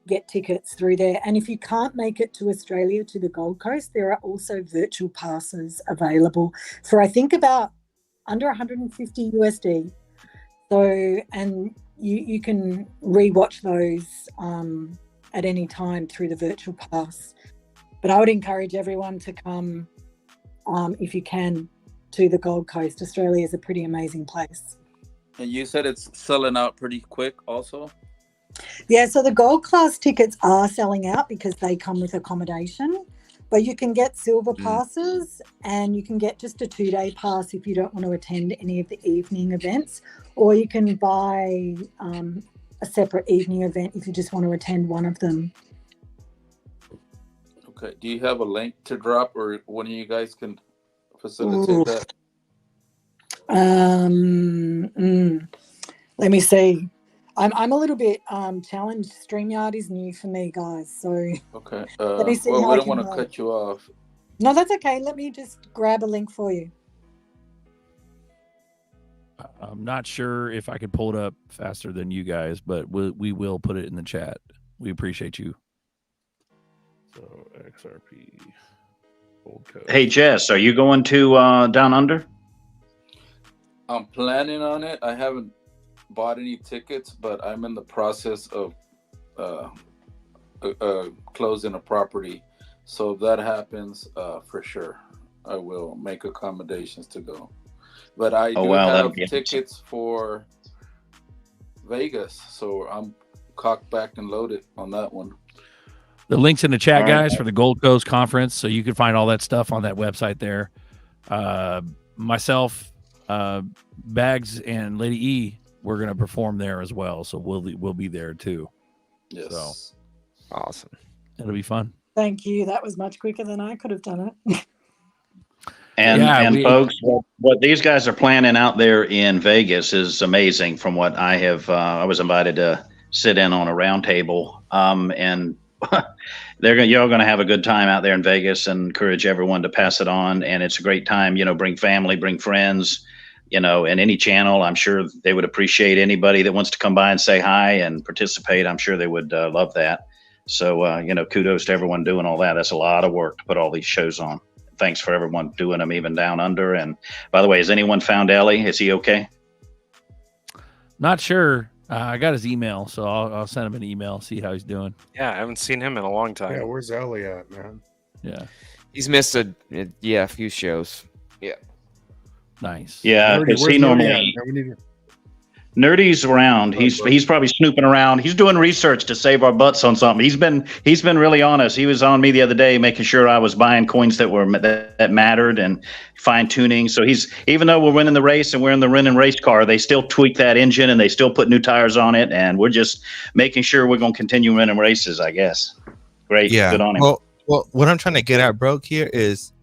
get tickets through there. And if you can't make it to Australia, to the Gold Coast, there are also virtual passes available for, I think, about under 150 USD. So, and you can rewatch those at any time through the virtual pass. But I would encourage everyone to come, if you can, to the Gold Coast. Australia is a pretty amazing place. And you said it's selling out pretty quick also? Yeah, so the gold class tickets are selling out because they come with accommodation, but you can get silver passes, and you can get just a 2-day pass if you don't want to attend any of the evening events, or you can buy a separate evening event if you just want to attend one of them. Okay. Do you have a link to drop, or one of you guys can facilitate that? Let me see. I'm a little bit challenged. StreamYard is new for me, guys. So okay. Let me see well, how we I don't can want to cut you off. No, that's okay. Let me just grab a link for you. I'm not sure if I could pull it up faster than you guys, but we will put it in the chat. We appreciate you. So XRP Gold Coast. Hey Jess, are you going to Down Under? I'm planning on it. I haven't bought any tickets, but I'm in the process of closing a property. So if that happens, for sure, I will make accommodations to go. But I do have tickets for Vegas, so I'm cocked back and loaded on that one. The link's in the chat, guys, for the Gold Coast conference, so you can find all that stuff on that website there. Myself, Bags, and Lady E, we're going to perform there as well, so we'll be there too. Yes. So awesome. It'll be fun. Thank you. That was much quicker than I could have done it. And folks, what these guys are planning out there in Vegas is amazing. From what I have, I was invited to sit in on a roundtable, and you're going to have a good time out there in Vegas, and encourage everyone to pass it on. And it's a great time. Bring family, bring friends. And any channel, I'm sure they would appreciate anybody that wants to come by and say hi and participate. I'm sure they would love that. So, kudos to everyone doing all that. That's a lot of work to put all these shows on. thanks for everyone doing them even down under. And by the way, has anyone found Ellie? Is he okay? Not sure. I got his email, so I'll send him an email, see how he's doing. Yeah, I haven't seen him in a long time. Yeah, where's Ellie at, man? Yeah. He's missed a few shows. Yeah. Nice. Yeah, because he normally Nerdy's around. He's probably snooping around. He's doing research to save our butts on something. He's been really honest. He was on me the other day, making sure I was buying coins that mattered and fine tuning. So even though we're winning the race and we're in the winning race car, they still tweak that engine and they still put new tires on it, and we're just making sure we're going to continue winning races, I guess. Great. Yeah. Good on him. Well, what I'm trying to get at, Broke, here is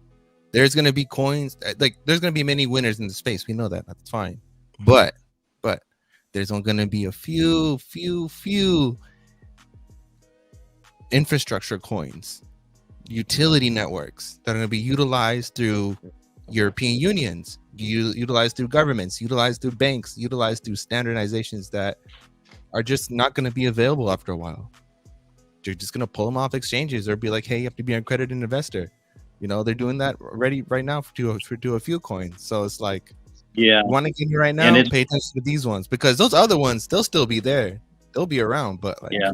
there's going to be coins. Like, there's going to be many winners in the space. We know that. That's fine. But there's going to be a few infrastructure coins, utility networks that are going to be utilized through European unions, utilized through governments, utilized through banks, utilized through standardizations that are just not going to be available after a while. They're just going to pull them off exchanges or be like, hey, you have to be an accredited investor. You know, they're doing that already right now to a few coins. So it's like, yeah, you want to get in right now, pay attention to these ones, because those other ones, they'll still be there. They'll be around, but like, yeah.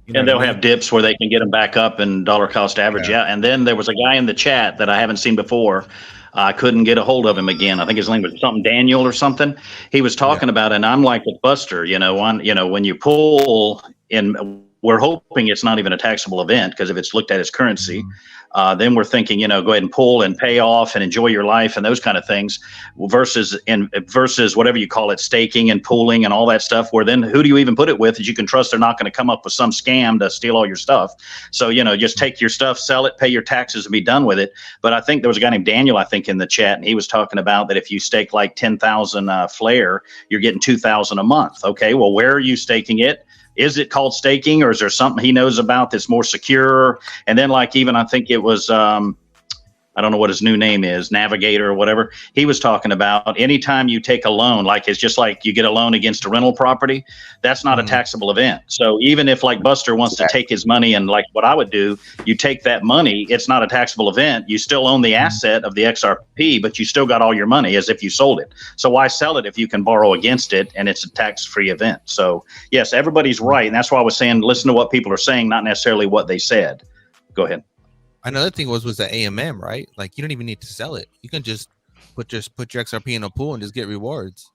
You know and they'll have dips where they can get them back up and dollar cost average out. And then there was a guy in the chat that I haven't seen before. I couldn't get a hold of him again. I think his name was something Daniel or something. He was talking about it, and I'm like with Buster, when you pull in, we're hoping it's not even a taxable event, because if it's looked at as currency, then we're thinking, go ahead and pull and pay off and enjoy your life and those kind of things, versus whatever you call it, staking and pooling and all that stuff, where then who do you even put it with that you can trust they're not going to come up with some scam to steal all your stuff. So, just take your stuff, sell it, pay your taxes, and be done with it. But I think there was a guy named Daniel, I think, in the chat, and he was talking about that if you stake like 10,000 Flare, you're getting 2,000 a month. Okay, well, where are you staking it? Is it called staking, or is there something he knows about that's more secure? And then, like, even I think it was, I don't know what his new name is, Navigator or whatever. He was talking about anytime you take a loan, like it's just like you get a loan against a rental property, that's not a taxable event. So even if like Buster wants to take his money, and like what I would do, you take that money, it's not a taxable event. You still own the asset of the XRP, but you still got all your money as if you sold it. So why sell it if you can borrow against it and it's a tax-free event? So yes, everybody's right. And that's why I was saying, listen to what people are saying, not necessarily what they said. Go ahead. Another thing was the AMM, right? Like, you don't even need to sell it. You can just put your XRP in a pool and just get rewards.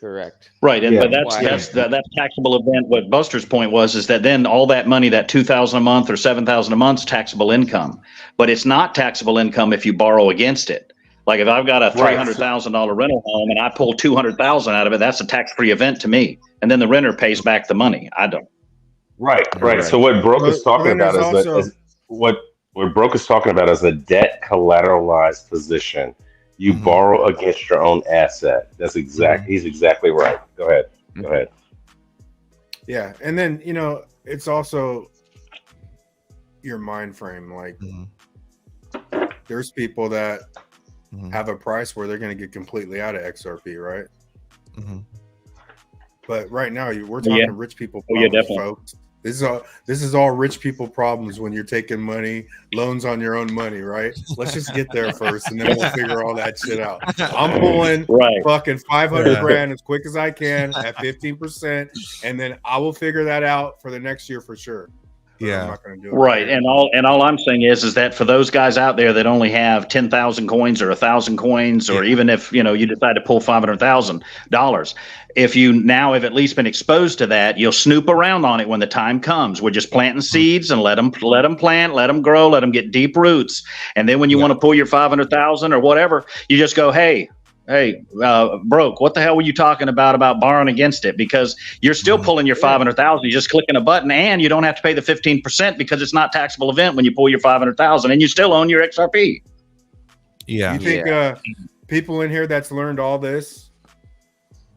Correct. Right, but that's taxable event. What Buster's point was is that then all that money, that 2,000 a month or 7,000 a month, is taxable income. But it's not taxable income if you borrow against it. Like if I've got a $300,000 rental home and I pull 200,000 out of it, that's a tax-free event to me. And then the renter pays back the money. I don't. Right. So what Broke is talking about is what Broke is talking about is a debt collateralized position. You borrow against your own asset. That's he's exactly right. Go ahead. Yeah. And then, it's also your mind frame. Like there's people that have a price where they're going to get completely out of XRP, right? But right now we're talking rich people problems, folks. This is all rich people problems when you're taking loans on your own money, right? Let's just get there first, and then we'll figure all that shit out. I'm pulling fucking 500 grand as quick as I can at 15%, and then I will figure that out for the next year for sure. I'm not going to do it. Right, and all I'm saying is that for those guys out there that only have 10,000 coins or 1,000 coins, or even if you decide to pull $500,000, if you now have at least been exposed to that, you'll snoop around on it when the time comes. We're just planting seeds and let them plant, let them grow, let them get deep roots, and then when you want to pull your 500,000 or whatever, you just go, hey, Broke, what the hell were you talking about borrowing against it? Because you're still pulling your 500,000. You're just clicking a button, and you don't have to pay the 15% because it's not taxable event when you pull your 500,000, and you still own your XRP. Yeah. You think people in here that's learned all this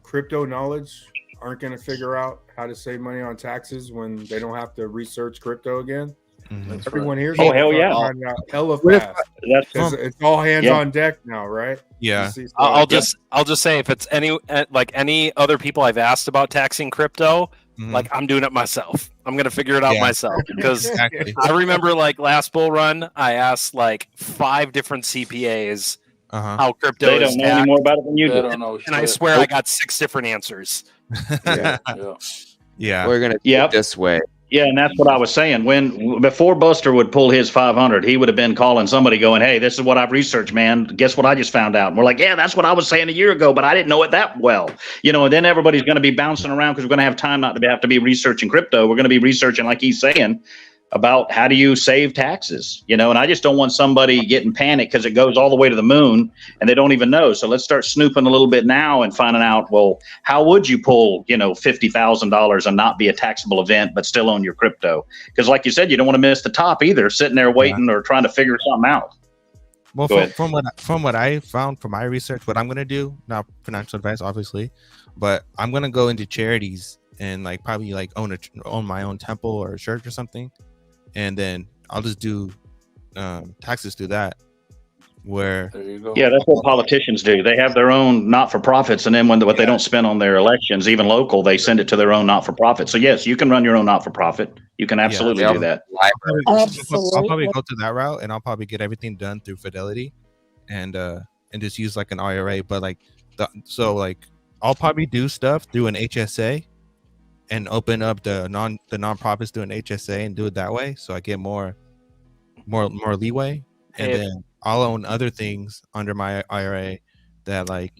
crypto knowledge aren't going to figure out how to save money on taxes when they don't have to research crypto again? Everyone here. Hell yeah. Hella fast. It's all hands on deck now, right? Yeah. I'll just say, if it's any other people I've asked about taxing crypto, Like I'm doing it myself. I'm gonna figure it out Yeah. myself because Exactly. I remember like last bull run, I asked like 5 different CPAs how crypto They is don't know any taxed. more about it than you They do. don't know And I shit. swear I got 6 different answers. Yeah. Yeah. We're gonna do Yep. it this way. Yeah, and that's what I was saying. When before Buster would pull his 500, he would have been calling somebody, going, "Hey, this is what I've researched, man. Guess what I just found out?" And we're like, "Yeah, that's what I was saying a year ago, but I didn't know it that well." And then everybody's going to be bouncing around because we're going to have time not to have to be researching crypto. We're going to be researching, like he's saying, about how do you save taxes. And I just don't want somebody getting panicked because it goes all the way to the moon and they don't even know. So let's start snooping a little bit now and finding out, well, how would you pull $50,000 and not be a taxable event but still own your crypto? Because like you said, you don't want to miss the top either, sitting there waiting or trying to figure something out. Well, Go ahead. from what I found from my research, what I'm gonna do, not financial advice, obviously, but I'm gonna go into charities and probably own my own temple or a church or something, and then I'll just do taxes through that. Where there you go. Yeah, that's what politicians do. They have their own not-for-profits, and then what they don't spend on their elections, even local, they send it to their own not-for-profit. So yes, you can run your own not-for-profit. You can absolutely do that. I'll probably go to that route, and I'll probably get everything done through Fidelity, and just use an IRA. But I'll probably do stuff through an HSA, and open up the nonprofits through an HSA and do it that way, so I get more leeway, and then I'll own other things under my IRA that would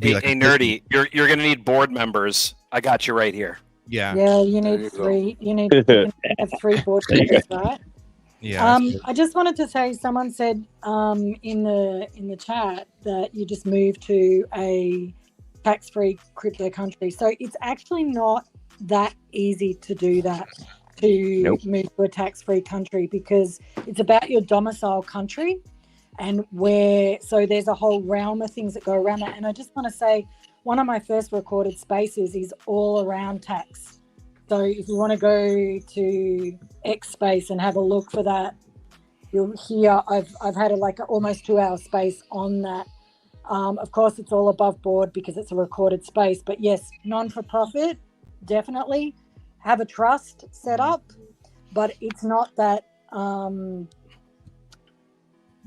be Hey, nerdy, you're gonna need board members. I got you right here. Yeah, you need 3. You need to have 3 board members, right? Yeah. I just wanted to say, someone said in the chat that you just moved to a tax-free crypto country. So it's actually not that easy to do that, to move to a tax-free country, because it's about your domicile country and so there's a whole realm of things that go around that. And I just want to say, one of my first recorded spaces is all around tax. So if you want to go to X space and have a look for that, you'll hear I've had almost 2-hour space on that. Of course, it's all above board because it's a recorded space. But yes, non-for-profit, definitely have a trust set up, but it's not that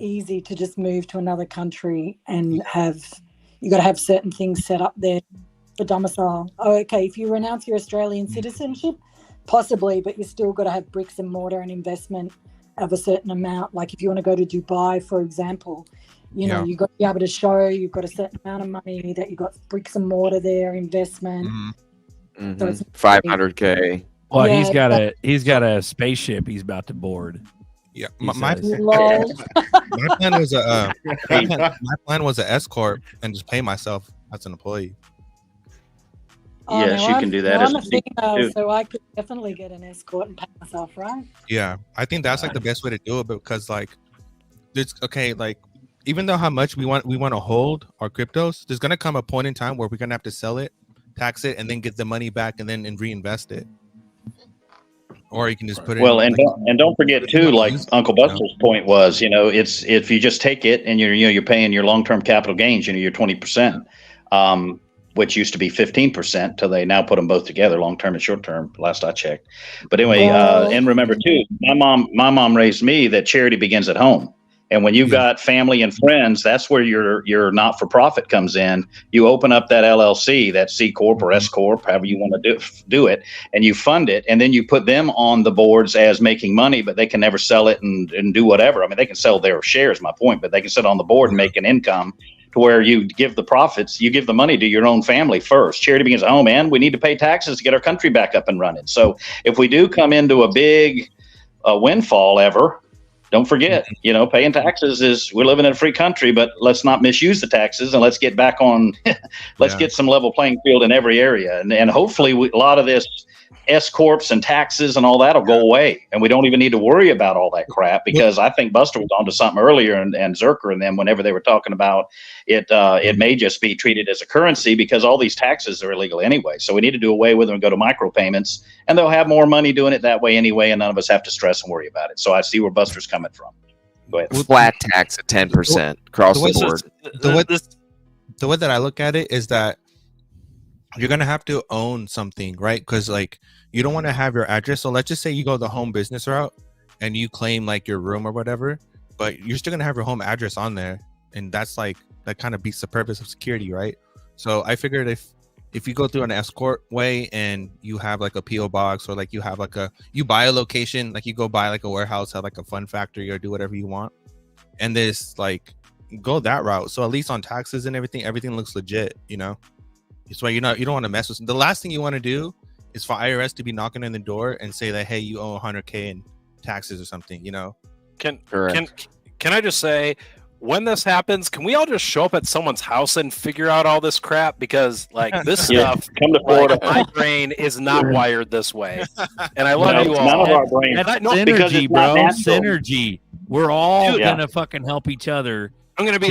easy to just move to another country and you got to have certain things set up there for domicile. Okay, if you renounce your Australian citizenship, possibly, but you still got to have bricks and mortar and investment of a certain amount. Like if you want to go to Dubai, for example, you've got to be able to show you've got a certain amount of money, that you've got bricks and mortar there, investment. So it's 500K. Well, Yeah, he's got a spaceship he's about to board. Yeah, He my says. my plan was my plan was an S corp and just pay myself as an employee. Yes, now you I'm- can do that now as I'm a a female, too. so I could definitely get an escort and pay myself, right? Yeah, I think that's the best way to do it, because there's even though how much we want to hold our cryptos, there's gonna come a point in time where we're gonna have to sell it, tax it, and then get the money back and reinvest it. Or you can just put it and don't forget too, like Uncle Buster's point was, it's if you just take it and you're paying your long-term capital gains, your 20%, which used to be 15% till they now put them both together, long-term and short-term, last I checked. But anyway, and remember too, my mom raised me that charity begins at home. And when you've got family and friends, that's where your not-for-profit comes in. You open up that LLC, that C Corp or S Corp, however you want to do it, and you fund it, and then you put them on the boards as making money, but they can never sell it and do whatever. I mean, they can sell their shares, my point, but they can sit on the board and make an income to where you give the profits, you give the money to your own family first. Charity begins at home, and we need to pay taxes to get our country back up and running. So if we do come into a big windfall ever, don't forget, paying taxes we're living in a free country, but let's not misuse the taxes, and let's get back on, get some level playing field in every area. And hopefully a lot of this S Corps and taxes and all that will go away. And we don't even need to worry about all that crap, because I think Buster was onto something earlier, and Zerker and them, whenever they were talking about it, it may just be treated as a currency, because all these taxes are illegal anyway. So we need to do away with them and go to micropayments, and they'll have more money doing it that way anyway, and none of us have to stress and worry about it. So I see where Buster's coming from. Go ahead. Flat tax at 10% across the board. The way that I look at it is that you're gonna have to own something, right? Because like you don't want to have your address. So let's just say you go the home business route and you claim like your room or whatever, but you're still gonna have your home address on there, and that's like that kind of beats the purpose of security, right? So I figured if you go through an escort way and you have like a PO box, or like you have like you buy a location, like you go buy like a warehouse at like a fun factory or do whatever you want, and this like go that route. So at least on taxes and everything looks legit, you know. That's why you don't want to mess with. The last thing you want to do is for IRS to be knocking on the door and say that, hey, you owe 100K in taxes or something, you know. Can I just say, when this happens, can we all just show up at someone's house and figure out all this crap? Because like this stuff, come to Florida. Like, my brain is not wired this way, and I love you all. None of our brains. Synergy, bro. Synergy. We're all gonna fucking help each other. I'm gonna be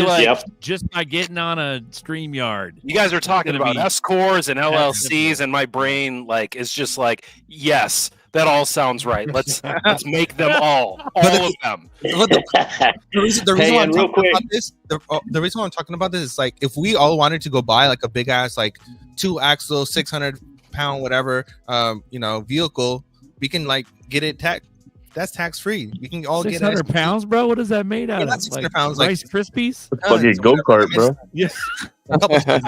just by getting on a StreamYard. You guys are talking about S-corps and LLCs, and my brain like is just like, yes, that all sounds right. Let's make them all of them. The reason why I'm talking about this is like if we all wanted to go buy like a big ass like 2-axle 600-pound whatever vehicle, we can like get it that's tax free. We can all get 600 pounds, bro. What is that made out of? Not 600 like pounds, Rice Krispies. Fucking go-kart, bro. Yeah. A couple stones,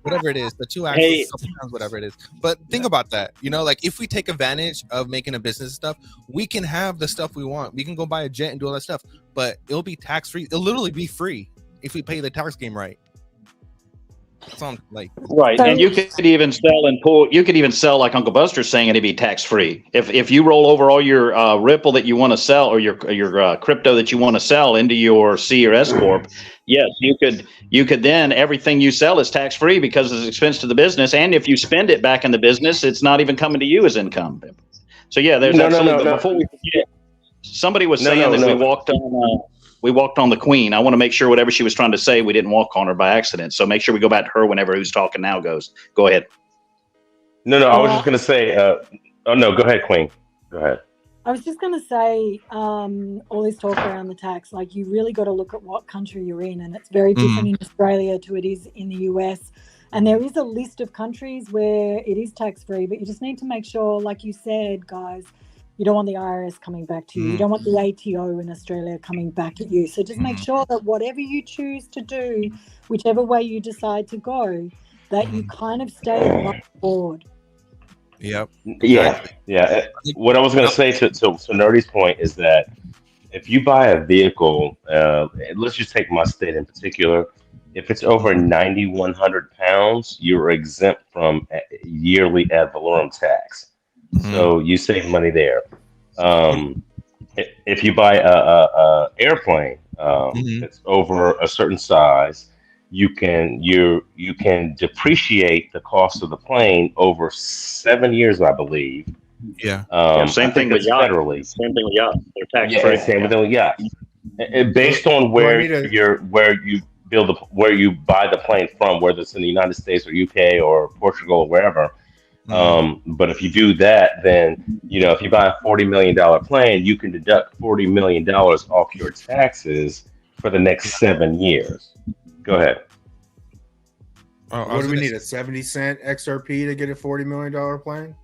whatever it is, the 2 axles, couple pounds, whatever it is. But think about that, you know, like if we take advantage of making a business stuff, we can have the stuff we want. We can go buy a jet and do all that stuff, but it'll be tax free. It'll literally be free if we pay the tax game right. Like right, and you could even sell and pull. You could even sell like Uncle Buster's saying, and it'd be tax free. If you roll over all your Ripple that you want to sell, or your crypto that you want to sell into your C or S corp, yes, you could then everything you sell is tax free because it's expense to the business, and if you spend it back in the business, it's not even coming to you as income. So yeah, there's before we forget, somebody was saying that we walked on the Queen. I want to make sure whatever she was trying to say, we didn't walk on her by accident. So make sure we go back to her whenever who's talking now goes. Go ahead. No, I was just going to say, oh no, go ahead, Queen. Go ahead. I was just going to say, all this talk around the tax, like you really got to look at what country you're in. And it's very different in Australia to it is in the US. And there is a list of countries where it is tax-free, but you just need to make sure, like you said, guys, you don't want the IRS coming back to you. You don't want the ATO in Australia coming back at you. So just make sure that whatever you choose to do, whichever way you decide to go, that you kind of stay on board. Yep. Yeah. What I was going to say to Nerdy's point is that if you buy a vehicle, let's just take my state in particular. If it's over 9,100 pounds, you're exempt from yearly ad valorem tax. So you save money there. If you buy a airplane that's over a certain size, you can depreciate the cost of the plane over 7 years, I believe. Yeah. Same thing with yacht. Federally. Same thing with yacht. They're tax free. Same thing with yacht. Based on where you buy the plane from, whether it's in the United States or UK or Portugal or wherever. But if you do that, then, if you buy a $40 million plane, you can deduct $40 million off your taxes for the next 7 years. Go ahead. What do we need? A 70-cent XRP to get a $40 million plane?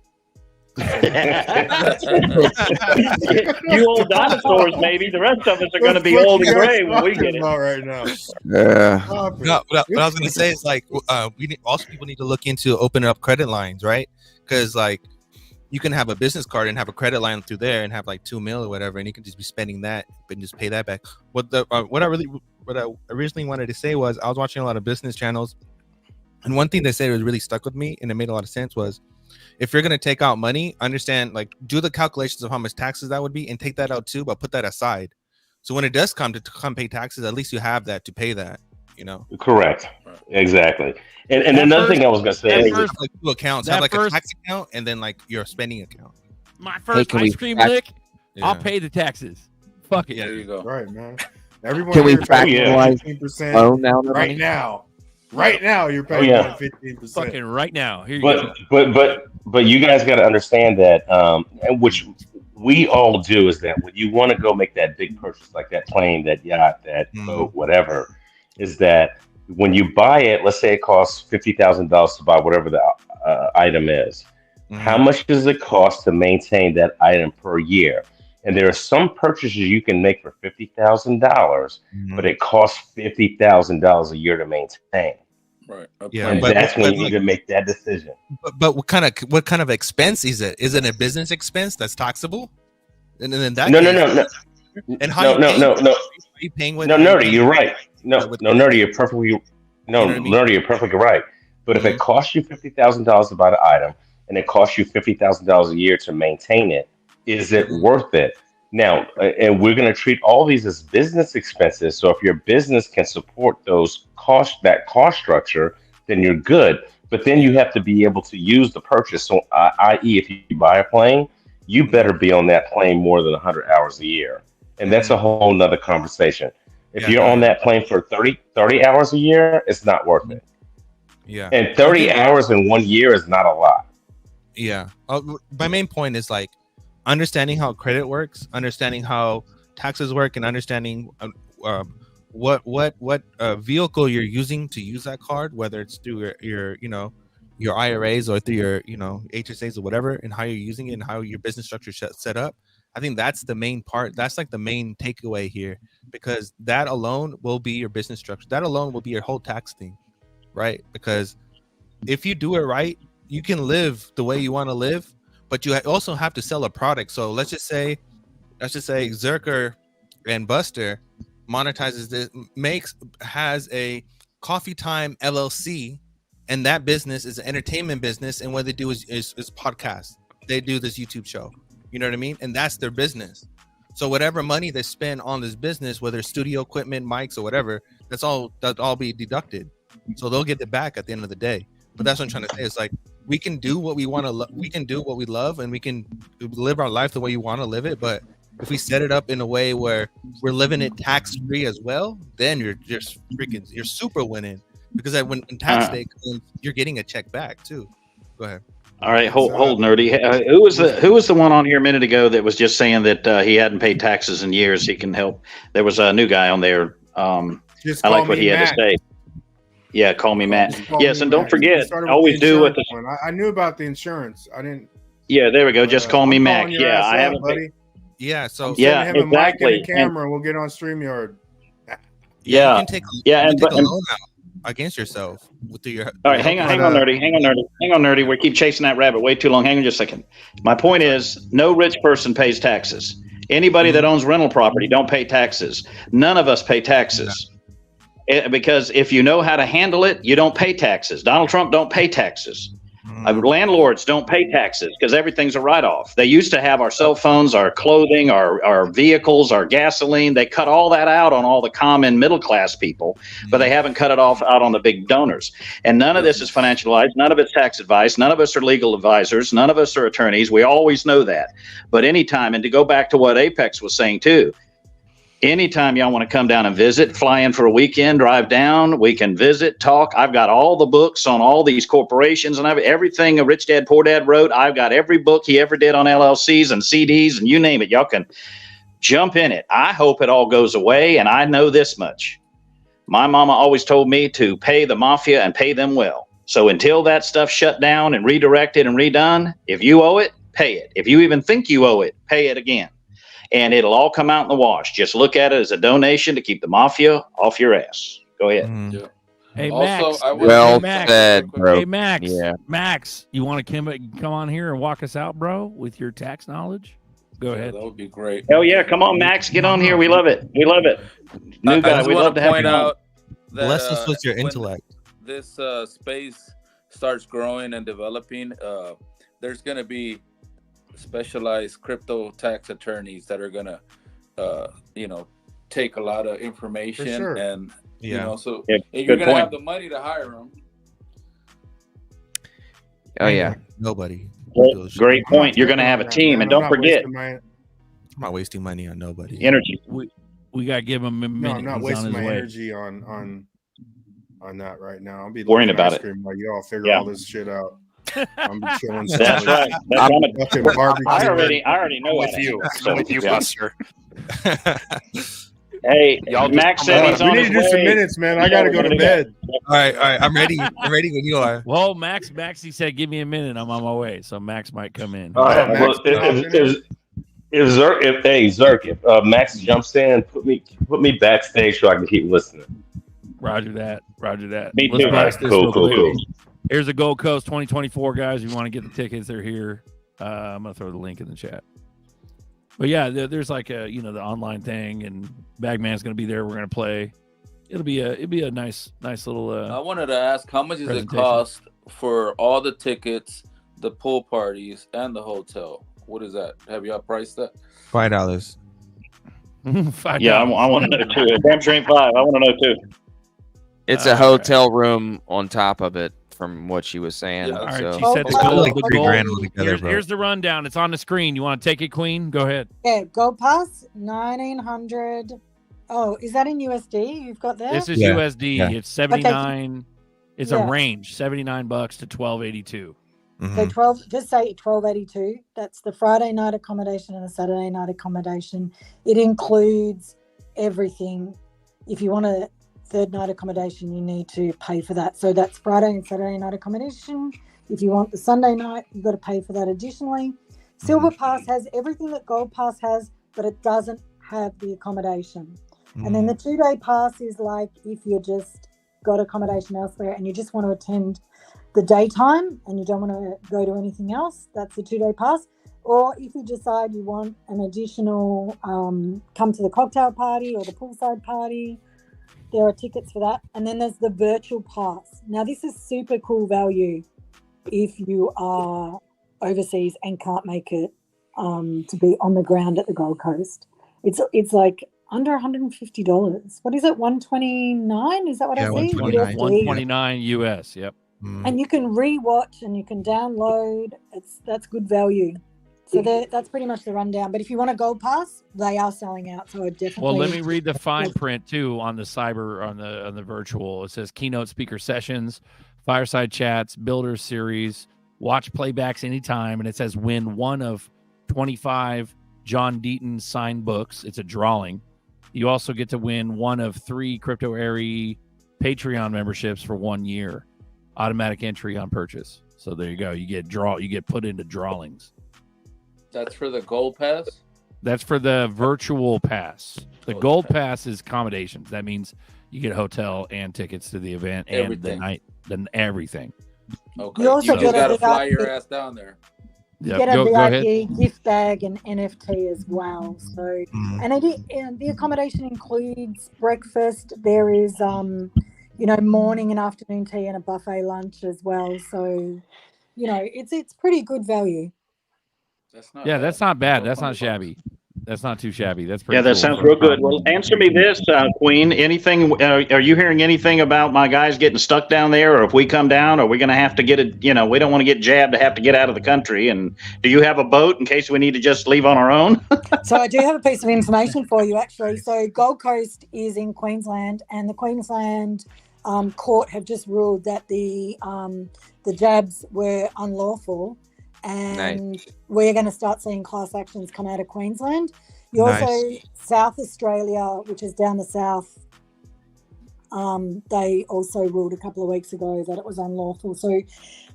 You old dinosaurs, maybe. The rest of us are going to be old and gray when we get it. Right now. Yeah. No, what I was going to say is like people need to look into opening up credit lines, right? Because like you can have a business card and have a credit line through there and have like $2 million or whatever, and you can just be spending that and just pay that back. What I originally wanted to say was I was watching a lot of business channels, and one thing they said was really stuck with me and it made a lot of sense was, if you're going to take out money, understand, like, do the calculations of how much taxes that would be and take that out too, but put that aside. So when it does come pay taxes, at least you have that to pay that, Correct. Exactly. And another thing I was going to say is like two accounts, have like a tax account and then like your spending account. My first ice cream lick, I'll pay the taxes. Fuck it. Yeah, there you go. Right, man. Everyone Can we here pays fractionalize 15% loan now? right now. Right now, you're paying 15%. Fucking right now. Here you go. But you guys got to understand that, which we all do, is that when you want to go make that big purchase, like that plane, that yacht, that boat, whatever, is that when you buy it, let's say it costs $50,000 to buy whatever the item is. How much does it cost to maintain that item per year? And there are some purchases you can make for $50,000, but it costs $50,000 a year to maintain. Right. Yeah, And that's when you need to make that decision. But what kind of expense is it? Is it a business expense that's taxable? And then in that No, case, and how no. you paying with? No, Nerdy, you're right. No, Nerdy, you're perfectly Nerdy, you're perfectly right. But if it costs you $50,000 to buy the item and it costs you $50,000 a year to maintain it, is it worth it? Now, and we're going to treat all these as business expenses. So if your business can support that cost structure, then you're good. But then you have to be able to use the purchase. So, i.e., if you buy a plane, you better be on that plane more than 100 hours a year. And that's a whole nother conversation. If you're on that plane for 30 hours a year, it's not worth it. Yeah. And 30 hours in 1 year is not a lot. Yeah. My main point is like understanding how credit works, understanding how taxes work, and understanding what vehicle you're using to use that card, whether it's through your IRAs or through your HSAs or whatever, and how you're using it and how your business structure is set up. I think that's the main part. That's like the main takeaway here, because that alone will be your business structure. That alone will be your whole tax thing, right? Because if you do it right, you can live the way you want to live, but you also have to sell a product. So let's just say Zerker and Buster monetizes this, has a Coffee Time LLC, and that business is an entertainment business, and what they do is podcasts. They do this YouTube show. You know what I mean? And that's their business. So whatever money they spend on this business, whether it's studio equipment, mics, or whatever, that'll all be deducted. So they'll get it back at the end of the day. But that's what I'm trying to say. It's like we can do what we want to. We can do what we love, and we can live our life the way you want to live it. But if we set it up in a way where we're living it tax free as well, then you're super winning, because when tax day comes, you're getting a check back too. Go ahead. All right, hold Nerdy. Who was the one on here a minute ago that was just saying that he hadn't paid taxes in years? He can help. There was a new guy on there. I like what he had to say. Yeah, call me Matt. Yes, and don't forget, always do what the. I knew about the insurance. I didn't. Yeah, there we go. Just call me Mac. Yeah, I haven't. Buddy. Yeah, so yeah, him exactly. A mic and a camera, and we'll get on StreamYard. Yeah, you can take a loan out against yourself with your. All right, hang on, Nerdy. We keep chasing that rabbit way too long. Hang on just a second. My point is, no rich person pays taxes. Anybody that owns rental property don't pay taxes. None of us pay taxes. Because if you know how to handle it, you don't pay taxes. Donald Trump don't pay taxes. Landlords don't pay taxes because everything's a write-off. They used to have our cell phones, our clothing, our vehicles, our gasoline. They cut all that out on all the common middle-class people, but they haven't cut it off out on the big donors. And none of this is financialized. None of it's tax advice. None of us are legal advisors. None of us are attorneys. We always know that. But anytime, and to go back to what Apex was saying too, anytime y'all want to come down and visit, fly in for a weekend, drive down, we can visit, talk. I've got all the books on all these corporations, and I've everything a Rich Dad Poor Dad wrote. I've got every book he ever did on LLCs and CDs, and you name it. Y'all can jump in it. I hope it all goes away, and I know this much. My mama always told me to pay the mafia and pay them well. So until that stuff shut down and redirected and redone, if you owe it, pay it. If you even think you owe it, pay it again. And it'll all come out in the wash. Just look at it as a donation to keep the mafia off your ass. Go ahead. Yeah. Hey, Also, Max. said, bro. Hey, Max. Yeah. Max, you want to come on here and walk us out, bro, with your tax knowledge? Go ahead. That would be great. Hell yeah. Come on, Max. Get on here. We love it. We love it. New guy. We'd love to have you on. Bless us with your when intellect. This space starts growing and developing, there's going to be specialized crypto tax attorneys that are going to, take a lot of information. For sure. And, so Yeah, if you're good going to point. have the money to hire them. Oh yeah. Nobody. Great point. You're going to have a team. And don't forget, I'm not wasting money on nobody. energy. We got to give him a minute. No, I'm not He's wasting on his my way. energy on that right now. I'll be Worrying looking about ice it. cream while y'all figure Yeah. all this shit out. I'm chilling. That's right. Fucking barbecue. I already know with that. you. So, with you, yeah. Buster. Hey, Y'all Max just said he's We on need his to do some way. minutes, man. I gotta go to bed. All right. I'm ready. I'm ready when you are. Well, Maxie said, "Give me a minute. I'm on my way." So Max might come in. All right. Well, if Max jumps in, put me backstage so I can keep listening. Roger that. Me Let's too. blast this Cool, real cool, quick. cool. Here's the Gold Coast 2024, guys. If you want to get the tickets, they're here. I'm gonna throw the link in the chat. But yeah, there's like the online thing, and Bagman's gonna be there. We're gonna play. It'll be a nice little. I wanted to ask, how much does it presentation. cost for all the tickets, the pool parties, and the hotel? What is that? Have y'all priced that? $5. Yeah, I want to know too. Damn sure ain't 5. I want to know too. It's a hotel room on top of it, from what she was saying. Yeah. All right, so. she said It's probably like $3,000 altogether, bro. Here's the rundown. It's on the screen. You want to take it, Queen? Go ahead. Yeah, Gold Pass, 1,900. Oh, is that in USD you've got there? This is USD. Yeah. It's 79. It's a Yeah. range, $79 to $1,282. So 12, just say 1282. That's the Friday night accommodation and the Saturday night accommodation. It includes everything. If you want a third night accommodation, you need to pay for that. So that's Friday and Saturday night accommodation. If you want the Sunday night, you've got to pay for that additionally. Silver Pass has everything that Gold Pass has, but it doesn't have the accommodation. And then the 2-day pass is like if you just got accommodation elsewhere and you just want to attend the daytime and you don't want to go to anything else, that's the 2-day pass. Or if you decide you want an additional come to the cocktail party or the poolside party, there are tickets for that. And then there's the virtual pass. Now this is super cool value if you are overseas and can't make it to be on the ground at the Gold Coast. It's like under $150. What is it? 129? Is that what I see? 129. 129 US. Yep. And you can re-watch and you can download. That's good value. So that's pretty much the rundown. But if you want a Gold Pass, they are selling out. So definitely. Well, let me read the fine print too on the on the virtual. It says keynote speaker sessions, fireside chats, builder series, watch playbacks anytime, and it says win one of 25 John Deaton signed books. It's a drawing. You also get to win one of 3 Crypto Airy Patreon memberships for 1 year. Automatic entry on purchase. So there you go. You get put into drawings. That's for the Gold Pass? That's for the virtual pass. The Gold Pass is accommodations. That means you get a hotel and tickets to the event and Everything. the night, then everything. Okay. You also You just get a gotta fly VIP your ass down there. You Yep, get a go ahead. VIP gift bag and NFT as well. So, and the accommodation includes breakfast. There is, morning and afternoon tea and a buffet lunch as well. So, it's pretty good value. That's not bad. That's not shabby. That's not too shabby. That's pretty Yeah, that cool. sounds real good. Well, answer me this, Queen. Anything? Are you hearing anything about my guys getting stuck down there, or if we come down, are we going to have to get it? We don't want to get jabbed to have to get out of the country. And do you have a boat in case we need to just leave on our own? So I do have a piece of information for you, actually. So Gold Coast is in Queensland, and the Queensland court have just ruled that the jabs were unlawful. And we're going to start seeing class actions come out of Queensland. You also, South Australia, which is down the south, they also ruled a couple of weeks ago that it was unlawful. So,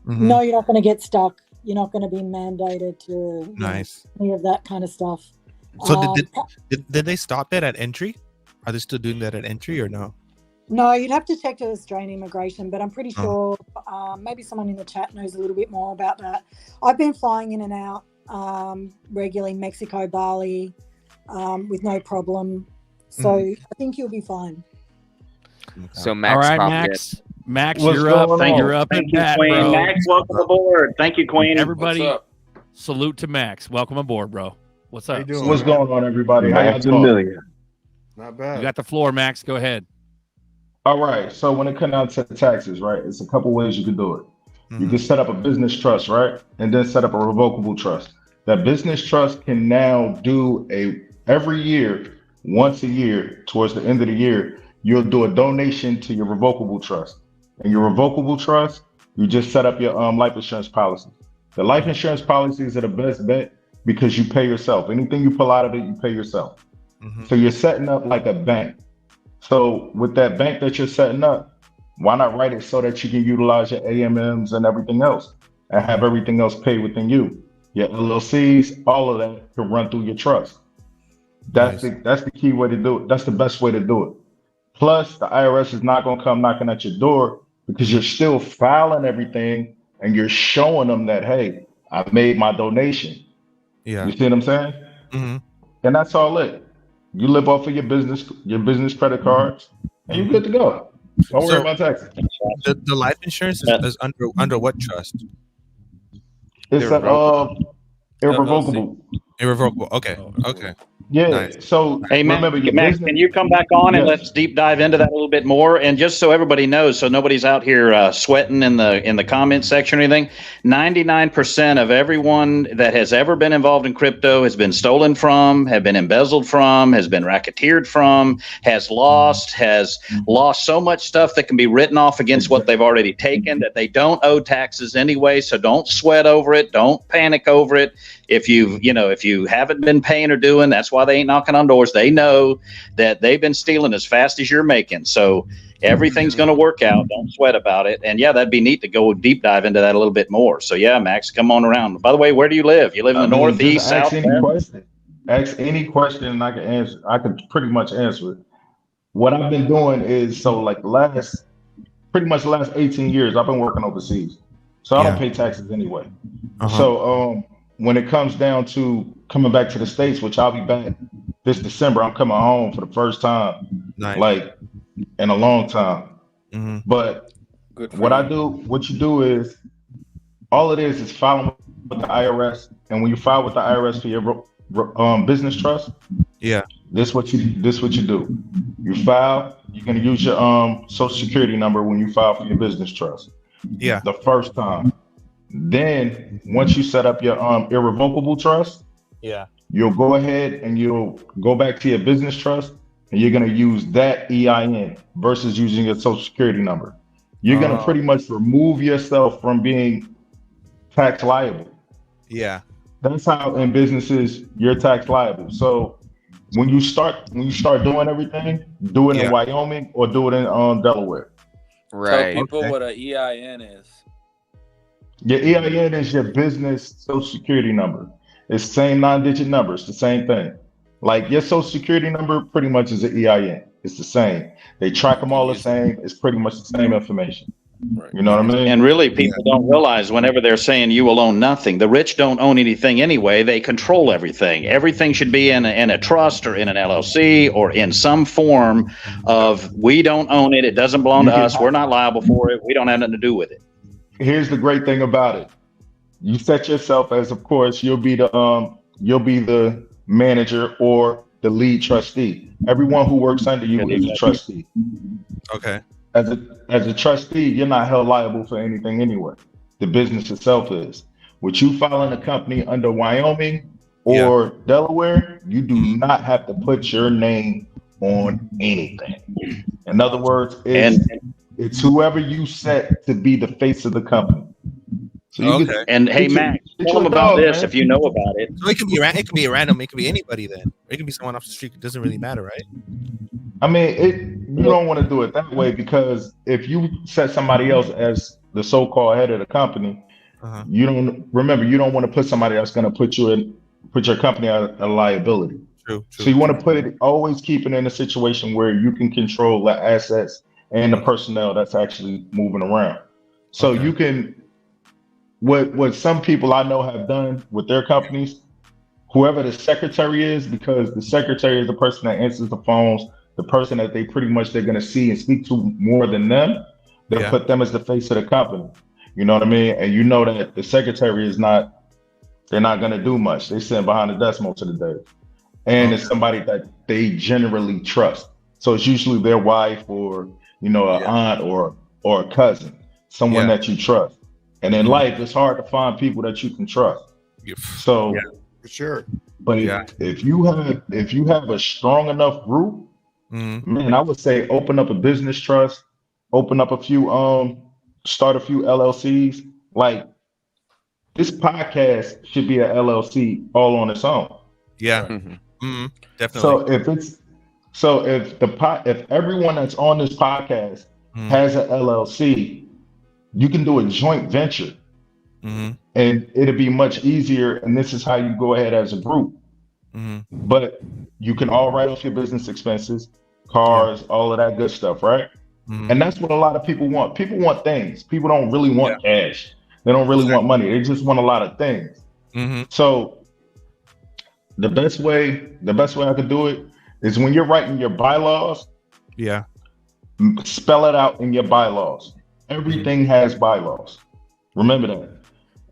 no, you're not going to get stuck. You're not going to be mandated to any of that kind of stuff. So did they stop that at entry? Are they still doing that at entry or no? No, you'd have to check to Australian immigration, but I'm pretty sure maybe someone in the chat knows a little bit more about that. I've been flying in and out regularly, Mexico, Bali, with no problem. So I think you'll be fine. So Max, all right, popped Max, What's you're up. going on? You're up Thank at you, bat, Queen. bro. Max, welcome aboard. Thank you, Queen. Everybody, salute to Max. Welcome aboard, bro. What's up? What's going on, everybody? How y'all Max a doing? million. Not bad. You got the floor, Max. Go ahead. All right. So when it comes down to taxes, right, it's a couple ways you can do it. You can set up a business trust, right, and then set up a revocable trust. That business trust can now do every year, once a year, towards the end of the year, you'll do a donation to your revocable trust. And your revocable trust, you just set up your life insurance policy. The life insurance policies are the best bet because you pay yourself. Anything you pull out of it, you pay yourself. So you're setting up like a bank. So with that bank that you're setting up, why not write it so that you can utilize your AMMs and everything else and have everything else paid within you? Your LLCs, all of that can run through your trust. That's the key way to do it. That's the best way to do it. Plus, the IRS is not going to come knocking at your door because you're still filing everything and you're showing them that, hey, I made my donation. Yeah. You see what I'm saying? And that's all it. You live off of your business credit cards, and you're good to go. Don't worry about taxes. The life insurance is under what trust? It's irrevocable. Irrevocable. Okay. Okay. Yeah. Nice. So Hey, remember, your Max, business. can you come back on and Yes. let's deep dive into that a little bit more? And just so everybody knows, so nobody's out here sweating in the comment section or anything, 99% of everyone that has ever been involved in crypto has been stolen from, have been embezzled from, has been racketeered from, has lost so much stuff that can be written off against what they've already taken that they don't owe taxes anyway. So don't sweat over it. Don't panic over it. If you haven't been paying or doing, that's why they ain't knocking on doors. They know that they've been stealing as fast as you're making. So everything's going to work out. Don't sweat about it. And yeah, that'd be neat to go deep dive into that a little bit more. So yeah, Max, come on around. By the way, where do you live? You live in the north, east, south? Ask any question and I can answer. I can pretty much answer it. What I've been doing is pretty much the last 18 years, I've been working overseas. So I don't pay taxes anyway. So when it comes down to coming back to the States, which I'll be back this December, I'm coming home for the first time, like in a long time. But what you do is, all it is filing with the IRS. And when you file with the IRS for your business trust, this what you do. You file. You're gonna use your social security number when you file for your business trust. Yeah. The first time. Then once you set up your irrevocable trust, you'll go ahead and you'll go back to your business trust and you're gonna use that EIN versus using your social security number. You're gonna pretty much remove yourself from being tax liable. Yeah. That's how in businesses you're tax liable. So when you start doing everything, do it in Wyoming or do it in Delaware. Tell people what an EIN is. Your EIN is your business social security number. It's the same 9-digit number. It's the same thing. Like your social security number pretty much is an EIN. It's the same. They track them all the same. It's pretty much the same information. You know what I mean? And really, people don't realize whenever they're saying you will own nothing, the rich don't own anything anyway. They control everything. Everything should be in a trust or in an LLC or in some form of we don't own it. It doesn't belong to us. We're not liable for it. We don't have nothing to do with it. Here's the great thing about it. You set yourself as, of course, you'll be the manager or the lead trustee. Everyone who works under you is a trustee. Okay. As a trustee, you're not held liable for anything anyway. The business itself is. With you filing a company under Wyoming or Delaware, you do not have to put your name on anything. In other words, it's whoever you set to be the face of the company. So and hey, Max, tell them about this if you know about it. So it can be random. It could be anybody then. It could be someone off the street. It doesn't really matter, right? I mean, you don't want to do it that way because if you set somebody else as the so-called head of the company, you don't want to put somebody that's going to put your company at a liability. True. So you want to always keep it in a situation where you can control the assets and the personnel that's actually moving around. So you can, what some people I know have done with their companies, whoever the secretary is, because the secretary is the person that answers the phones, the person that they're going to see and speak to more than them, they'll put them as the face of the company. You know what I mean? And you know that the secretary they're not going to do much. They sit behind the desk most of the day. And it's somebody that they generally trust. So it's usually their wife or, an aunt or a cousin, someone that you trust. And in life, it's hard to find people that you can trust. So for sure. But if you have a strong enough group, man, I would say open up a business trust, open up a few, start a few LLCs. Like this podcast should be an LLC all on its own. Yeah. Definitely. If everyone that's on this podcast has an LLC, you can do a joint venture, and it'll be much easier. And this is how you go ahead as a group. But you can all write off your business expenses, cars, all of that good stuff, right? And that's what a lot of people want. People want things. People don't really want cash. They don't really want money. They just want a lot of things. So the best way I could do it is when you're writing your bylaws, spell it out in your bylaws. Everything has bylaws. Remember that.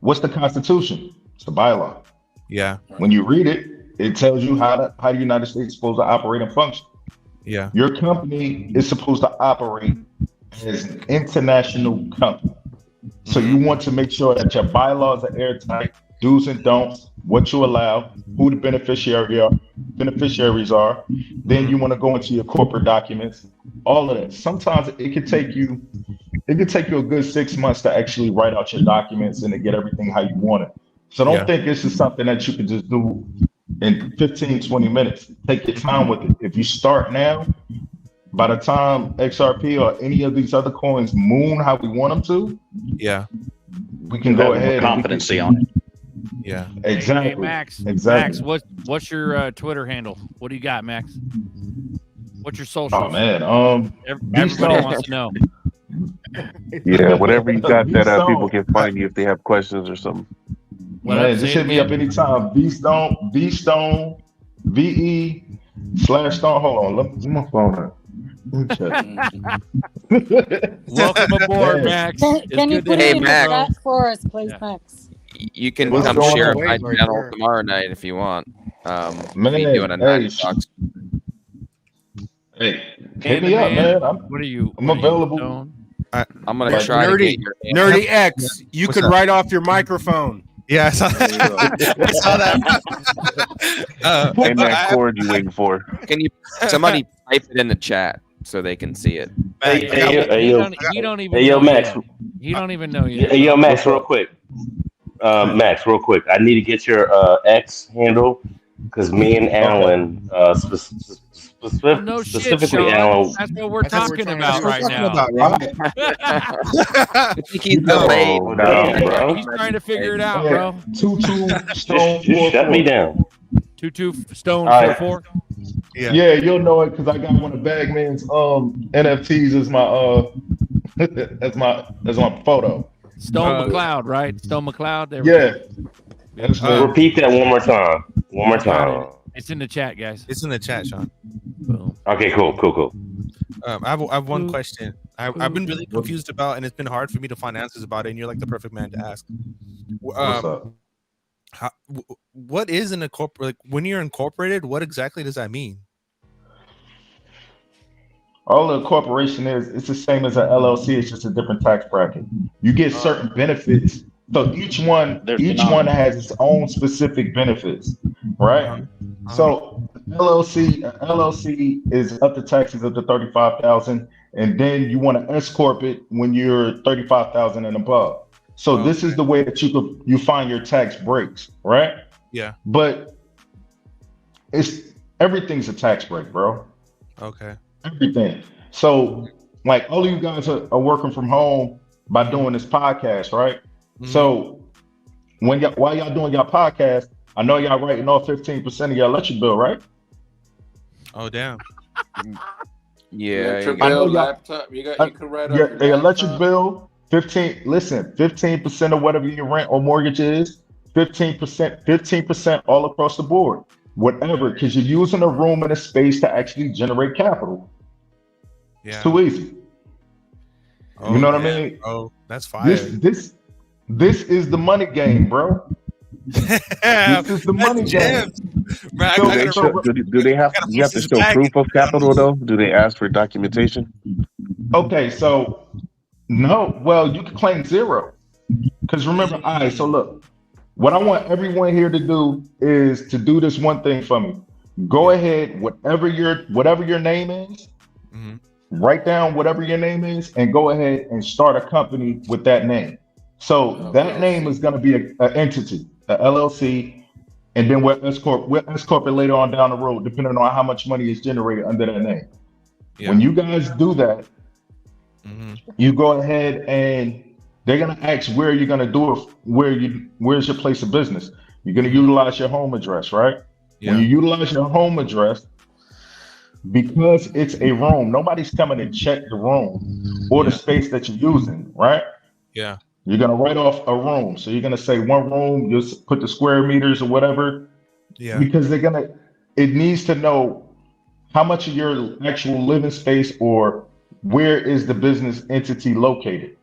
What's the Constitution? It's a bylaw. Yeah. When you read it, it tells you how the United States is supposed to operate and function. Yeah. Your company is supposed to operate as an international company. So you want to make sure that your bylaws are airtight, do's and don'ts, what you allow, who the beneficiaries are. Then you want to go into your corporate documents, all of that. Sometimes it could take you a good 6 months to actually write out your documents and to get everything how you want it. So don't think this is something that you can just do in 15, 20 minutes. Take your time with it. If you start now, by the time XRP or any of these other coins moon how we want them to, we can go ahead. Competency on it. Yeah, exactly. Hey, Max. Exactly. Max, what's your Twitter handle? What do you got, Max? What's your social? Oh man, everybody wants to know. Yeah, whatever you got that people can find you if they have questions or something. Man, just hit me up anytime. VStone, VE/Stone. Hold on, let me my phone out. Welcome aboard, Max. Can you put it in the chat for us, please, Max? You can come share my channel tomorrow night if you want. Man, we do it at $90. Hey, hit me up, man. I'm available. I'm gonna try to get your Nerdy X. You could write off your microphone. Yeah, I saw that. I saw that. And that cord you waiting for? Can you somebody type it in the chat so they can see it? Hey, He don't even yo, know Max. yet. He don't even know yet. Hey, yo, Max, real quick. Max, real quick. I need to get your X handle because me and Alan, specifically Sean. Alan. That's what we're talking about right now. I think he's delayed. Bro. He's trying to figure it out, bro. 22 Stone. Just shut me down. 22 Stone Right. 44. Yeah, you'll know it because I got one of Bagman's NFTs as my as my photo. Stone McLeod, right? Stone McLeod. There Yeah. Repeat that one more time. One more time. It's in the chat, guys. It's in the chat, Sean. Okay, cool. I have one question. I've been really confused about, and it's been hard for me to find answers about it. And you're like the perfect man to ask. What's up? What is an incorporated? Like when you're incorporated, what exactly does that mean? All the corporation is, it's the same as an LLC. It's just a different tax bracket. You get certain benefits. So each one has its own specific benefits, right? So LLC is up to taxes up to 35,000, and then you want to S corp it when you're 35,000 and above. So this is the way that you find your tax breaks, right? Yeah. But everything's a tax break, bro. Okay. Everything. So like all of you guys are working from home by doing this podcast, right? So while y'all doing your podcast, I know y'all writing off 15% of your electric bill, right? Oh damn. Yeah. Electric bill, laptop. You can write off your electric bill. 15% of whatever your rent or mortgage is, 15% all across the board. Whatever, because you're using a room and a space to actually generate capital. Yeah. It's too easy. You know what I mean? Oh, that's fire. This is the money game, bro. This is the money game. Do they have? You have to show proof of capital though. Do they ask for documentation? Okay, so no. Well, you can claim zero. Because remember, so look, what I want everyone here to do is to do this one thing for me. Go ahead, whatever your name is, write down whatever your name is, and go ahead and start a company with that name. So that name is going to be an entity, a LLC, and then we'll escort it later on down the road, depending on how much money is generated under that name. Yeah. When you guys do that, you go ahead and they're gonna ask where you're gonna do it. Where's your place of business? You're gonna utilize your home address, right? When you utilize your home address, because it's a room, nobody's coming to check the room or the space that you're using, right? Yeah. You're gonna write off a room. So you're gonna say one room, just put the square meters or whatever. Yeah. Because it needs to know how much of your actual living space or where is the business entity located.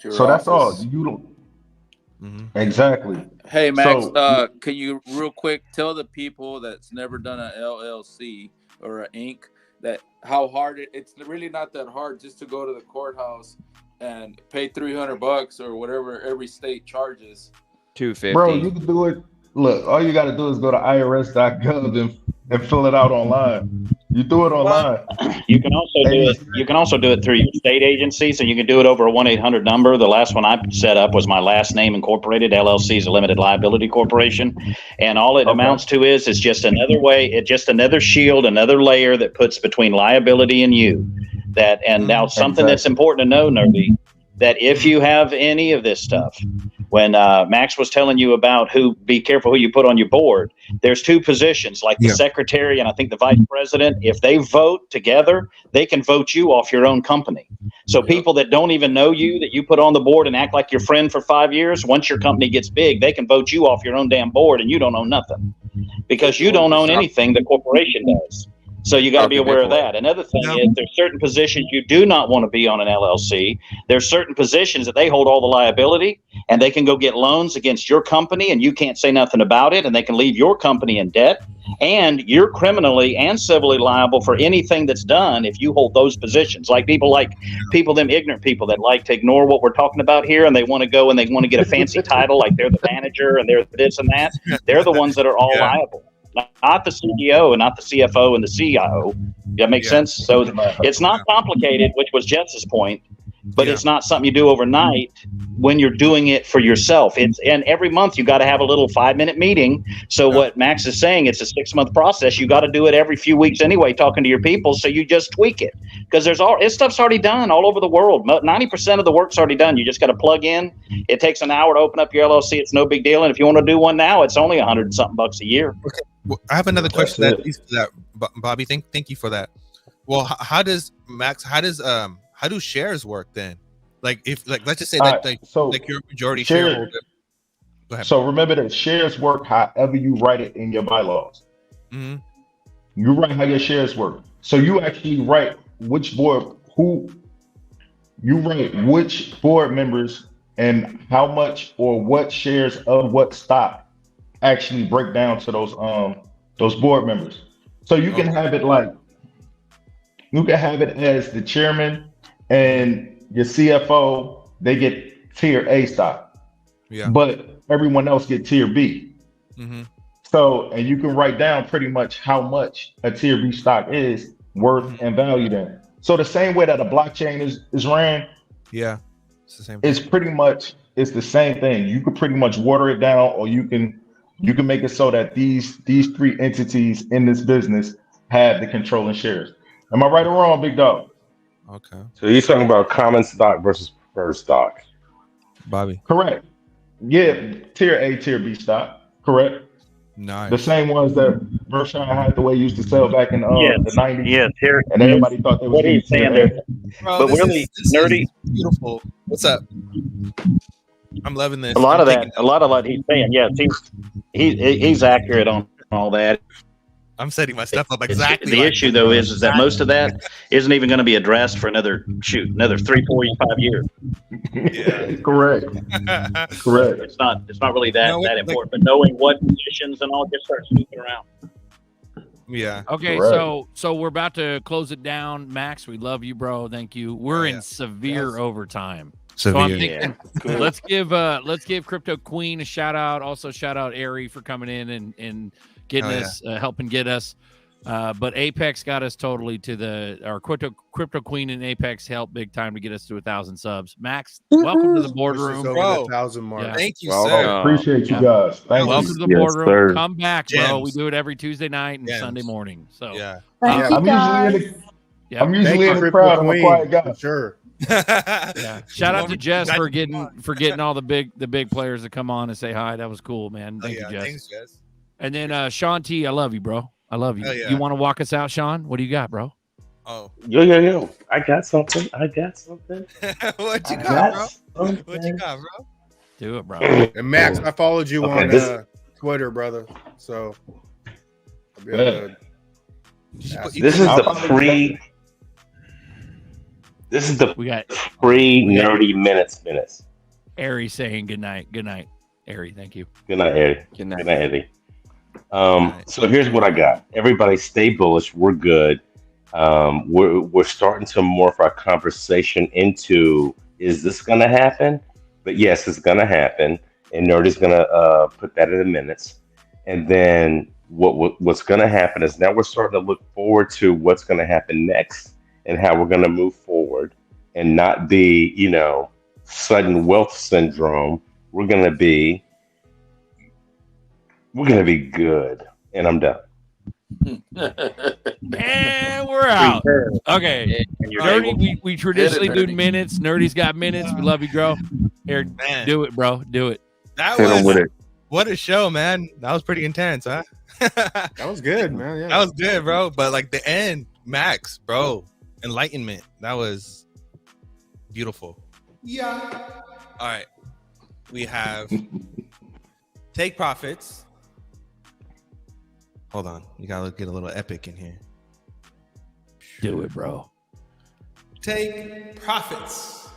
Your So that's all. office. You don't exactly. Hey Max, So can you real quick tell the people that's never done an LLC or an Inc. that how hard it's really not that hard just to go to the courthouse and pay $300 or whatever every state charges. $250. bro, you can do it. Look, all you got to do is go to irs.gov and fill it out online. You do it online. You can also do it. You can also do it through your state agencies, and you can do it over a 1-800 number. The last one I set up was my last name incorporated. LLC is a limited liability corporation, and all it amounts to is it's just another way. It's just another shield, another layer that puts between liability and you. That and now something that's important to know, Nerdy, that if you have any of this stuff, when Max was telling you about be careful who you put on your board, there's two positions, like the secretary and I think the vice president. If they vote together, they can vote you off your own company. So people that don't even know you, that you put on the board and act like your friend for 5 years, once your company gets big, they can vote you off your own damn board and you don't own nothing because you don't own anything the corporation does. So you got to be aware of that. Another thing is there's certain positions you do not want to be on an LLC. There's certain positions that they hold all the liability and they can go get loans against your company and you can't say nothing about it and they can leave your company in debt and you're criminally and civilly liable for anything that's done if you hold those positions. Like them ignorant people that like to ignore what we're talking about here and they want to go and they want to get a fancy title like they're the manager and they're this and that. They're the ones that are all liable. Not the CEO and not the CFO and the CIO. That makes sense? So it's not complicated, which was Jess's point, but it's not something you do overnight when you're doing it for yourself. And every month you got to have a little 5-minute meeting. So what Max is saying, it's a 6-month process. You got to do it every few weeks anyway, talking to your people. So you just tweak it because this stuff's already done all over the world. 90% of the work's already done. You just got to plug in. It takes an hour to open up your LLC. It's no big deal. And if you want to do one now, it's only $100 and something a year. Okay. Well, I have another question that Bobby. Thank you for that. Well, how do shares work then? Like let's just say that you're a majority shareholder. Go ahead. So remember that shares work however you write it in your bylaws. Mm-hmm. You write how your shares work. So you actually write which board members and how much or what shares of what stock actually break down to those board members. So you can have it as the chairman and your CFO, they get tier A stock. Yeah. But everyone else get tier B. Mm-hmm. So, and you can write down pretty much how much a tier B stock is worth and valued in. So the same way that a blockchain is ran, yeah, it's the same. It's the same thing. You could pretty much water it down, or you can make it so that these 3 entities in this business have the controlling shares. Am I right or wrong, big dog? Okay. So you're talking about common stock versus preferred stock, Bobby? Correct. Yeah, tier A, tier B stock. Correct. Nice. The same ones that Berkshire Hathaway used to sell back in the 90s. Yeah, and everybody thought they was what he's saying there. Bro, But really, Nerdy, beautiful. What's up? I'm loving this. a lot of that he's saying, yes, he's accurate on all that. I'm setting my stuff up exactly. The issue though is that most of that isn't even going to be addressed for another 3, 4, 5 years. Yeah. Correct. It's not really that important, but knowing what positions and all, just start snooping around. Yeah. Okay, Correct. so we're about to close it down. Max, we love you, bro. Thank you. We're in severe overtime. So I'm thinking, let's give Crypto Queen a shout out. Also shout out Ari for coming in and getting us, helping get us. But Apex got us totally to our crypto queen and Apex helped big time to get us to 1,000 subs. Max, welcome to the boardroom. Over the 1,000 mark. Yeah. Thank you, Well, sir. appreciate you guys. Thank Welcome you. to the Yes, boardroom. sir. Come back, bro. Gems. We do it every Tuesday night and Gems. Sunday morning. So Yeah. Thank you I'm guys. usually in the, Yep. I'm usually in the Crypto crowd. I'm a Queen, quiet guy. for sure. yeah. Shout out to Jess Glad for you came getting all the big players to come on and say hi. That was cool, man. Oh, Thank yeah. you, Jess. Thanks, Jess. And then Sean T, I love you, bro. I love you. Oh, yeah. You want to walk us out, Sean? What do you got, bro? Oh. Yo. I got something. What you I got, bro? got something. What you got, bro? Do it, bro. And Max, I followed you Okay, on this- Twitter, brother. So I'll be Yeah. able to This is the free. This is the We got free nerdy minutes. Ari saying good night. Good night, Ari. Thank you. Good night, Eddie. Good night. Good night, Eddie. So here's what I got. Everybody, stay bullish. We're good. We're starting to morph our conversation into: is this going to happen? But yes, it's going to happen, and Nerdy's going to put that in the minutes. And then what's going to happen is now we're starting to look forward to what's going to happen next and how we're going to move forward, and not the sudden wealth syndrome. We're going to be good. And I'm done. And we're out. Okay. Nerdy, we traditionally do minutes. Nerdy's got minutes. We love you, bro. Here, Man. do it, bro. Do it. That Hit 'em was with it. what a show, man. That was pretty intense, huh? That was good, man. Yeah. That was good, bro. But like the end, Max, bro, enlightenment. That was beautiful. Yeah. All right. We have take profits. Hold on. You gotta get a little epic in here. Do it, bro. Take profits.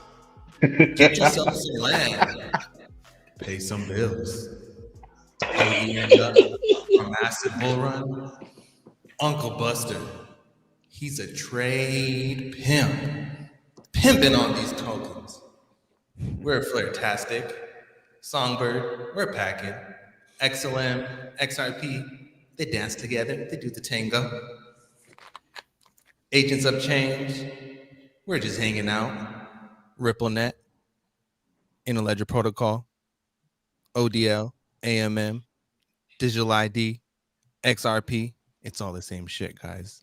Get yourself some land. Pay some bills. You end up a massive bull run. Uncle Buster, he's a trade pimp. Pimping on these tokens. We're Flairtastic. Songbird, we're packing. XLM, XRP, they dance together. They do the tango. Agents of Change, we're just hanging out. RippleNet, Interledger Protocol, ODL, AMM, Digital ID, XRP. It's all the same shit, guys.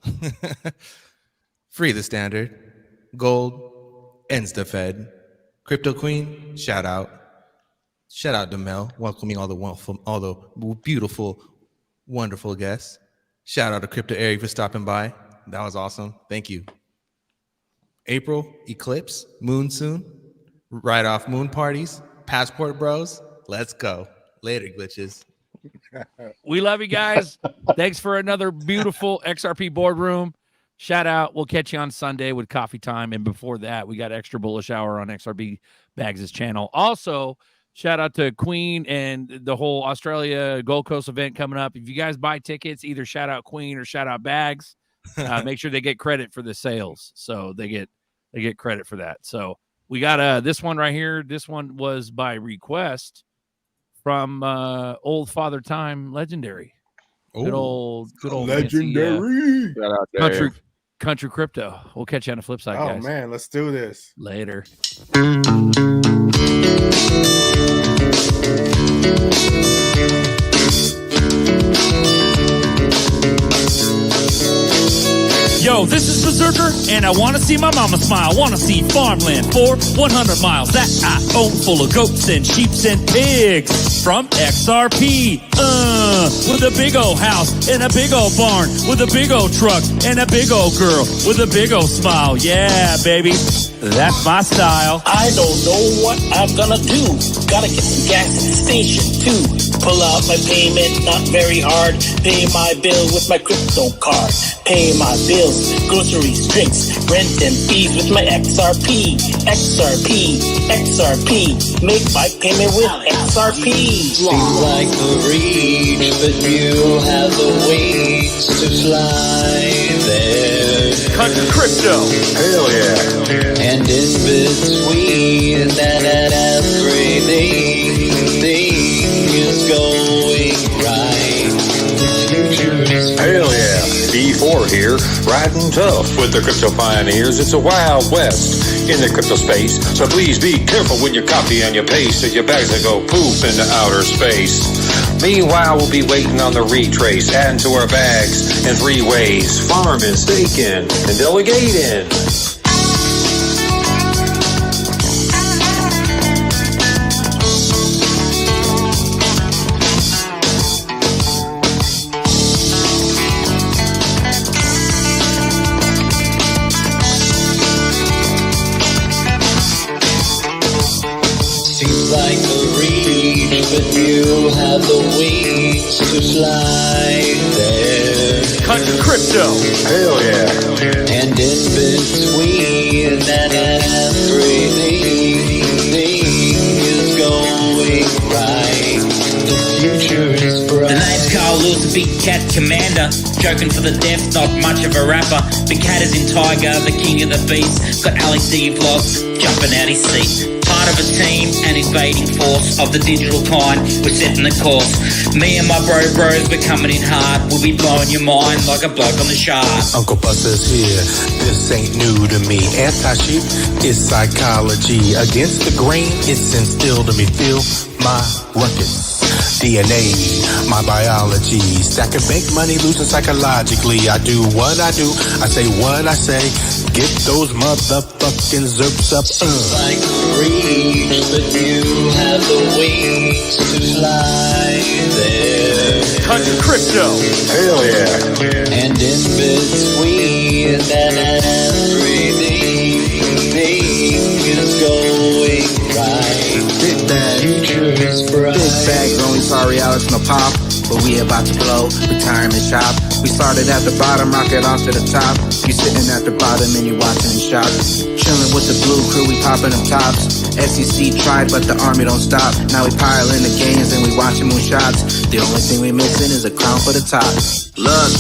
Free the standard. Gold ends the Fed. Crypto Queen, shout out. Shout out to Mel, welcoming all the beautiful, wonderful guests. Shout out to Crypto Ari for stopping by. That was awesome. Thank you. April, Eclipse, Moon soon. Right off moon parties. Passport bros. Let's go. Later, glitches. We love you guys. Thanks for another beautiful XRP boardroom. Shout out. We'll catch you on Sunday with coffee time. And before that, we got extra bullish hour on XRP Bags' channel. Also, shout out to Queen and the whole Australia Gold Coast event coming up. If you guys buy tickets, either shout out Queen or shout out Bags. Make sure they get credit for the sales. So they get credit for that. So we got this one right here. This one was by request from old Father Time Legendary. Good old legendary. Fancy, country crypto. We'll catch you on the flip side, guys. Oh man, let's do this. Later. Yo, this is Berserker, and I want to see my mama smile. Want to see farmland for 100 miles that I own, full of goats and sheeps and pigs. From XRP, with a big old house and a big old barn, with a big old truck and a big old girl with a big old smile. Yeah, baby, that's my style. I don't know what I'm gonna do. Gotta get some gas at the station too. Pull out my payment, not very hard. Pay my bill with my crypto card. Pay my bills, groceries, drinks, rent and fees with my XRP. XRP, XRP. Make my payment with XRP. Seems like the reach, but you have the wings to fly there. Country crypto. Hell yeah. And in between that everything is going right. Hell yeah. B4 We're here, riding tough with the crypto pioneers. It's a wild west in the crypto space, so please be careful when you copy and you paste, or your bags will go poof into outer space. Meanwhile, we'll be waiting on the retrace, adding to our bags in 3 ways: farming, staking, and delegating. Like a reach, but you have the wings to fly there. Country crypto. Hell yeah. And in between that everything is going right. The future is bright. The name's Carl Lewis, a big cat commander. Joking for the deaf, not much of a rapper. Big cat is in Tiger, the king of the beast. Got LED vlogs, jumping out his seat. Part of a team, an invading force of the digital kind. We're setting the course. Me and my bros, we're coming in hard. We'll be blowing your mind like a bloke on the chart. Uncle Buster's here. This ain't new to me. Anti-sheep is psychology. Against the grain, it's instilled in me. Feel my ruckus. DNA, my biology. Stacking bank money, losing psychologically. I do what I do, I say what I say. Get those motherfucking zerps up. Like a reach, but you have the wings to fly there. Country crypto. Hell yeah. And in between that everything is going right. Big bag, future is bright. Big bags, only sorry Alex no pop. But we about to blow, retirement shop. We started at the bottom, rocket off to the top. You sitting at the bottom and you watching in shock. Chilling with the blue crew, we popping them tops. SEC tried, but the army don't stop. Now we piling the games and we watching moonshots. The only thing we missing is a crown for the top. Look,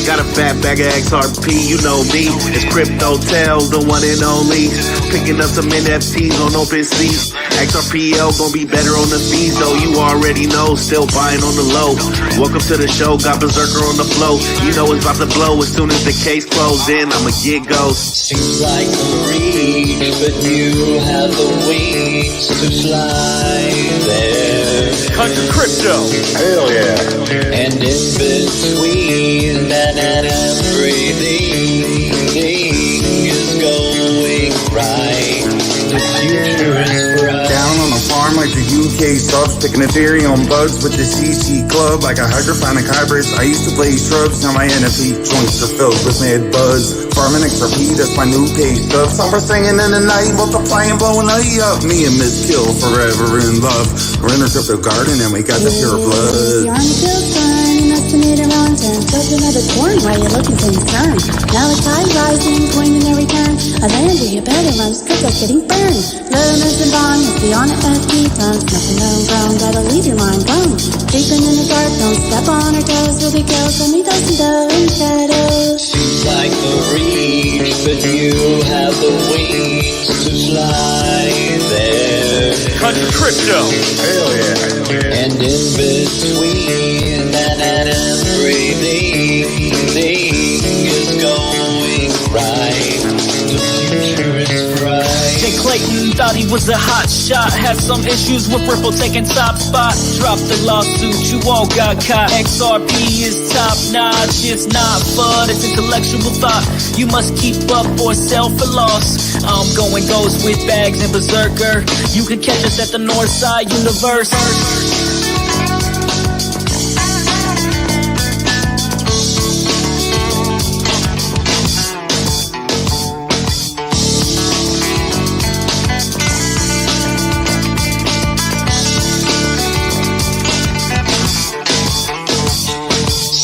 got a fat bag of XRP, you know me. It's Crypto Tales, the one and only. Picking up some NFTs on OpenSea. XRPL gon' be better on the fees, though. You already know, still buying on the low. Welcome to the show, got Berserker on the flow. You know it's about to blow as soon as the case closed in. I'ma get ghost. Seems like a reach, but you have the wings to fly there. Country crypto. Hell yeah. And in between that everything is going right. The future is bright. Down on the farm like the UK subs, picking Ethereum bugs with the CC club like a hydroponic hybrids. I used to play shrubs, now my NFT joints are filled with mad buzz. Farming XRP, that's my new page stuff. Summer singing in the night, multiplying, blowing up. Me and Miss Kill forever in love. We're in a crypto garden and we got the pure blood. You're on the field fun, estimated long term. Just another corn while you're looking for your turn. Now the tide rising, coin in every turn. I land you better runs, cause that's getting burned. Learners and bond, if you're on an FT front. Nothing homegrown, that'll leave your mind blown. Creeping in the dark, don't step on our toes. We'll be killed, so we doesn't go in shadows. Seems like the reach, but you have the wings to fly there. Country crypto. Hell yeah. And in between that everything is going right. The future is bright. Jay Clayton thought he was a hot shot. Had some issues with Ripple taking top spot. Dropped the lawsuit, you all got caught. XRP is top notch. It's not fun, it's intellectual thought. You must keep up or sell for loss. I'm going ghost with bags and berserker. You can catch us at the Northside Universe.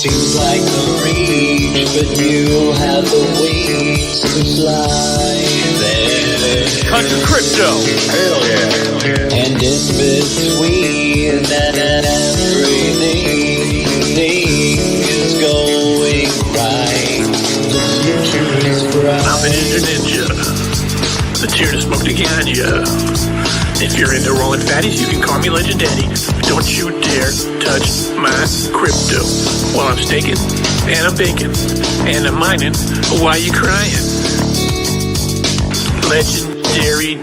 Seems like a reach, but you have the wings to fly there. Country crypto. Hell yeah. And in between that everything is going right. The future is bright. I'm an ninja. The tear to smoke the ganja. If you're into rolling fatties, you can call me Legendaddy. Don't you dare touch my crypto while I'm staking and I'm baking and I'm mining. Why you crying? Many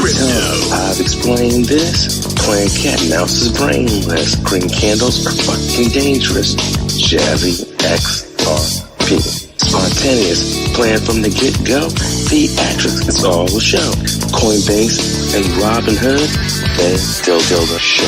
times I've explained this. Playing cat and mouse is brainless. Green candles are fucking dangerous. Jazzy XRP. Spontaneous, planned from the get-go. Theatrics, it's all a show. Coinbase and Robinhood, they still do the show.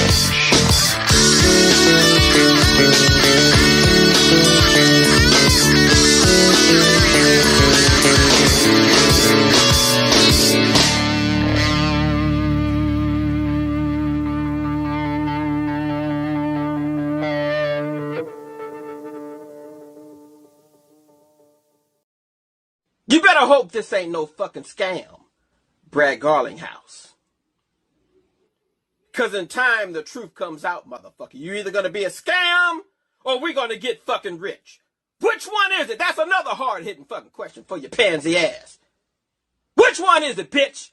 You better hope this ain't no fucking scam, Brad Garlinghouse. Cause in time the truth comes out, motherfucker. You're either gonna be a scam or we're gonna get fucking rich. Which one is it? That's another hard-hitting fucking question for your pansy ass. Which one is it, bitch?